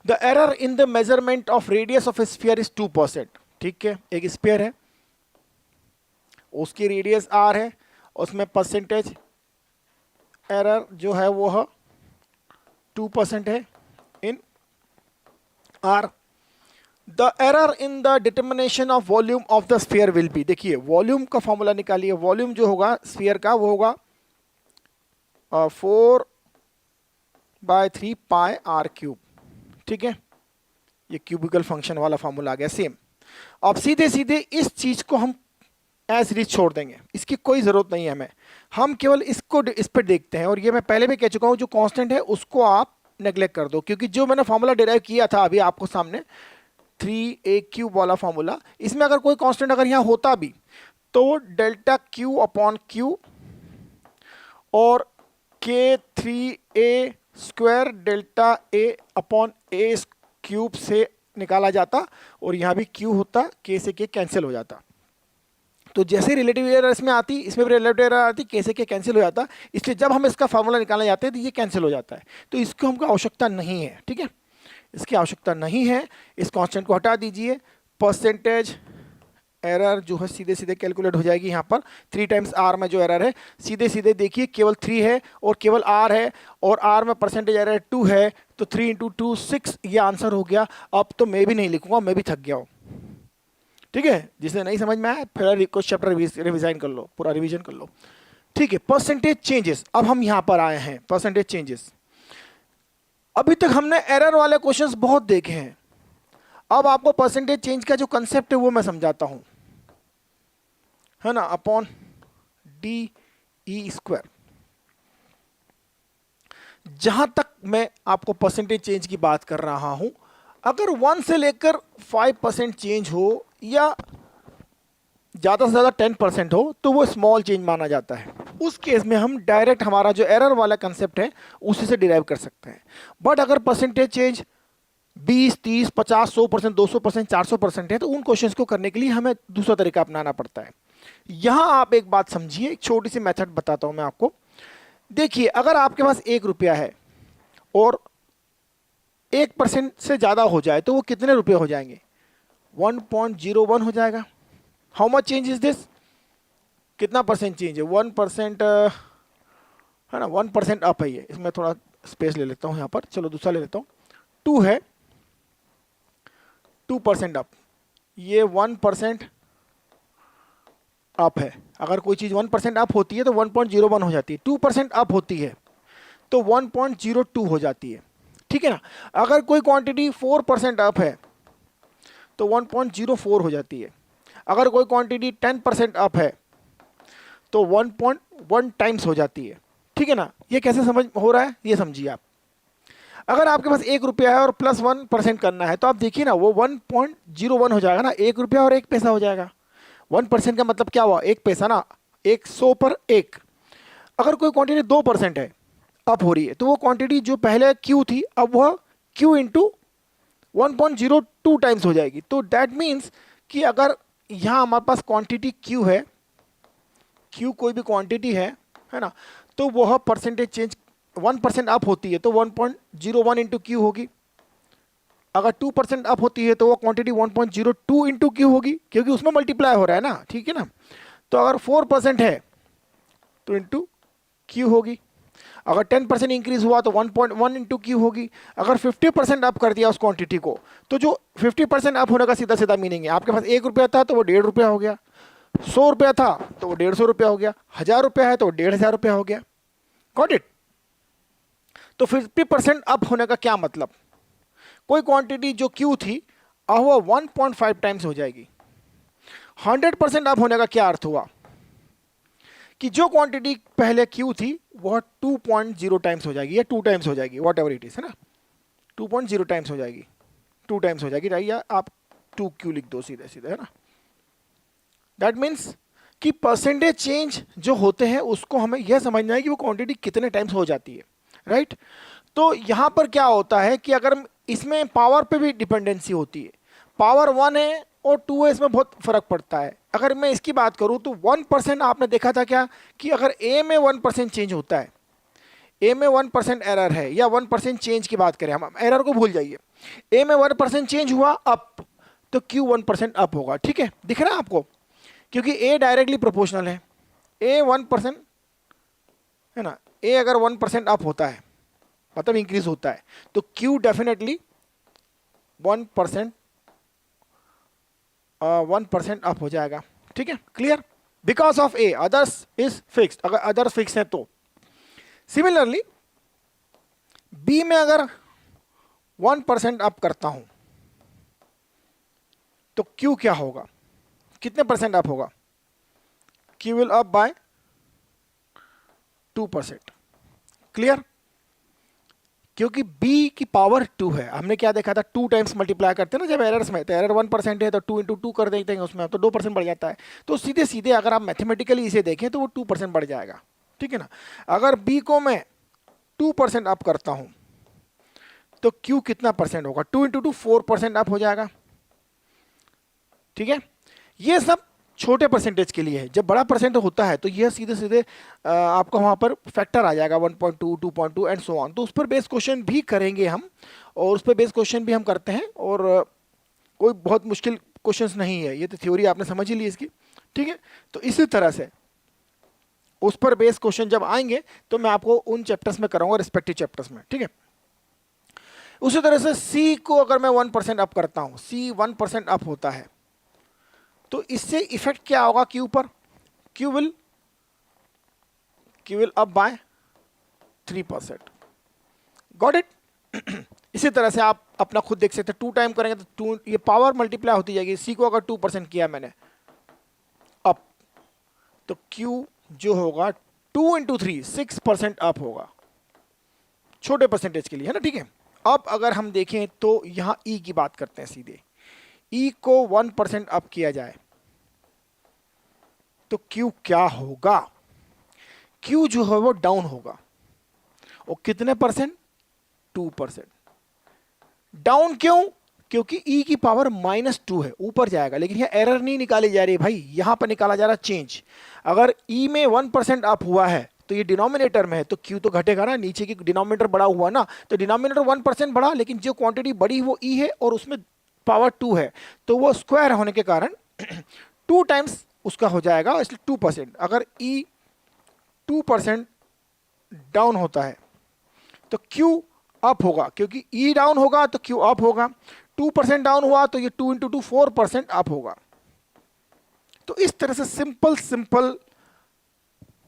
The error in the measurement of radius of A sphere is 2%। ठीक है, एक स्फीयर है, उसकी रेडियस r है, उसमें परसेंटेज एरर जो है वो 2% है इन r। The error in the determination of volume of the sphere will be. देखिए वॉल्यूम का फॉर्मूला निकालिए, वॉल्यूम जो होगा स्फीयर का वो होगा 4/3 πr³। ठीक है, ये क्यूबिकल फंक्शन वाला फॉर्मूला आ गया सेम। अब सीधे सीधे इस चीज को हम एज इट छोड़ देंगे, इसकी कोई जरूरत नहीं है हमें, हम केवल इसको इस पर देखते हैं। और ये मैं पहले भी कह चुका हूं, जो कांस्टेंट है उसको आप नेग्लेक्ट कर दो, क्योंकि जो मैंने फॉर्मूला डिराइव किया था अभी आपको सामने 3a³ वाला फॉर्मूला, इसमें अगर कोई कांस्टेंट अगर यहाँ होता भी तो Δ/Q और K3a² Δa/a³ से निकाला जाता, और यहाँ भी Q होता, K से K कैंसिल हो जाता। तो जैसे रिलेटिव एरर इसमें आती, इसमें भी रिलेटिव एरर आती, K से K कैंसिल हो जाता, इसलिए जब हम इसका फार्मूला निकालने जाते हैं तो ये कैंसिल हो जाता है, तो इसको हमको आवश्यकता नहीं है। ठीक है, इसकी आवश्यकता नहीं है, इस कांस्टेंट को हटा दीजिए। परसेंटेज एरर जो है सीधे सीधे कैलकुलेट हो जाएगी यहाँ पर, 3 टाइम्स r में जो एरर है, सीधे सीधे देखिए केवल 3 है और केवल r है, और r में परसेंटेज एरर 2 है, तो 3 × 2 6, ये आंसर हो गया। अब तो मैं भी नहीं लिखूंगा, मैं भी थक गया हूँ। ठीक है, जिसे नहीं समझ में आया फिर कुछ चैप्टर रिविजन कर लो, पूरा रिवीजन कर लो। ठीक है, परसेंटेज चेंजेस, अब हम यहां पर आए हैं। परसेंटेज चेंजेस, अभी तक हमने एरर वाले क्वेश्चंस बहुत देखे हैं, अब आपको परसेंटेज चेंज का जो कंसेप्ट है वो मैं समझाता हूं, है ना, अपॉन DE²। जहां तक मैं आपको परसेंटेज चेंज की बात कर रहा हूं, अगर 1 से लेकर 5% चेंज हो या ज़्यादा से ज़्यादा 10% हो तो वो स्मॉल चेंज माना जाता है। उस केस में हम डायरेक्ट हमारा जो एरर वाला कंसेप्ट है उसी से डिराइव कर सकते हैं। बट अगर परसेंटेज चेंज 20, 30, 50, 100%, 200%, 400% है तो उन क्वेश्चंस को करने के लिए हमें दूसरा तरीका अपनाना पड़ता है। यहां आप एक बात समझिए, एक छोटी सी मेथड बताता हूं मैं आपको। देखिए, अगर आपके पास 1 रुपया है और 1% से ज़्यादा हो जाए तो वो कितने रुपये हो जाएंगे, 1.01 हो जाएगा। How much change is this, कितना परसेंट चेंज है, 1%, है ना, 1% अप है ये। इसमें थोड़ा स्पेस ले लेता हूँ यहाँ पर, चलो दूसरा ले लेता हूँ। 2 है, 2% अप, ये 1% अप है। अगर कोई चीज़ 1% अप होती है तो 1.01 हो जाती है, 2% अप होती है तो 1.02 हो जाती है। ठीक है ना, अगर कोई क्वांटिटी 4% अप है तो 1.04 हो जाती है। अगर कोई क्वांटिटी 10% अप है तो 1.1 टाइम्स हो जाती है। ठीक है ना, ये कैसे समझ हो रहा है ये समझिए आप। अगर आपके पास 1 रुपया है और +1% करना है तो आप देखिए ना, वो 1.01 हो जाएगा ना, 1 रुपया और 1 पैसा हो जाएगा। 1% का मतलब क्या हुआ, 1 पैसा ना, 100 पर 1। अगर कोई क्वांटिटी 2% है, अप हो रही है, तो वो क्वांटिटी जो पहले Q थी अब वह Q इंटू 1.02 टाइम्स हो जाएगी। तो दैट मीन्स कि अगर यहाँ हमारे पास क्वांटिटी Q है, Q कोई भी क्वांटिटी है ना, तो वह परसेंटेज चेंज 1% अप होती है तो 1.01 इंटू Q होगी, अगर 2% अप होती है तो वो क्वांटिटी 1.02 इंटू क्यू होगी, क्योंकि उसमें मल्टीप्लाई हो रहा है ना, ठीक है ना। तो अगर 4% है तो इंटू क्यू होगी। अगर 10% इंक्रीज हुआ तो 1.1 इंटू क्यू होगी। अगर 50% अप कर दिया उस क्वांटिटी को, तो जो 50% अप होने का सीधा सीधा मीनिंग है, आपके पास 1 रुपया था तो वो 1.5 रुपया हो गया, 100 रुपया था तो वो 150 रुपया हो गया, 1000 रुपया है तो 1500 रुपया हो गया। Got it. तो 50% अप होने का क्या मतलब, कोई क्वांटिटी जो क्यू थी वह 1.5 टाइम्स हो जाएगी। 100% अप होने का क्या अर्थ हुआ कि जो क्वांटिटी पहले क्यू थी वह 2.0 टाइम्स हो जाएगी या 2 टाइम्स हो जाएगी, वॉट एवर इट इज, है ना, 2.0 टाइम्स हो जाएगी, 2 टाइम्स हो जाएगी, या आप 2Q लिख दो सीधे सीधे, है ना। दैट मीन्स कि परसेंटेज चेंज जो होते हैं उसको हमें यह समझना है कि वो क्वांटिटी कितने टाइम्स हो जाती है, राइट। तो यहां पर क्या होता है कि अगर इसमें पावर पे भी डिपेंडेंसी होती है, पावर 1 है और 2 है, इसमें बहुत फर्क पड़ता है। अगर मैं इसकी बात करूं तो 1% आपने देखा था क्या कि अगर ए में 1% चेंज होता है, ए में 1% एरर है या 1% चेंज की बात करें, हम एरर को भूल जाइए, ए में 1% चेंज हुआ अप तो क्यू 1% अप होगा, ठीक है, दिख रहा है आपको, क्योंकि ए डायरेक्टली प्रोपोर्शनल है। ए 1% है ना, ए अगर 1% अप होता है मतलब इंक्रीज होता है तो क्यू डेफिनेटली 1% 1% अप हो जाएगा, ठीक है, clear. Because of A, others is fixed, अगर अदर्स फिक्स है तो। सिमिलरली बी में अगर 1% अप करता हूं तो क्यू क्या होगा, कितने परसेंट अप होगा, Q will up by 2%, clear. क्योंकि b की पावर 2 है, हमने क्या देखा था, 2 टाइम्स मल्टीप्लाई करते हैं ना जब एरर्स में, तो एरर 1% है तो 2 इंटू 2 कर देते हैं उसमें, तो 2% बढ़ जाता है। तो सीधे सीधे अगर आप मैथमेटिकली इसे देखें तो वो 2% बढ़ जाएगा, ठीक है ना। अगर b को मैं 2% अप करता हूं तो q कितना परसेंट होगा, 2 इंटू 2 4% अप हो जाएगा, ठीक है। ये सब छोटे परसेंटेज के लिए है, जब बड़ा परसेंट होता है तो यह सीधे सीधे आपका वहाँ पर फैक्टर आ जाएगा 1.2, 2.2 एंड सो ऑन। तो उस पर बेस क्वेश्चन भी करेंगे हम, और उस पर बेस क्वेश्चन भी हम करते हैं, और कोई बहुत मुश्किल क्वेश्चंस नहीं है, ये तो थ्योरी आपने समझ ही ली इसकी, ठीक है। तो इसी तरह से उस पर बेस क्वेश्चन जब आएंगे तो मैं आपको उन चैप्टर्स में कराऊंगा, रिस्पेक्टिव चैप्टर्स में, ठीक है। उसी तरह से सी को अगर मैं 1% अप करता हूँ, सी 1% अप होता है तो इससे इफेक्ट क्या होगा क्यू पर, Q will up by 3%, got it. इसी तरह से आप अपना खुद देख सकते हैं, 2 टाइम करेंगे तो 2, ये पावर मल्टीप्लाई होती जाएगी। सी को अगर 2% किया मैंने अप तो क्यू जो होगा 2 इंटू 3 6% अप होगा, छोटे परसेंटेज के लिए, है ना, ठीक है। अब अगर हम देखें तो यहां ई की बात करते हैं सीधे, ई को 1% अप किया जाए तो क्यू क्या होगा, क्यू जो है वो डाउन होगा, और कितने परसेंट, 2%। डाउन क्यों, क्योंकि ई की पावर -2 है, ऊपर जाएगा, लेकिन यह एरर नहीं निकाली जा रही भाई, यहां पर निकाला जा रहा चेंज। अगर ई में 1% अप हुआ है तो ये डिनोमिनेटर में है तो क्यू तो घटेगा ना, नीचे की डिनोमिनेटर बड़ा हुआ ना, तो डिनोमिनेटर 1% बढ़ा, लेकिन जो क्वांटिटी बड़ी वो ई है और उसमें पावर 2 है, तो वो स्क्वायर होने के कारण 2 टाइम्स उसका हो जाएगा, इसलिए 2%। अगर ई 2% डाउन होता है तो क्यू अप होगा, क्योंकि ई डाउन होगा तो क्यू अप होगा। 2% डाउन हुआ तो ये 2 इंटू 2 4% अप होगा। तो इस तरह से सिंपल सिंपल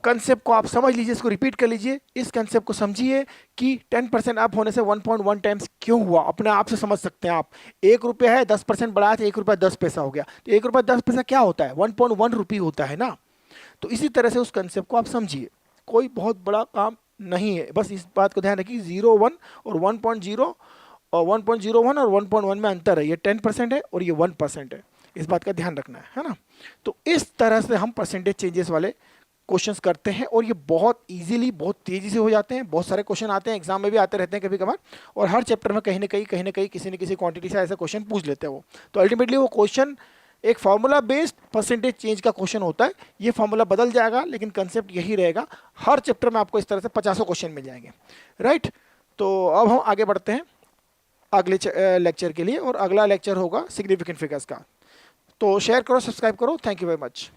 कंसेप्ट को आप समझ लीजिए, इसको रिपीट कर लीजिए, इस कंसेप्ट को समझिए कि 10% अप होने से 1.1 टाइम्स क्यों हुआ, अपने आप से समझ सकते हैं आप। 1 रुपया है, 10% बढ़ाया तो 1 रुपया 10 पैसा हो गया, तो 1 रुपया 10 पैसा क्या होता है, 1.1 रुपये होता है ना। तो इसी तरह से उस कंसेप्ट को आप समझिए, कोई बहुत बड़ा काम नहीं है, बस इस बात को ध्यान रखिए 0.1 और 1.0 और 1.01 और 1.1 में अंतर है, ये 10% है और ये 1% है, इस बात का ध्यान रखना है ना। तो इस तरह से हम परसेंटेज चेंजेस वाले क्वेश्चंस करते हैं, और ये बहुत इजीली बहुत तेजी से हो जाते हैं। बहुत सारे क्वेश्चन आते हैं, एग्जाम में भी आते रहते हैं कभी कभार, और हर चैप्टर में कहीं ना कहीं किसी न किसी क्वांटिटी से ऐसा क्वेश्चन पूछ लेते हैं वो। तो अल्टीमेटली वो क्वेश्चन एक फार्मूला बेस्ड परसेंटेज चेंज का क्वेश्चन होता है। ये फार्मूला बदल जाएगा लेकिन कंसेप्ट यही रहेगा। हर चैप्टर में आपको इस तरह से 50 क्वेश्चन मिल जाएंगे, राइट। तो अब हम आगे बढ़ते हैं। अगले लेक्चर के लिए, और अगला लेक्चर होगा सिग्निफिकेंट फिगर्स का। तो शेयर करो, सब्सक्राइब करो। Thank you very much.